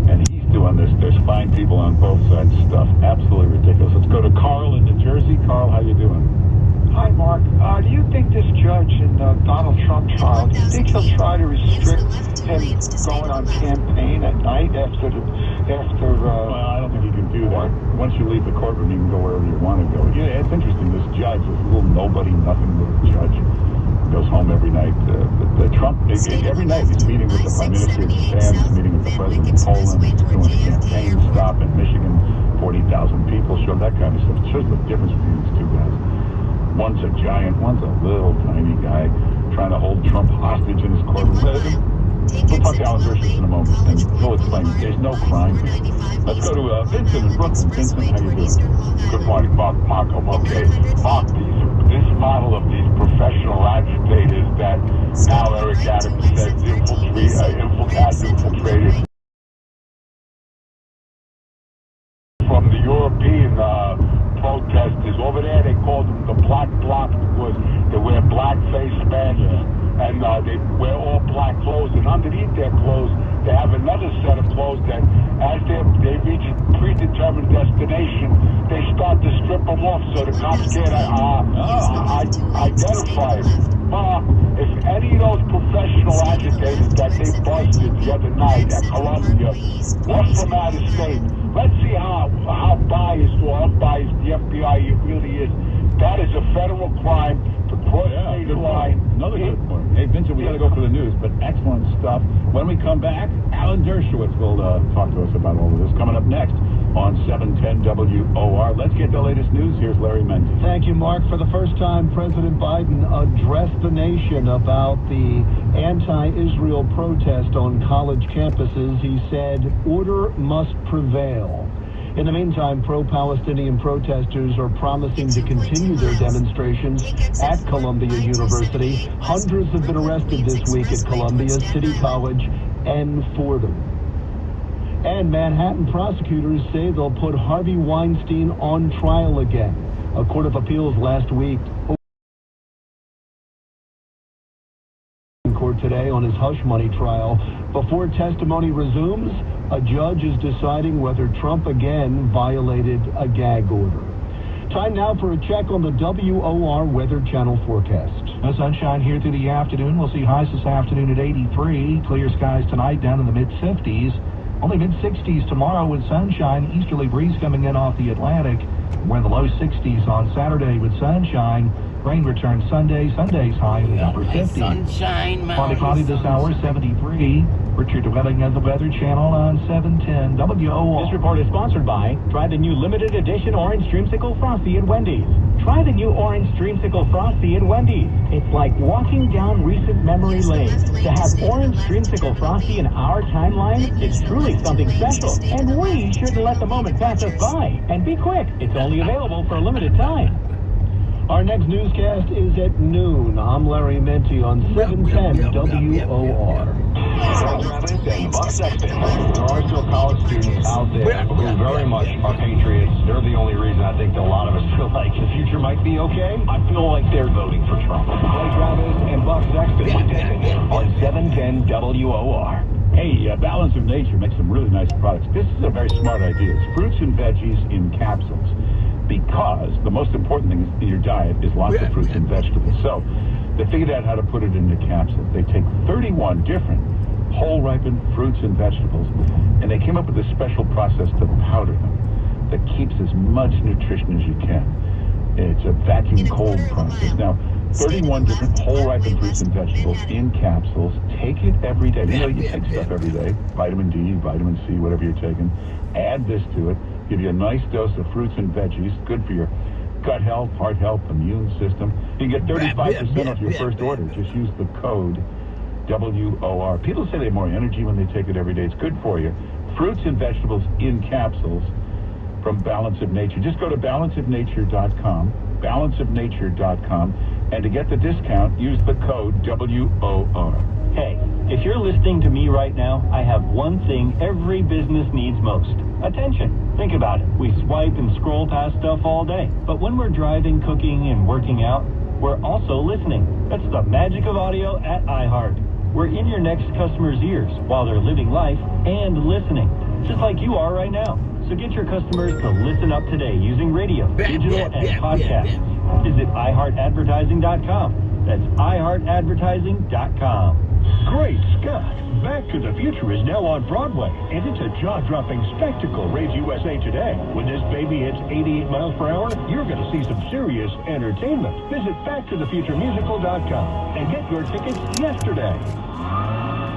And he's doing this. There's fine people on both sides stuff. Absolutely ridiculous. Let's go to Carl in New Jersey. Carl, how you doing? Hi, Mark. Do you think this judge in Donald Trump trial, do you think he'll try to restrict him going on campaign at night after Well, I don't think he can do that. Once you leave the courtroom, you can go wherever you want to go. Yeah, it's interesting. This judge, this little nobody, nothing little judge, goes home every night. The Trump, every night he's meeting with the Prime Minister of Japan, he's meeting with the President of Poland, he's doing a campaign stop in Michigan, 40,000 people show, that kind of stuff. It shows the difference between these two guys. One's a giant, one's a little tiny guy trying to hold Trump hostage in his courtroom. We'll talk to Alan Dershowitz in a moment, and he'll explain there's no crime here. Let's go to Vincent in Brooklyn. Vincent, how you doing? Good morning, Mark. I'm okay. Mark, this model of these professional agitators that now Eric Adams says has infiltrated from the European protesters. Over there, they call them the Black Bloc because they wear black face masks and they wear all black clothes. And underneath their clothes, they have another set of clothes that, as they reach a predetermined destination, they start to strip them off so the cops can't identify them. If any of those professional agitators that they busted the other night at Columbia were from out of state, let's see how biased or unbiased the FBI really is. That is a federal crime to cross state line. Another good point. Hey, Vincent, we got to go for the news, but excellent stuff. When we come back, Alan Dershowitz will talk to us about all of this. Coming up next on 710 WOR. Let's get the latest news. Here's Larry Mendes. Thank you, Mark. For the first time, President Biden addressed the nation about the anti-Israel protest on college campuses. He said, order must prevail. In the meantime, pro-Palestinian protesters are promising to continue their demonstrations at Columbia University. Hundreds have been arrested this week at Columbia, City College, and Fordham. And Manhattan prosecutors say they'll put Harvey Weinstein on trial again. A court of appeals last week court today on his hush money trial. Before testimony resumes, a judge is deciding whether Trump again violated a gag order. Time now for a check on the WOR Weather Channel forecast. No sunshine here through the afternoon. We'll see highs this afternoon at 83. Clear skies tonight down in the mid-50s. Only mid-60s tomorrow with sunshine. Easterly breeze coming in off the Atlantic. We're in the low 60s on Saturday with sunshine. Rain returns Sunday. Sunday's high in the upper 50s. Sunshine, Cloudy this hour, 73. Richard Welling of the Weather Channel on 710 WOR. This report is sponsored by Try the new limited edition Orange Dreamsicle Frosty at Wendy's. Try the new Orange Dreamsicle Frosty at Wendy's. It's like walking down recent memory lane. To have Orange Dreamsicle Frosty in our timeline, it's truly something special. And we shouldn't let the moment pass us by. And be quick, it's only available for a limited time. Our next newscast is at noon. I'm Larry Menti on 710 WOR. There are still college students out there who very much are patriots. They're the only reason I think that a lot of us feel like the future might be okay. I feel like they're voting for Trump. Clay Travis and Buck Sexton on 710 WOR. Hey, Balance of Nature makes some really nice products. This is a very smart idea. It's fruits and veggies in capsules. Because the most important thing in your diet is lots of fruits and vegetables. So they figured out how to put it into capsules. They take 31 different whole ripened fruits and vegetables, and they came up with a special process to powder them that keeps as much nutrition as you can. It's a vacuum cold process. Now, 31 different whole ripened fruits and vegetables in capsules. Take it every day. You know, you take stuff every day. Vitamin D, vitamin C, whatever you're taking. Add this to it. Give you a nice dose of fruits and veggies. Good for your gut health, heart health, immune system. You can get 35% off your first order. Just use the code WOR. People say they have more energy when they take it every day. It's good for you. Fruits and vegetables in capsules from Balance of Nature. Just go to balanceofnature.com. Balanceofnature.com. And to get the discount, use the code WOR. Hey, if you're listening to me right now, I have one thing every business needs most. Attention. Think about it. We swipe and scroll past stuff all day. But when we're driving, cooking, and working out, we're also listening. That's the magic of audio at iHeart. We're in your next customer's ears while they're living life and listening, just like you are right now. So get your customers to listen up today using radio, digital, and podcasts. Visit iHeartAdvertising.com. That's iHeartAdvertising.com. Great Scott! Back to the Future is now on Broadway, and it's a jaw-dropping spectacle. Raise USA Today. When this baby hits 88 miles per hour, you're going to see some serious entertainment. Visit BackToTheFutureMusical.com and get your tickets yesterday.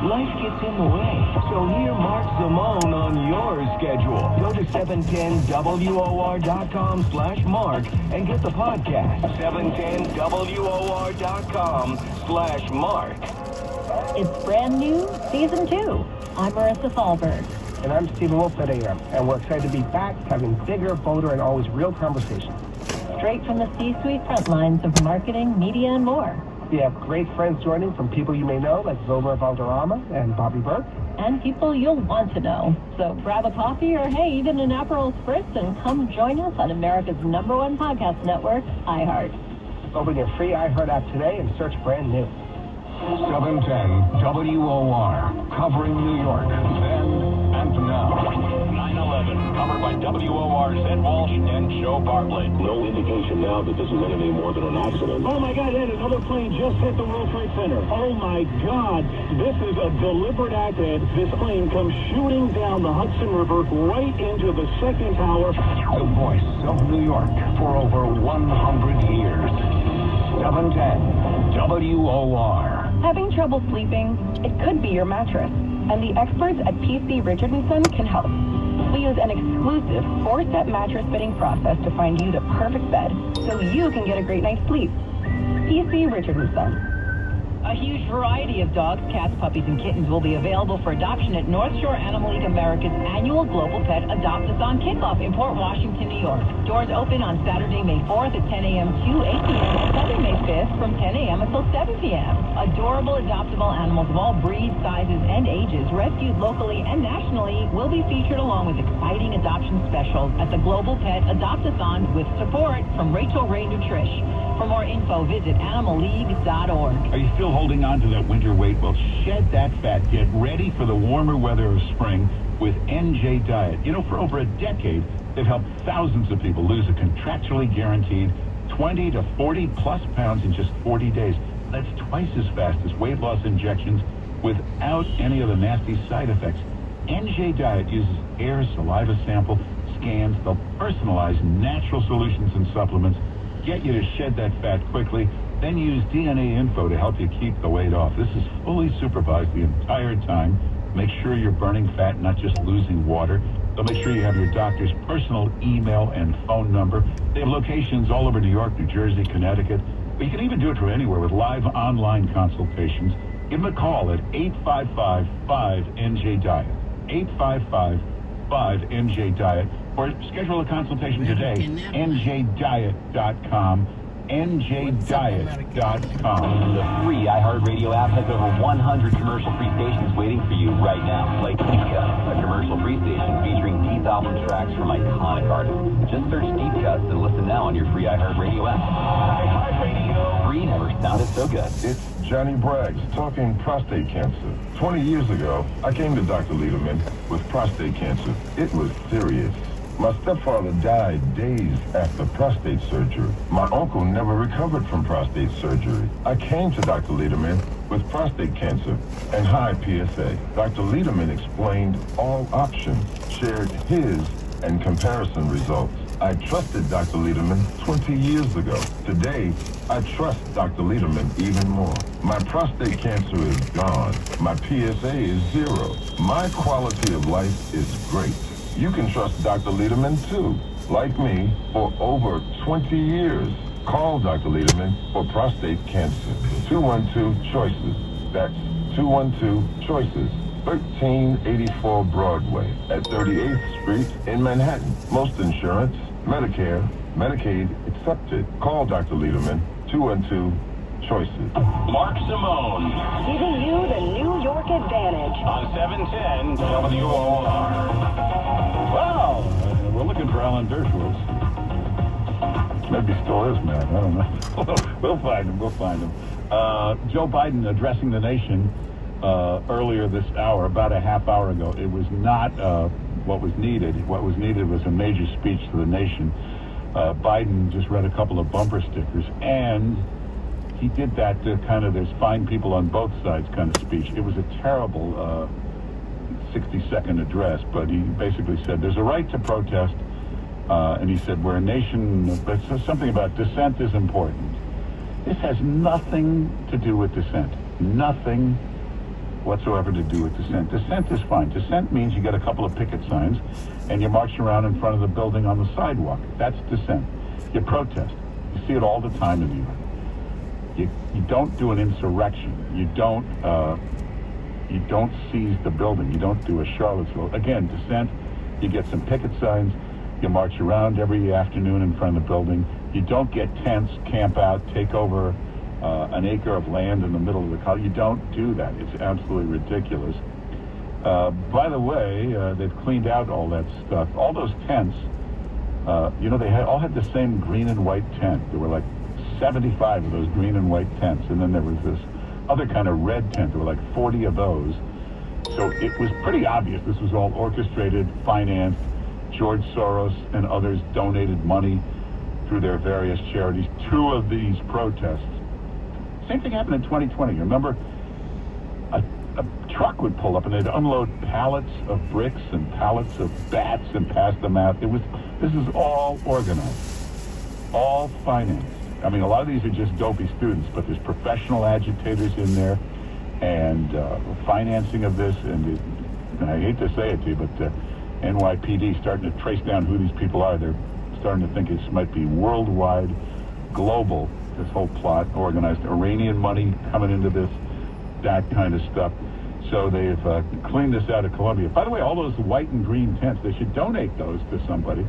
Life gets in the way, so hear Mark Simone on your schedule. Go to 710WOR.com/Mark and get the podcast. 710WOR.com/Mark. It's brand new, season 2. I'm Marissa Thalberg. And I'm Stephen Wolf at AM, and we're excited to be back having bigger, bolder, and always real conversations. Straight from the C-suite front lines of marketing, media, and more. We have great friends joining from people you may know, like Zomer Valderrama and Bobby Burke. And people you'll want to know. So grab a coffee or, hey, even an Aperol Spritz and come join us on America's #1 podcast network, iHeart. Open your free iHeart app today and search brand new. 710 WOR, covering New York, then and now. 9/11, covered by WOR's Ed Walsh and Joe Bartlett. No indication now that this is anything more than an accident. Oh my God, Ed, another plane just hit the World Trade Center. Oh my God, this is a deliberate act, Ed. This plane comes shooting down the Hudson River right into the second tower. The voice of New York for over 100 years. 710 WOR. Having trouble sleeping? It could be your mattress, and the experts at PC Richardson can help. We use an exclusive 4-step mattress fitting process to find you the perfect bed, so you can get a great night's sleep. PC Richardson. A huge variety of dogs, cats, puppies, and kittens will be available for adoption at North Shore Animal League America's annual Global Pet Adopt-a-thon Kickoff in Port Washington, New York. Doors open on Saturday, May 4th at 10 a.m. to 8 p.m. and Sunday, May 5th from 10 a.m. until 7 p.m. Adorable adoptable animals of all breeds, sizes, and ages, rescued locally and nationally, will be featured along with exciting adoption specials at the Global Pet Adopt-a-thon with support from Rachel Ray Nutrish. For more info, visit animalleague.org. Are you still holding on to that winter weight? Well, shed that fat. Get ready for the warmer weather of spring with NJ Diet. You know, for over a decade, they've helped thousands of people lose a contractually guaranteed 20 to 40 plus pounds in just 40 days. That's twice as fast as weight loss injections without any of the nasty side effects. NJ Diet uses air, saliva sample, scans, they'll personalize natural solutions and supplements, get you to shed that fat quickly, then use DNA info to help you keep the weight off. This is fully supervised the entire time. Make sure you're burning fat, not just losing water. They'll make sure you have your doctor's personal email and phone number. They have locations all over New York, New Jersey, Connecticut. But you can even do it from anywhere with live online consultations. Give them a call at 855-5NJ-DIET. 855-5NJ-DIET. Or schedule a consultation today. NJDiet.com. NJDiet.com. The free iHeartRadio app has over 100 commercial-free stations waiting for you right now. Like Deep Cuts, a commercial-free station featuring Keith album tracks from iconic artists. Just search Deep Cuts and listen now on your free iHeartRadio app. iHeartRadio. Free never sounded so good. It's Johnny Braggs talking prostate cancer. 20 years ago, I came to Dr. Lederman with prostate cancer. It was serious. My stepfather died days after prostate surgery. My uncle never recovered from prostate surgery. I came to Dr. Lederman with prostate cancer and high PSA. Dr. Lederman explained all options, shared his and comparison results. I trusted Dr. Lederman 20 years ago. Today, I trust Dr. Lederman even more. My prostate cancer is gone. My PSA is 0. My quality of life is great. You can trust Dr. Lederman too. Like me, for over 20 years. Call Dr. Lederman for prostate cancer. 212-CHOICES. That's 212-CHOICES. 1384 Broadway at 38th Street in Manhattan. Most insurance, Medicare, Medicaid accepted. Call Dr. Lederman 212 Choices. Mark Simone. Giving you the New York advantage. On 710 WOR. Wow, we're looking for Alan Dershowitz. Maybe still is, man. I don't know. We'll find him. Joe Biden addressing the nation earlier this hour, about a half hour ago. It was not what was needed. What was needed was a major speech to the nation. Biden just read a couple of bumper stickers, and he did that to kind of, there's fine people on both sides kind of speech. It was a terrible 60-second address, but he basically said there's a right to protest, and he said we're a nation, but something about dissent is important. This has nothing to do with dissent. Nothing whatsoever to do with dissent. Dissent is fine. Dissent means you get a couple of picket signs and you march around in front of the building on the sidewalk. That's dissent. You protest. You see it all the time in New York. You don't do an insurrection. You don't seize the building. You don't do a Charlottesville. Again, dissent, you get some picket signs, you march around every afternoon in front of the building. You don't get tents, camp out, take over an acre of land in the middle of the college. You don't do that. It's absolutely ridiculous. By the way, they've cleaned out all that stuff. All those tents, they all had the same green and white tent. There were like 75 of those green and white tents, and then there was this other kind of red tent. There were like 40 of those. So it was pretty obvious this was all orchestrated, financed. George Soros and others donated money through their various charities. 2 of these protests. Same thing happened in 2020. Remember, a truck would pull up and they'd unload pallets of bricks and pallets of bats and pass them out. This is all organized, all financed. I mean, a lot of these are just dopey students, but there's professional agitators in there, and financing of this. And I hate to say it to you, but NYPD starting to trace down who these people are. They're starting to think this might be worldwide, global. This whole plot, organized Iranian money coming into this, that kind of stuff. So they've cleaned this out of Columbia. By the way, all those white and green tents, they should donate those to somebody,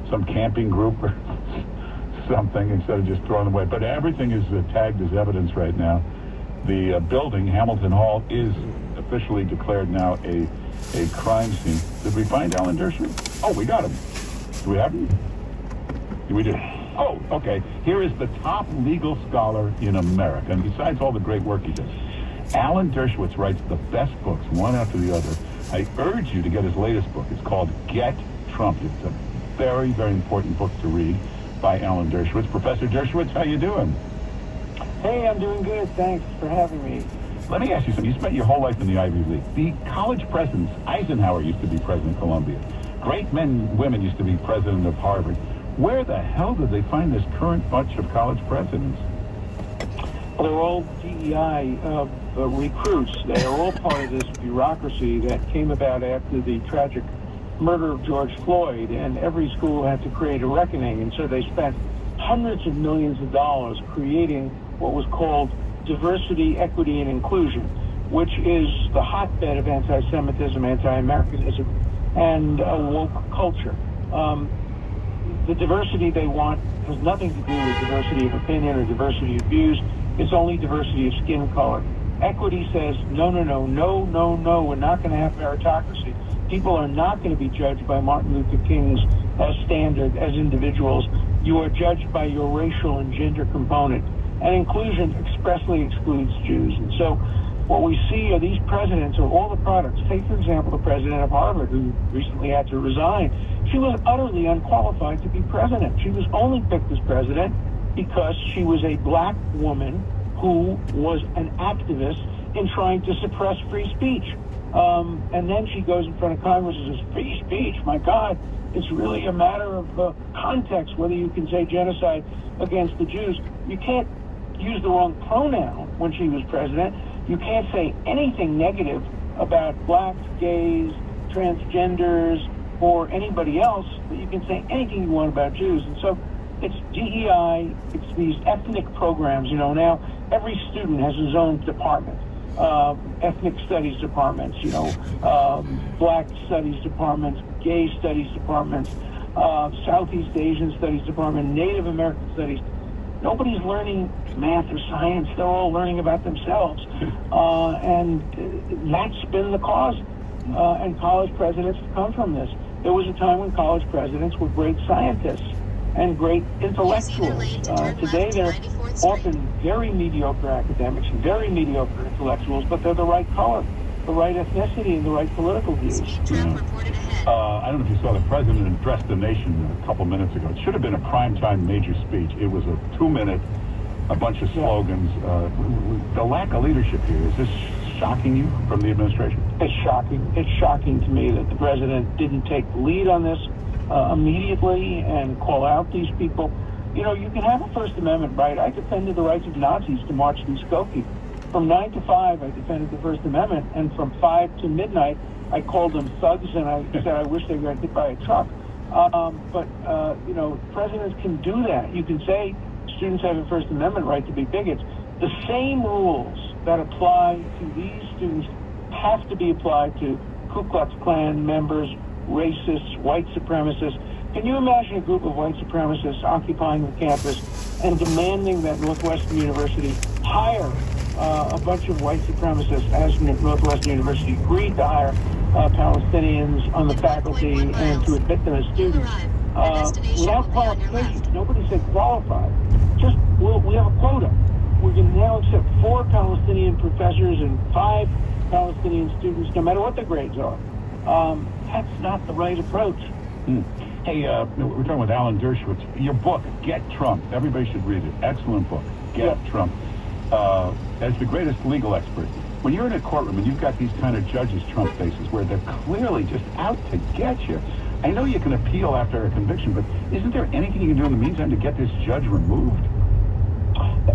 some camping group or something, instead of just throwing them away. But everything is tagged as evidence right now. The building, Hamilton Hall, is officially declared now a crime scene. Did we find Alan Dershowitz? Oh, we got him. Do we have him? We do. Oh, okay. Here is the top legal scholar in America, and besides all the great work he does, Alan Dershowitz writes the best books, one after the other. I urge you to get his latest book. It's called Get Trump. It's a very, very important book to read by Alan Dershowitz. Professor Dershowitz, how you doing? Hey, I'm doing good. Thanks for having me. Let me ask you something. You spent your whole life in the Ivy League. The college presidents, Eisenhower used to be president of Columbia. Great men and women used to be president of Harvard. Where the hell did they find this current bunch of college presidents? Well, they're all DEI recruits. They are all part of this bureaucracy that came about after the tragic murder of George Floyd, and every school had to create a reckoning, and so they spent hundreds of millions of dollars creating what was called diversity, equity, and inclusion, which is the hotbed of anti-Semitism, anti-Americanism, and woke culture. The diversity they want has nothing to do with diversity of opinion or diversity of views. It's only diversity of skin color. Equity says, no, we're not going to have meritocracy. People are not going to be judged by Martin Luther King's standard as individuals. You are judged by your racial and gender component. And inclusion expressly excludes Jews. And so what we see are these presidents are all the products. Take, for example, the president of Harvard, who recently had to resign. She was utterly unqualified to be president. She was only picked as president because she was a black woman who was an activist in trying to suppress free speech. And then she goes in front of Congress and says, free speech, my God, it's really a matter of context whether you can say genocide against the Jews. You can't use the wrong pronoun when she was president. You can't say anything negative about blacks, gays, transgenders, or anybody else, but you can say anything you want about Jews. And so it's DEI, it's these ethnic programs. Now every student has his own department. Ethnic studies departments, black studies departments, gay studies departments, Southeast Asian studies department, Native American studies. Nobody's learning math or science. They're all learning about themselves. And that's been the cause. And college presidents have come from this. There was a time when college presidents were great scientists and great intellectuals. Today they're often very mediocre academics and very mediocre intellectuals, but they're the right color, the right ethnicity, and the right political views. I don't know if you saw the president address the nation a couple minutes ago. It should have been a primetime major speech. It was a 2-minute, a bunch of slogans. The lack of leadership here, is this shocking you from the administration? It's shocking. It's shocking to me that the president didn't take the lead on this immediately and call out these people. You know, you can have a First Amendment right. I defended the rights of Nazis to march through Skokie. From 9 to 5, I defended the First Amendment, and from 5 to midnight, I called them thugs, and I said I wish they got hit by a truck. You know, presidents can do that. You can say students have a First Amendment right to be bigots. The same rules that apply to these students have to be applied to Ku Klux Klan members, racists, white supremacists. Can you imagine a group of white supremacists occupying the campus and demanding that Northwestern University hire a bunch of white supremacists, as Northwestern University agreed to hire Palestinians on the faculty and to admit them as students without qualifications? Nobody said qualified. Just, we have a quota. We can now accept 4 Palestinian professors and 5 Palestinian students, no matter what their grades are. That's not the right approach. Hey, we're talking with Alan Dershowitz. Your book, Get Trump. Everybody should read it. Excellent book. Get Trump. As the greatest legal expert, when you're in a courtroom and you've got these kind of judges Trump faces where they're clearly just out to get you, I know you can appeal after a conviction, but isn't there anything you can do in the meantime to get this judge removed?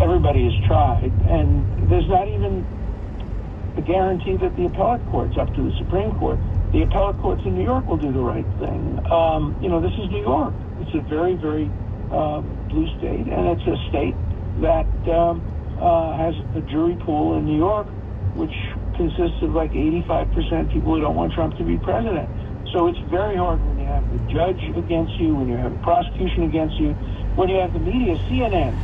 Everybody has tried, and there's not even a guarantee that the appellate court's up to the Supreme Court. The appellate courts in New York will do the right thing. You know, this is New York. It's a very, very blue state, and it's a state that has a jury pool in New York, which consists of like 85% people who don't want Trump to be president. So it's very hard when you have the judge against you, when you have the prosecution against you, when you have the media. CNN,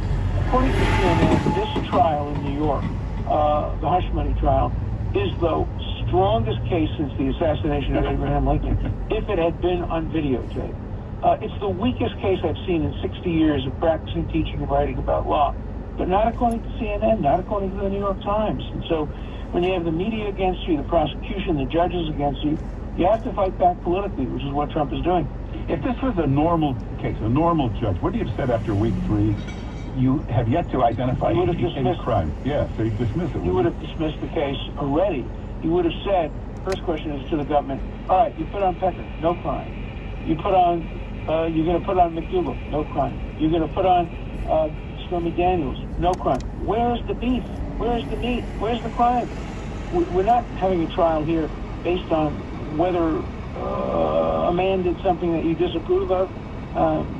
according to CNN, this trial in New York, the hush money trial, is the strongest case since the assassination of Abraham Lincoln, if it had been on videotape. It's the weakest case I've seen in 60 years of practicing, teaching, and writing about law. But not according to CNN, not according to the New York Times. And so when you have the media against you, the prosecution, the judges against you, you have to fight back politically, which is what Trump is doing. If this was a normal case, a normal judge, what do you have said after week 3? You have yet to identify any crime. Yeah, so you dismiss it. You would have dismissed the case already. You would have said, first question is to the government, all right, you put on Pecker, no crime. You put on, you're going to put on McDougal, no crime. You're going to put on Stormy Daniels, no crime. Where's the beef? Where's the meat? Where's the crime? We're not having a trial here based on whether a man did something that you disapprove of,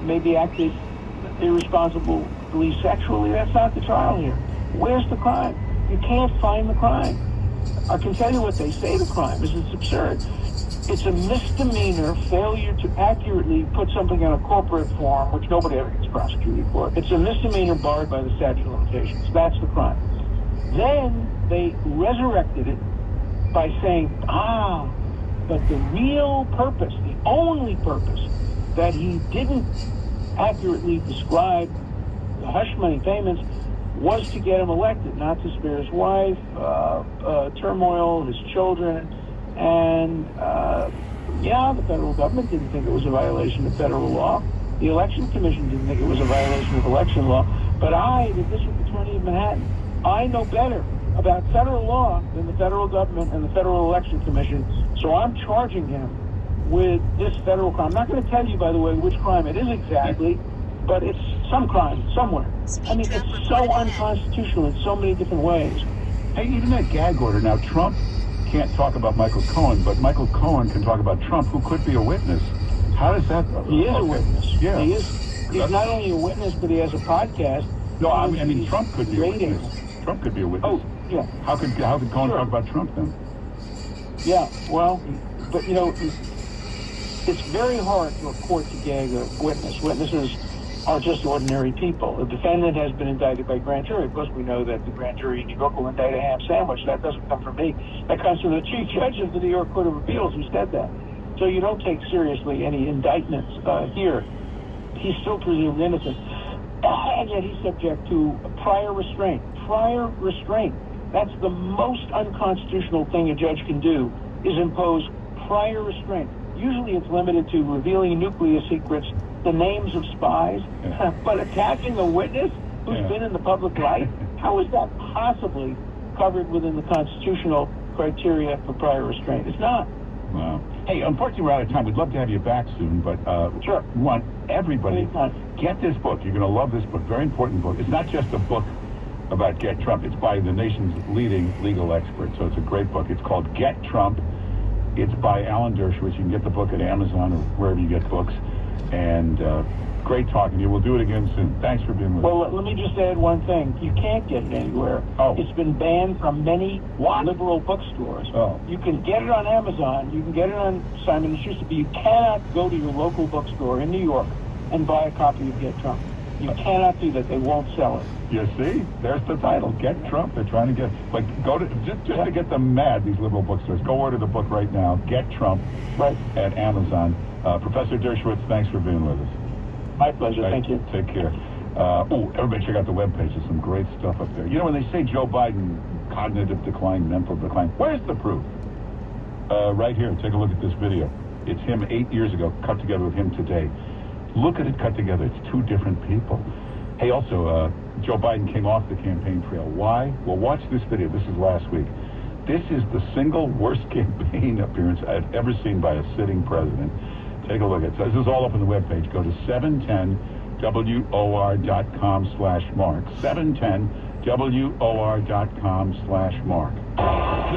maybe acted irresponsibly sexually. That's not the trial here. Where's the crime? You can't find the crime. I can tell you what they say the crime is. It's absurd. It's a misdemeanor failure to accurately put something in a corporate form, which nobody ever gets prosecuted for. It's a misdemeanor barred by the statute of limitations. That's the crime. Then they resurrected it by saying, but the real purpose, the only purpose, that he didn't accurately describe the hush money payments was to get him elected, not to spare his wife, turmoil, his children, and the federal government didn't think it was a violation of federal law. The Election Commission didn't think it was a violation of election law. But I, the District Attorney of Manhattan, I know better about federal law than the federal government and the Federal Election Commission, so I'm charging him with this federal crime. I'm not going to tell you, by the way, which crime it is exactly, but it's some crime somewhere. I mean, it's so unconstitutional in so many different ways. Hey, even that gag order. Now, Trump can't talk about Michael Cohen, but Michael Cohen can talk about Trump, who could be a witness. How does that... He is a witness. Yeah. He is. He's not only a witness, but he has a podcast. No, I mean Trump could be a witness. Trump could be a witness. Oh, yeah. How could Cohen talk about Trump then? Yeah, well, but it's very hard for a court to gag a witness. Witnesses are just ordinary people. The defendant has been indicted by grand jury. Of course, we know that the grand jury in New York will indict a ham sandwich. That doesn't come from me. That comes from the chief judge of the New York Court of Appeals who said that. So you don't take seriously any indictments here. He's still presumed innocent. And yet he's subject to prior restraint. Prior restraint. That's the most unconstitutional thing a judge can do, is impose prior restraint. Usually it's limited to revealing nuclear secrets, the names of spies, but attacking a witness who's been in the public light, how is that possibly covered within the constitutional criteria for prior restraint? It's not. Wow. Hey, unfortunately, we're out of time. We'd love to have you back soon, but sure. We want everybody, get this book. You're going to love this book. Very important book. It's not just a book about Get Trump. It's by the nation's leading legal expert, so it's a great book. It's called Get Trump. It's by Alan Dershowitz. You can get the book at Amazon or wherever you get books. And great talking to you. We'll do it again soon. Thanks for being with us. Well, let me just add one thing. You can't get it anywhere. Oh. It's been banned from many liberal bookstores. Oh. You can get it on Amazon. You can get it on Simon & Schuster, but you cannot go to your local bookstore in New York and buy a copy of Get Trump. You cannot do that. They won't sell it. You see? There's the title. Get Trump. They're trying to get, go to, just to get them mad, these liberal bookstores. Go order the book right now. Get Trump at Amazon. Professor Dershowitz, thanks for being with us. My pleasure. Thank you. Take care. Everybody check out the webpage. There's some great stuff up there. You know, when they say Joe Biden, cognitive decline, mental decline, where's the proof? Right here. Take a look at this video. It's him 8 years ago, cut together with him today. Look at it cut together. It's two different people. Hey, also, Joe Biden came off the campaign trail. Why? Well, watch this video. This is last week. This is the single worst campaign appearance I've ever seen by a sitting president. Take a look at it. So this is all up on the webpage. Go to 710WOR.com/Mark. 710WOR.com/Mark.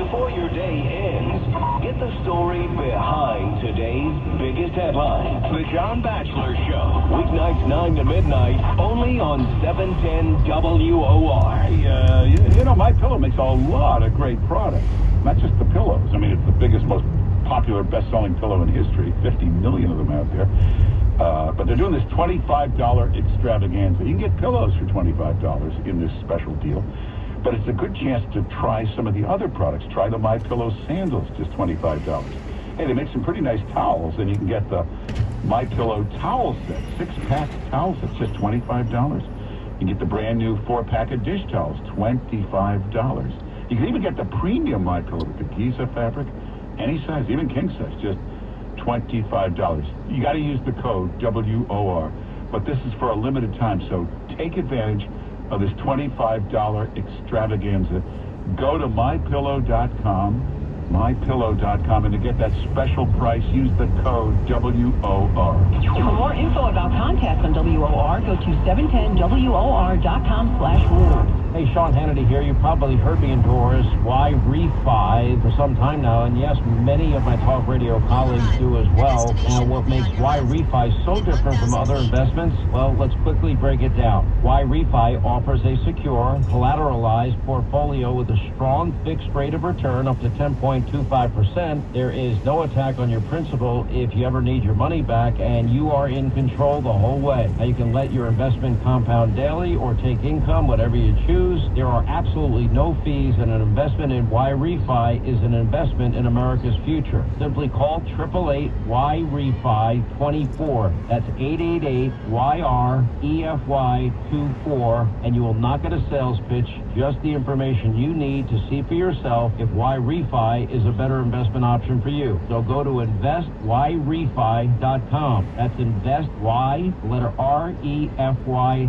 Before your day ends, get the story behind today's biggest headline. The John Batchelor Show. Weeknights 9 to midnight, only on 710 WOR. Hey, you know, MyPillow makes a lot of great products. Not just the pillows. I mean, it's the biggest, most popular, best-selling pillow in history. 50 million of them out there. But they're doing this $25 extravaganza. You can get pillows for $25 in this special deal. But it's a good chance to try some of the other products. Try the MyPillow sandals, just $25. Hey, they make some pretty nice towels, and you can get the MyPillow towel set, 6-pack towel set, just $25. You can get the brand new 4-pack of dish towels, $25. You can even get the premium MyPillow with the Giza fabric, any size, even king size, just $25. You got to use the code WOR, but this is for a limited time, so take advantage of this $25 extravaganza. Go to MyPillow.com, and to get that special price, use the code WOR. For more info about contests on WOR, go to 710WOR.com/rules. Hey, Sean Hannity here. You probably heard me endorse Why Refi for some time now, and yes, many of my talk radio colleagues do as well. Now, what makes Why Refi so different from other investments? Well, let's quickly break it down. Why Refi offers a secure, collateralized portfolio with a strong fixed rate of return up to 10.25%. There is no attack on your principal if you ever need your money back, and you are in control the whole way. Now, you can let your investment compound daily or take income, whatever you choose. There are absolutely no fees, and an investment in Why Refi is an investment in America's future. Simply call 888-WHY-REFI-24. That's 888-WHY-REFI-24, and you will not get a sales pitch, just the information you need to see for yourself if Why Refi is a better investment option for you. So go to investwhyrefi.com. That's investwhy, letter REFY.com.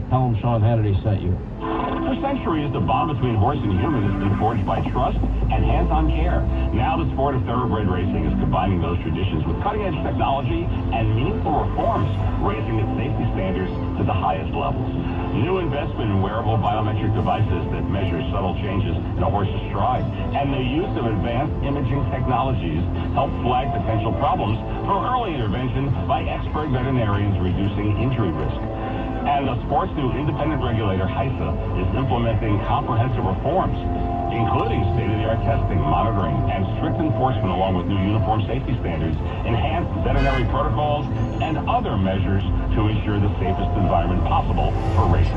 Tell them Sean Hannity sent you. For centuries, the bond between horse and human has been forged by trust and hands-on care. Now the sport of thoroughbred racing is combining those traditions with cutting-edge technology and meaningful reforms, raising its safety standards to the highest levels. New investment in wearable biometric devices that measure subtle changes in a horse's stride, and the use of advanced imaging technologies help flag potential problems for early intervention by expert veterinarians, reducing injury risk. And the sport's new independent regulator, HISA, is implementing comprehensive reforms, including state-of-the-art testing, monitoring, and strict enforcement, along with new uniform safety standards, enhanced veterinary protocols, and other measures to ensure the safest environment possible for racing.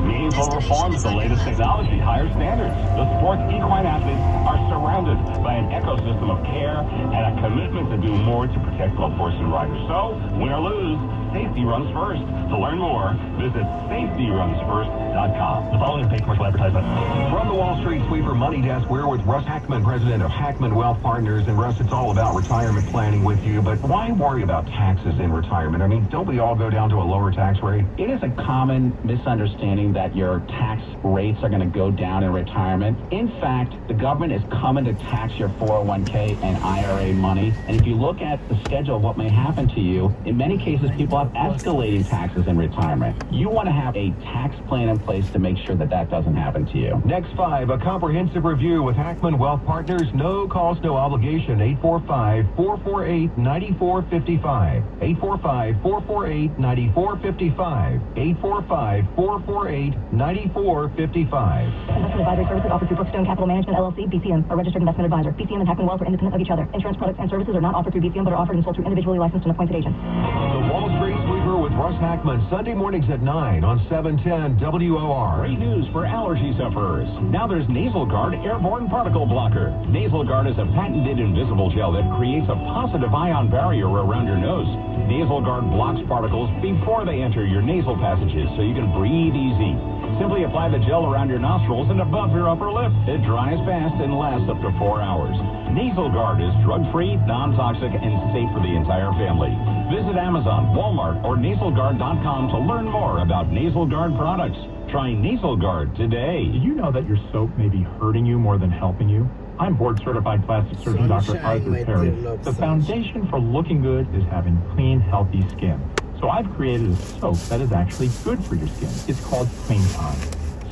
Meaningful reforms, the latest technology, higher standards. The sport's equine athletes are surrounded by an ecosystem of care and a commitment to do more to protect both horse and riders. So, win or lose, safety runs first. To learn more, visit safetyrunsfirst.com. The following is paid commercial advertisement. From the Wall Street Sweeper Money Desk, we're with Russ Hackman, president of Hackman Wealth Partners. And Russ, it's all about retirement planning with you, but why worry about taxes in retirement? I mean, don't we all go down to a lower tax rate? It is a common misunderstanding that your tax rates are going to go down in retirement. In fact, the government is coming to tax your 401k and IRA money. And if you look at the schedule of what may happen to you, in many cases, people have escalating taxes in retirement. You want to have a tax plan in place to make sure that that doesn't happen to you. Next 5, a comprehensive review with Hackman Wealth Partners. No cost, no obligation. 845-448-9455. 845-448-9455. 845-448-9455. Investment advisory services offered through Brookstone Capital Management, LLC, BCM, a registered investment advisor. BCM and Hackman Wealth are independent of each other. Insurance products and services are not offered through BCM, but are offered and sold through individually licensed and appointed agents. The Wall Street Sweeper with Russ Hackman, Sunday mornings at 9 on 710 WOR. Great news for allergy sufferers. Now there's Nasal Guard Airborne Particle Blocker. Nasal Guard is a patented invisible gel that creates a positive ion barrier around your nose. Nasal Guard blocks particles before they enter your nasal passages so you can breathe easy. Simply apply the gel around your nostrils and above your upper lip. It dries fast and lasts up to 4 hours. Nasal Guard is drug-free, non-toxic, and safe for the entire family. Visit Amazon, Walmart, or NasalGuard.com to learn more about Nasal Guard products. Try Nasal Guard today. Did you know that your soap may be hurting you more than helping you? I'm board-certified plastic surgeon Dr. Arthur Perry. The foundation for looking good is having clean, healthy skin. So I've created a soap that is actually good for your skin. It's called Clean Time.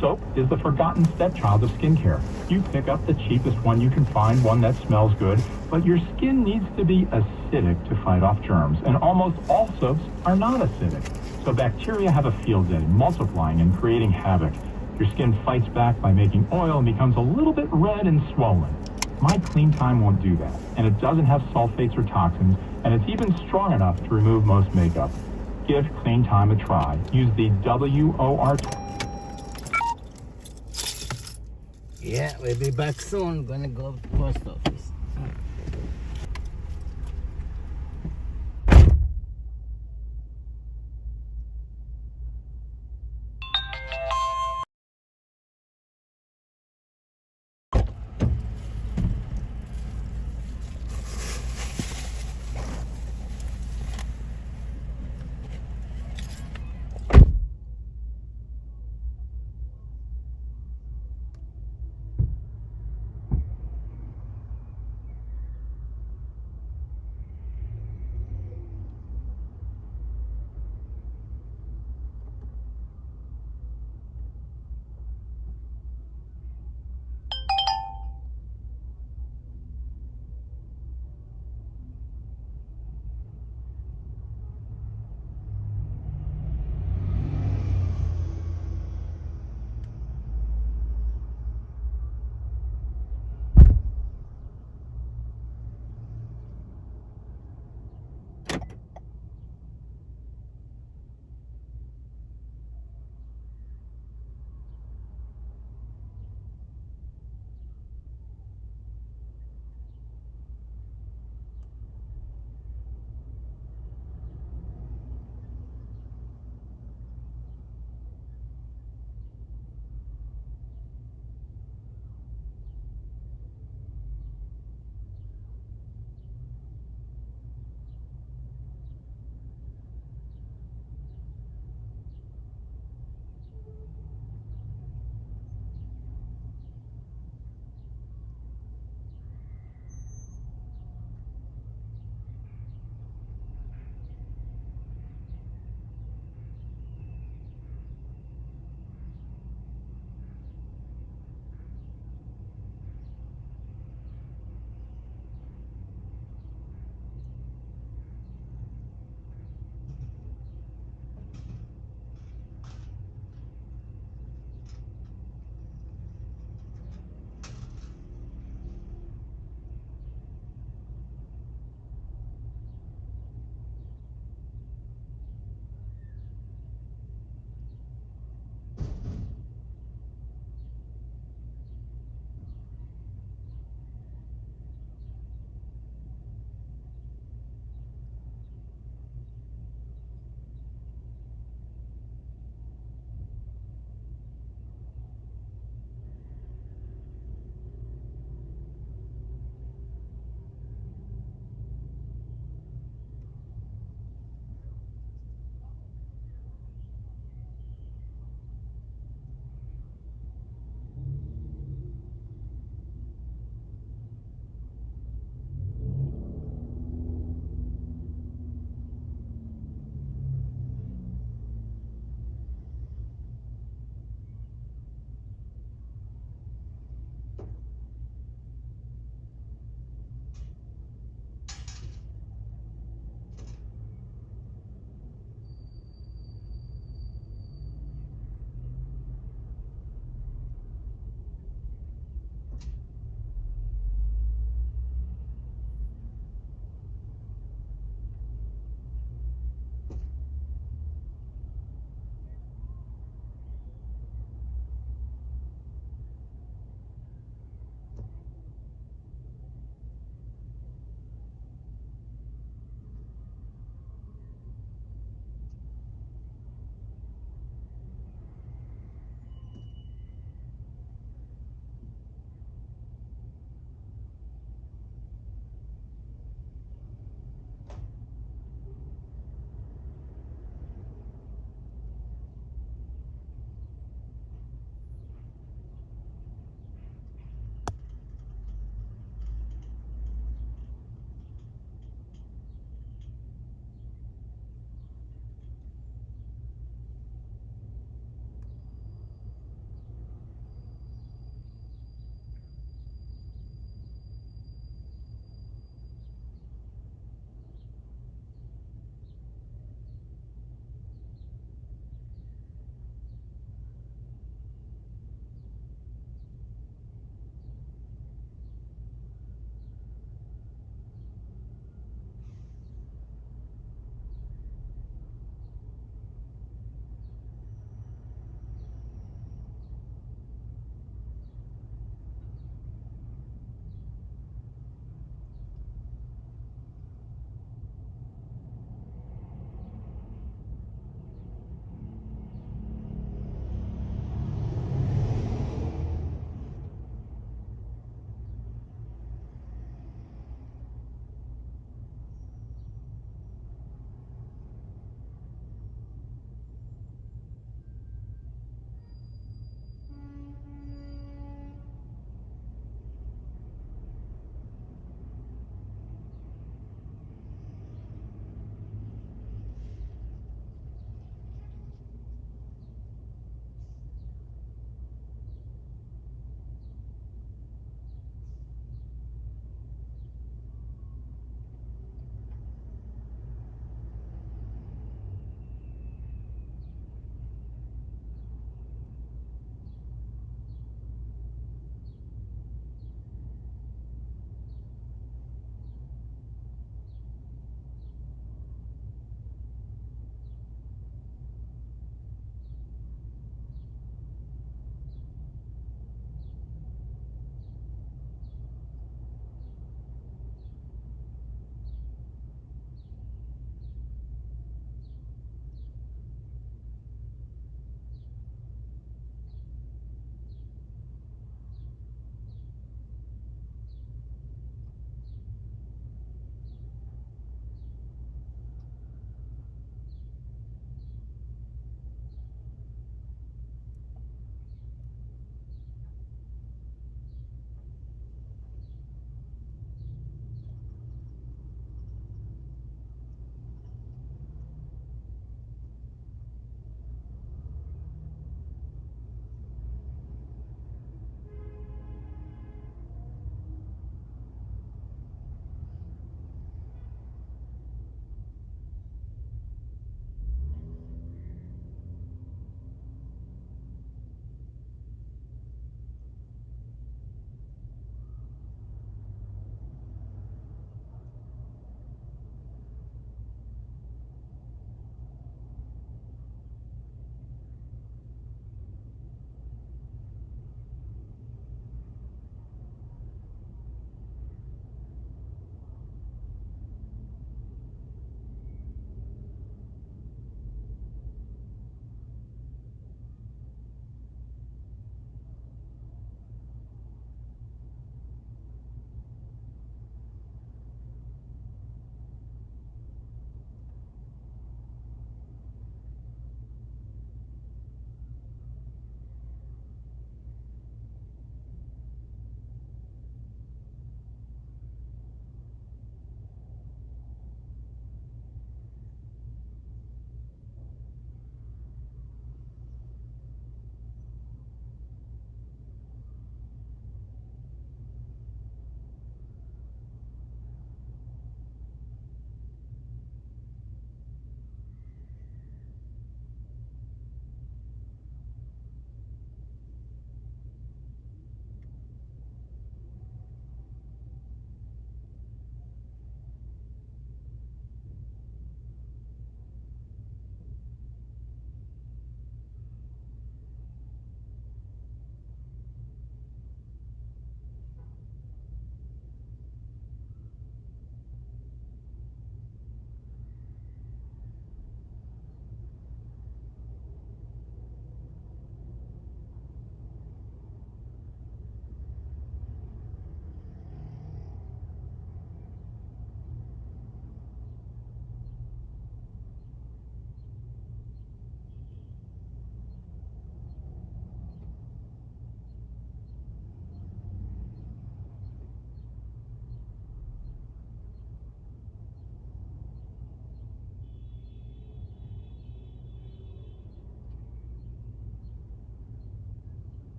Soap is the forgotten stepchild of skincare. You pick up the cheapest one you can find, one that smells good, but your skin needs to be acidic to fight off germs, and almost all soaps are not acidic. So bacteria have a field day, multiplying and creating havoc. Your skin fights back by making oil and becomes a little bit red and swollen. My Clean Time won't do that, and it doesn't have sulfates or toxins, and it's even strong enough to remove most makeup. Give Clean Time a try. Use the WOR. Yeah, we'll be back soon. Gonna go to the post office.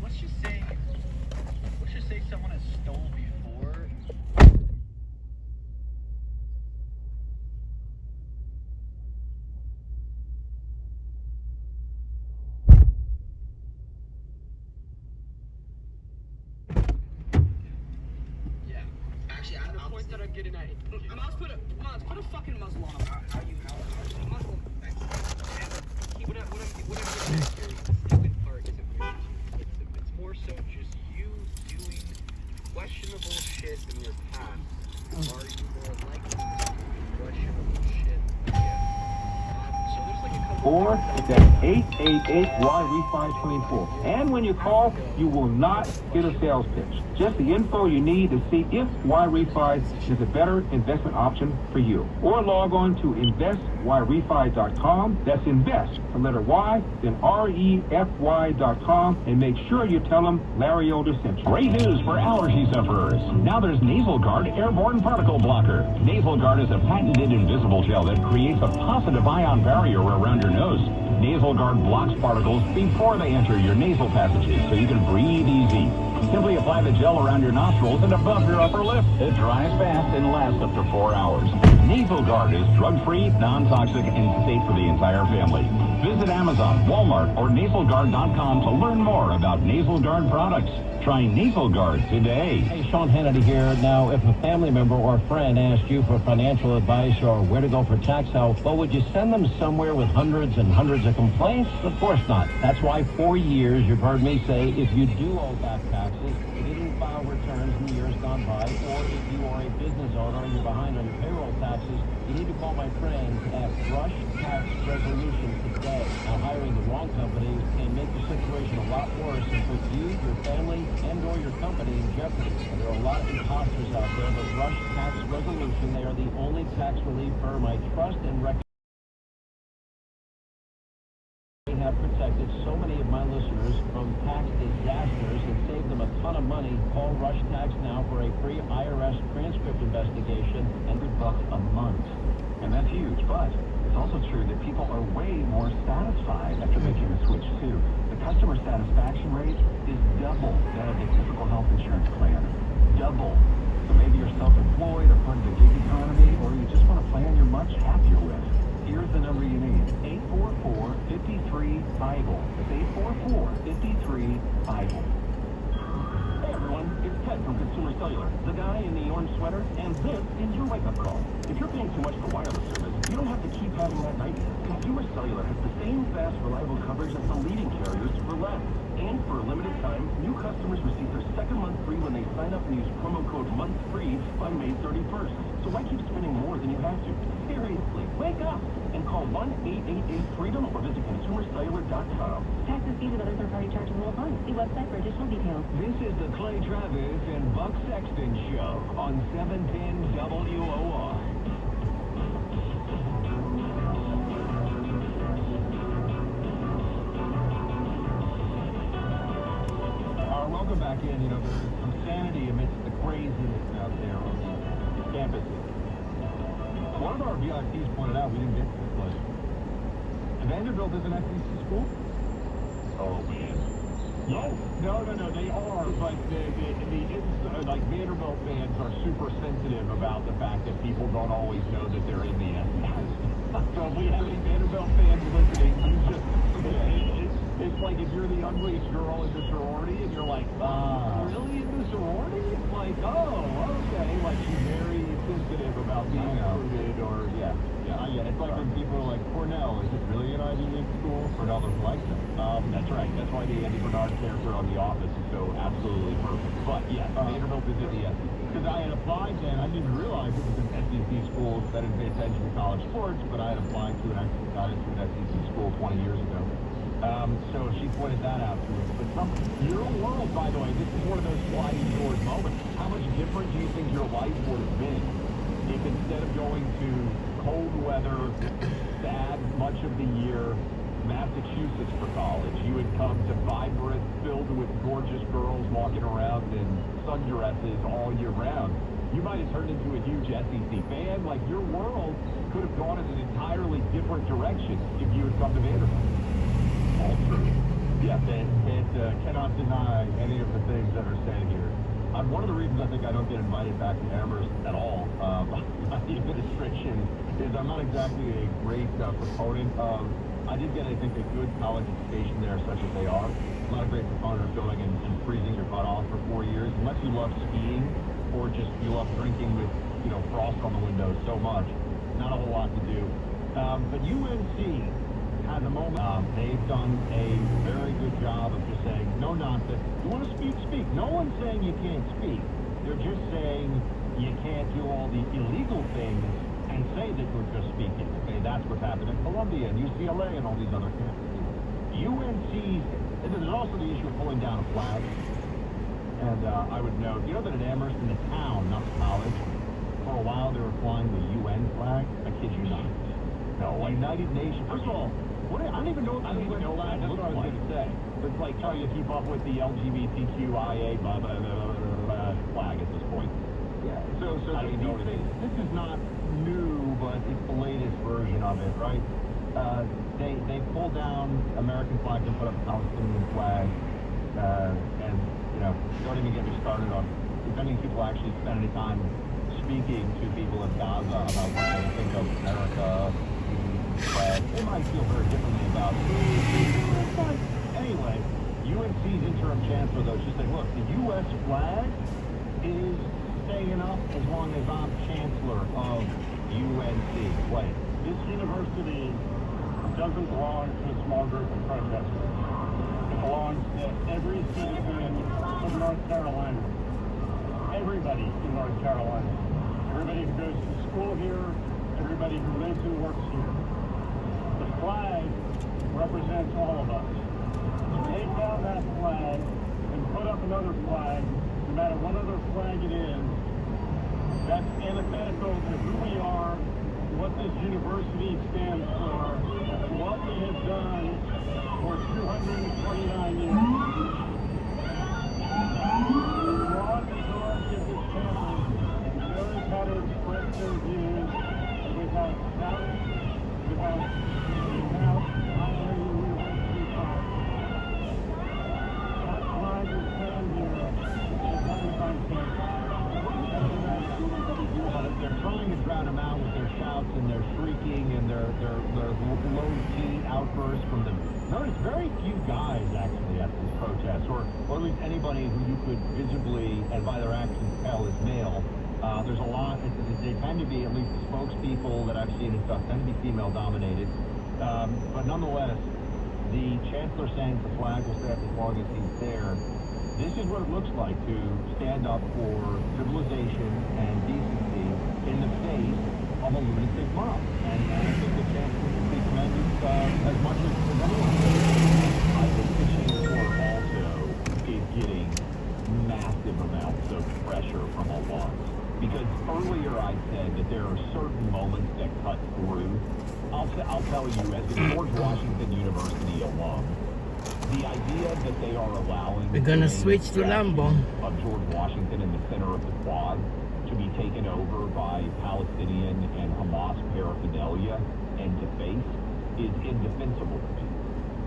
let's just say someone has stole before. Yeah. Actually, the point that I'm getting at. Mouse, put a fucking muzzle on him. How you muzzle? What I'm getting at here, the stupid part isn't really it's more so just you doing questionable shit in your past. Are you more likely to do questionable shit again? So there's like a couple. Or that's 888-Y-REFI-24. And when you call, you will not get a sales pitch. Just the info you need to see if Y-Refi is a better investment option for you. Or log on to investyrefi.com. That's invest, the letter Y, then REFY.com, and make sure you tell them Larry Older sent you. Great news for allergy sufferers. Now there's Nasal Guard Airborne Particle Blocker. Nasal Guard is a patented invisible gel that creates a positive ion barrier around your nose. Nasal Guard blocks particles before they enter your nasal passages so you can breathe easy. Simply apply the gel around your nostrils and above your upper lip. It dries fast and lasts up to 4 hours. Nasal Guard is drug-free, non-toxic, and safe for the entire family. Visit Amazon, Walmart, or NasalGuard.com to learn more about Nasal Guard products. Try Nasal Guard today. Hey, Sean Hannity here. Now, if a family member or friend asked you for financial advice or where to go for tax help, well, would you send them somewhere with hundreds and hundreds of complaints? Of course not. That's why for years you've heard me say if you do owe back taxes, you didn't file returns in years gone by, or if you are a business owner and you're behind on your payroll taxes, you need to call my friends at Rush Tax Resolution today. Now, hiring the wrong company can make the situation a lot worse and put you, your family, and or your company in jeopardy. And there are a lot of imposters out there, but Rush Tax Resolution, they are the only tax relief firm I trust and recommend. They have protected so many of my listeners from tax disasters and saved them a ton of money. Call Rush Tax now for a free IRS transcript investigation and $100 a month. And that's huge, but it's also true that people are way more satisfied after making the switch too. The customer satisfaction rate is double that of the typical health insurance plan. Double. So maybe you're self-employed or part of the gig economy, or you just want a plan you're much happier with. Here's the number you need. 844-53-BIBLE. That's 844-53-BIBLE. Hey everyone, it's Ted from Consumer Cellular, the guy in the orange sweater, and this is your wake-up call. If you're paying too much for wireless service, you don't have to keep having that nightmare. Consumer Cellular has the same fast, reliable coverage as the leading carriers for less. And for a limited time, new customers receive their second month free when they sign up and use promo code MONTHFREE by May 31st. So why keep spending more than you have to? Seriously, wake up and call 1-888-FREEDOM or visit consumercellular.com. Taxes, fees, and other third-party charges will apply. See website for additional details. This is the Clay Travis and Buck Sexton Show on 710 WOR. Welcome back in. You know, there's some sanity amidst the craziness out there on the campuses. One of our VIPs pointed out we didn't get to this place. Vanderbilt is an SEC school? Oh, man. Yes. No, they are, but like Vanderbilt fans are super sensitive about the fact that people don't always know that they're in the SEC. So if we have any Vanderbilt fans listening, you just, it's like if you're the ugliest girl in the sorority and you're like, really in the sorority? It's like, oh, okay. Like she's very sensitive about being included or, yeah. It's like when people are like, Cornell, is it really an Ivy League school? Cornell doesn't like them. That's right. That's why the Andy Bernard character on The Office is so absolutely perfect. But, yeah, Vanderbilt is in the SEC. Because I had applied then, I didn't even realize it was an SEC school that didn't pay attention to college sports, but I had applied to an SEC school 20 years ago. So she pointed that out to us. But your world, by the way, this is one of those sliding doors moments. How much different do you think your life would have been if instead of going to cold weather, sad much of the year, Massachusetts for college, you had come to vibrant, filled with gorgeous girls walking around in sundresses all year round? You might have turned into a huge SEC fan. Like, your world could have gone in an entirely different direction if you had come to Vanderbilt. All true. Yes, it cannot deny any of the things that are said here. One of the reasons I think I don't get invited back to Amherst at all by the administration is I'm not exactly a great proponent of, I did get, I think, a good college education there, such as they are. I'm not a great proponent of going and freezing your butt off for 4 years, unless you love skiing or just you love drinking with, you know, frost on the windows so much. Not a whole lot to do. But UNC has a moment. They've done a very good job of just saying, no nonsense. You want to speak, speak. No one's saying you can't speak. They're just saying you can't do all the illegal things and say that you're just speaking. Okay, that's what's happened at Columbia and UCLA and all these other campuses. UNC's, and there's also the issue of pulling down a flag. And I would note, you know that at Amherst in the town, not the college, for a while they were flying the UN flag. I kid you not. No, United Nations. First of all, I don't even know what the UN flag looks like. That's what I was going to say. It's like trying to keep up with the LGBTQIA flag at this point. Yeah. So this is not new, but it's the latest version of it, right? They pulled down American flags and put up a Palestinian flag, and you know, don't even get me started on if any people actually spend any time speaking to people in Gaza about what they think of America. They might feel very differently about it. But anyway, UNC's interim chancellor, though, she said, look, the U.S. flag is staying up as long as I'm chancellor of UNC. Wait. This university doesn't belong to a small group of protesters. It belongs to every citizen of North Carolina. Everybody in North Carolina. Everybody who goes to school here, everybody who lives and works here. The flag represents all of us. To take down that flag and put up another flag, no matter what other flag it is, that's antithetical to who we are, what this university stands for, and what we have done for 229 years. The broad majority of this campus knows how to express their views without shouting, without violating university policy. That flag is found here at Valentine's Day. They're trying to drown them out with their shouts and their shrieking and their low-key outbursts from them. Notice very few guys actually at this protest, or at least anybody who you could visibly and by their actions tell is male. There's a lot. They tend to be, at least the spokespeople that I've seen and stuff, tend to be female-dominated. But nonetheless, the chancellor saying the flag will stay up as long as he's there. This is what it looks like to stand up for civilization and decency in the face of a lunatic mob. And I think the chancellor will be commended as much as anyone. I think the chancellor also is getting massive amounts of pressure from alums. Because earlier I said that there are certain moments that cut through. I'll tell you, as a George Washington University alum, the idea that they are allowing we're gonna switch to Lambo of George Washington in the center of the quad to be taken over by Palestinian and Hamas paraphernalia and deface is indefensible to me.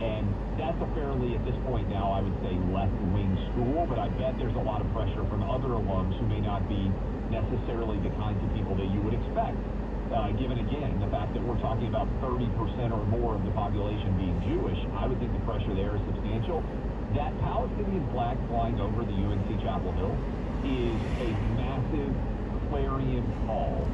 And that's a fairly, at this point now, I would say left-wing school, but I bet there's a lot of pressure from other alums who may not be necessarily the kinds of people that you would expect. Given, again, the fact that we're talking about 30% or more of the population being Jewish, I would think the pressure there is substantial. That Palestinian flag flying over the UNC Chapel Hill is a massive clarion call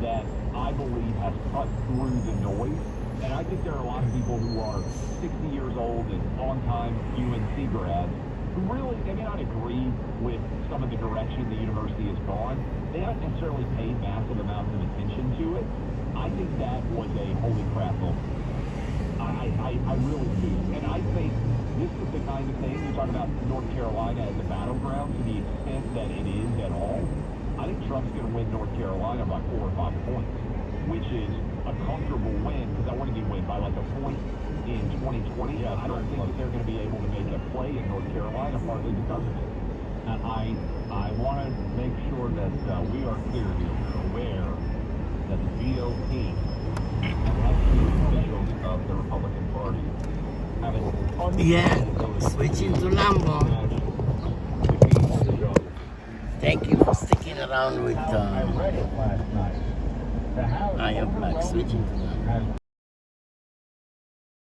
that I believe has cut through the noise. And I think there are a lot of people who are 60 years old and long-time UNC grads who really, they may not agree with some of the direction the university has gone. They haven't necessarily paid massive amounts of attention to it. I think that was a holy crap moment. I really do. And I think this is the kind of thing, you talk about North Carolina as a battleground to the extent that it is at all. I think Trump's going to win North Carolina by 4 or 5 points, which is a comfortable win, because I want to be win by like a point in 2020. Yeah, I don't think that they're going to be able to make a play in North Carolina, partly because of it. And I want to make sure that we are clear here. We're aware that the GOP and officials of the Republican Party Yeah, switching to Lambo. Thank you for sticking around with AYAVLOGZ, switching to Lambo.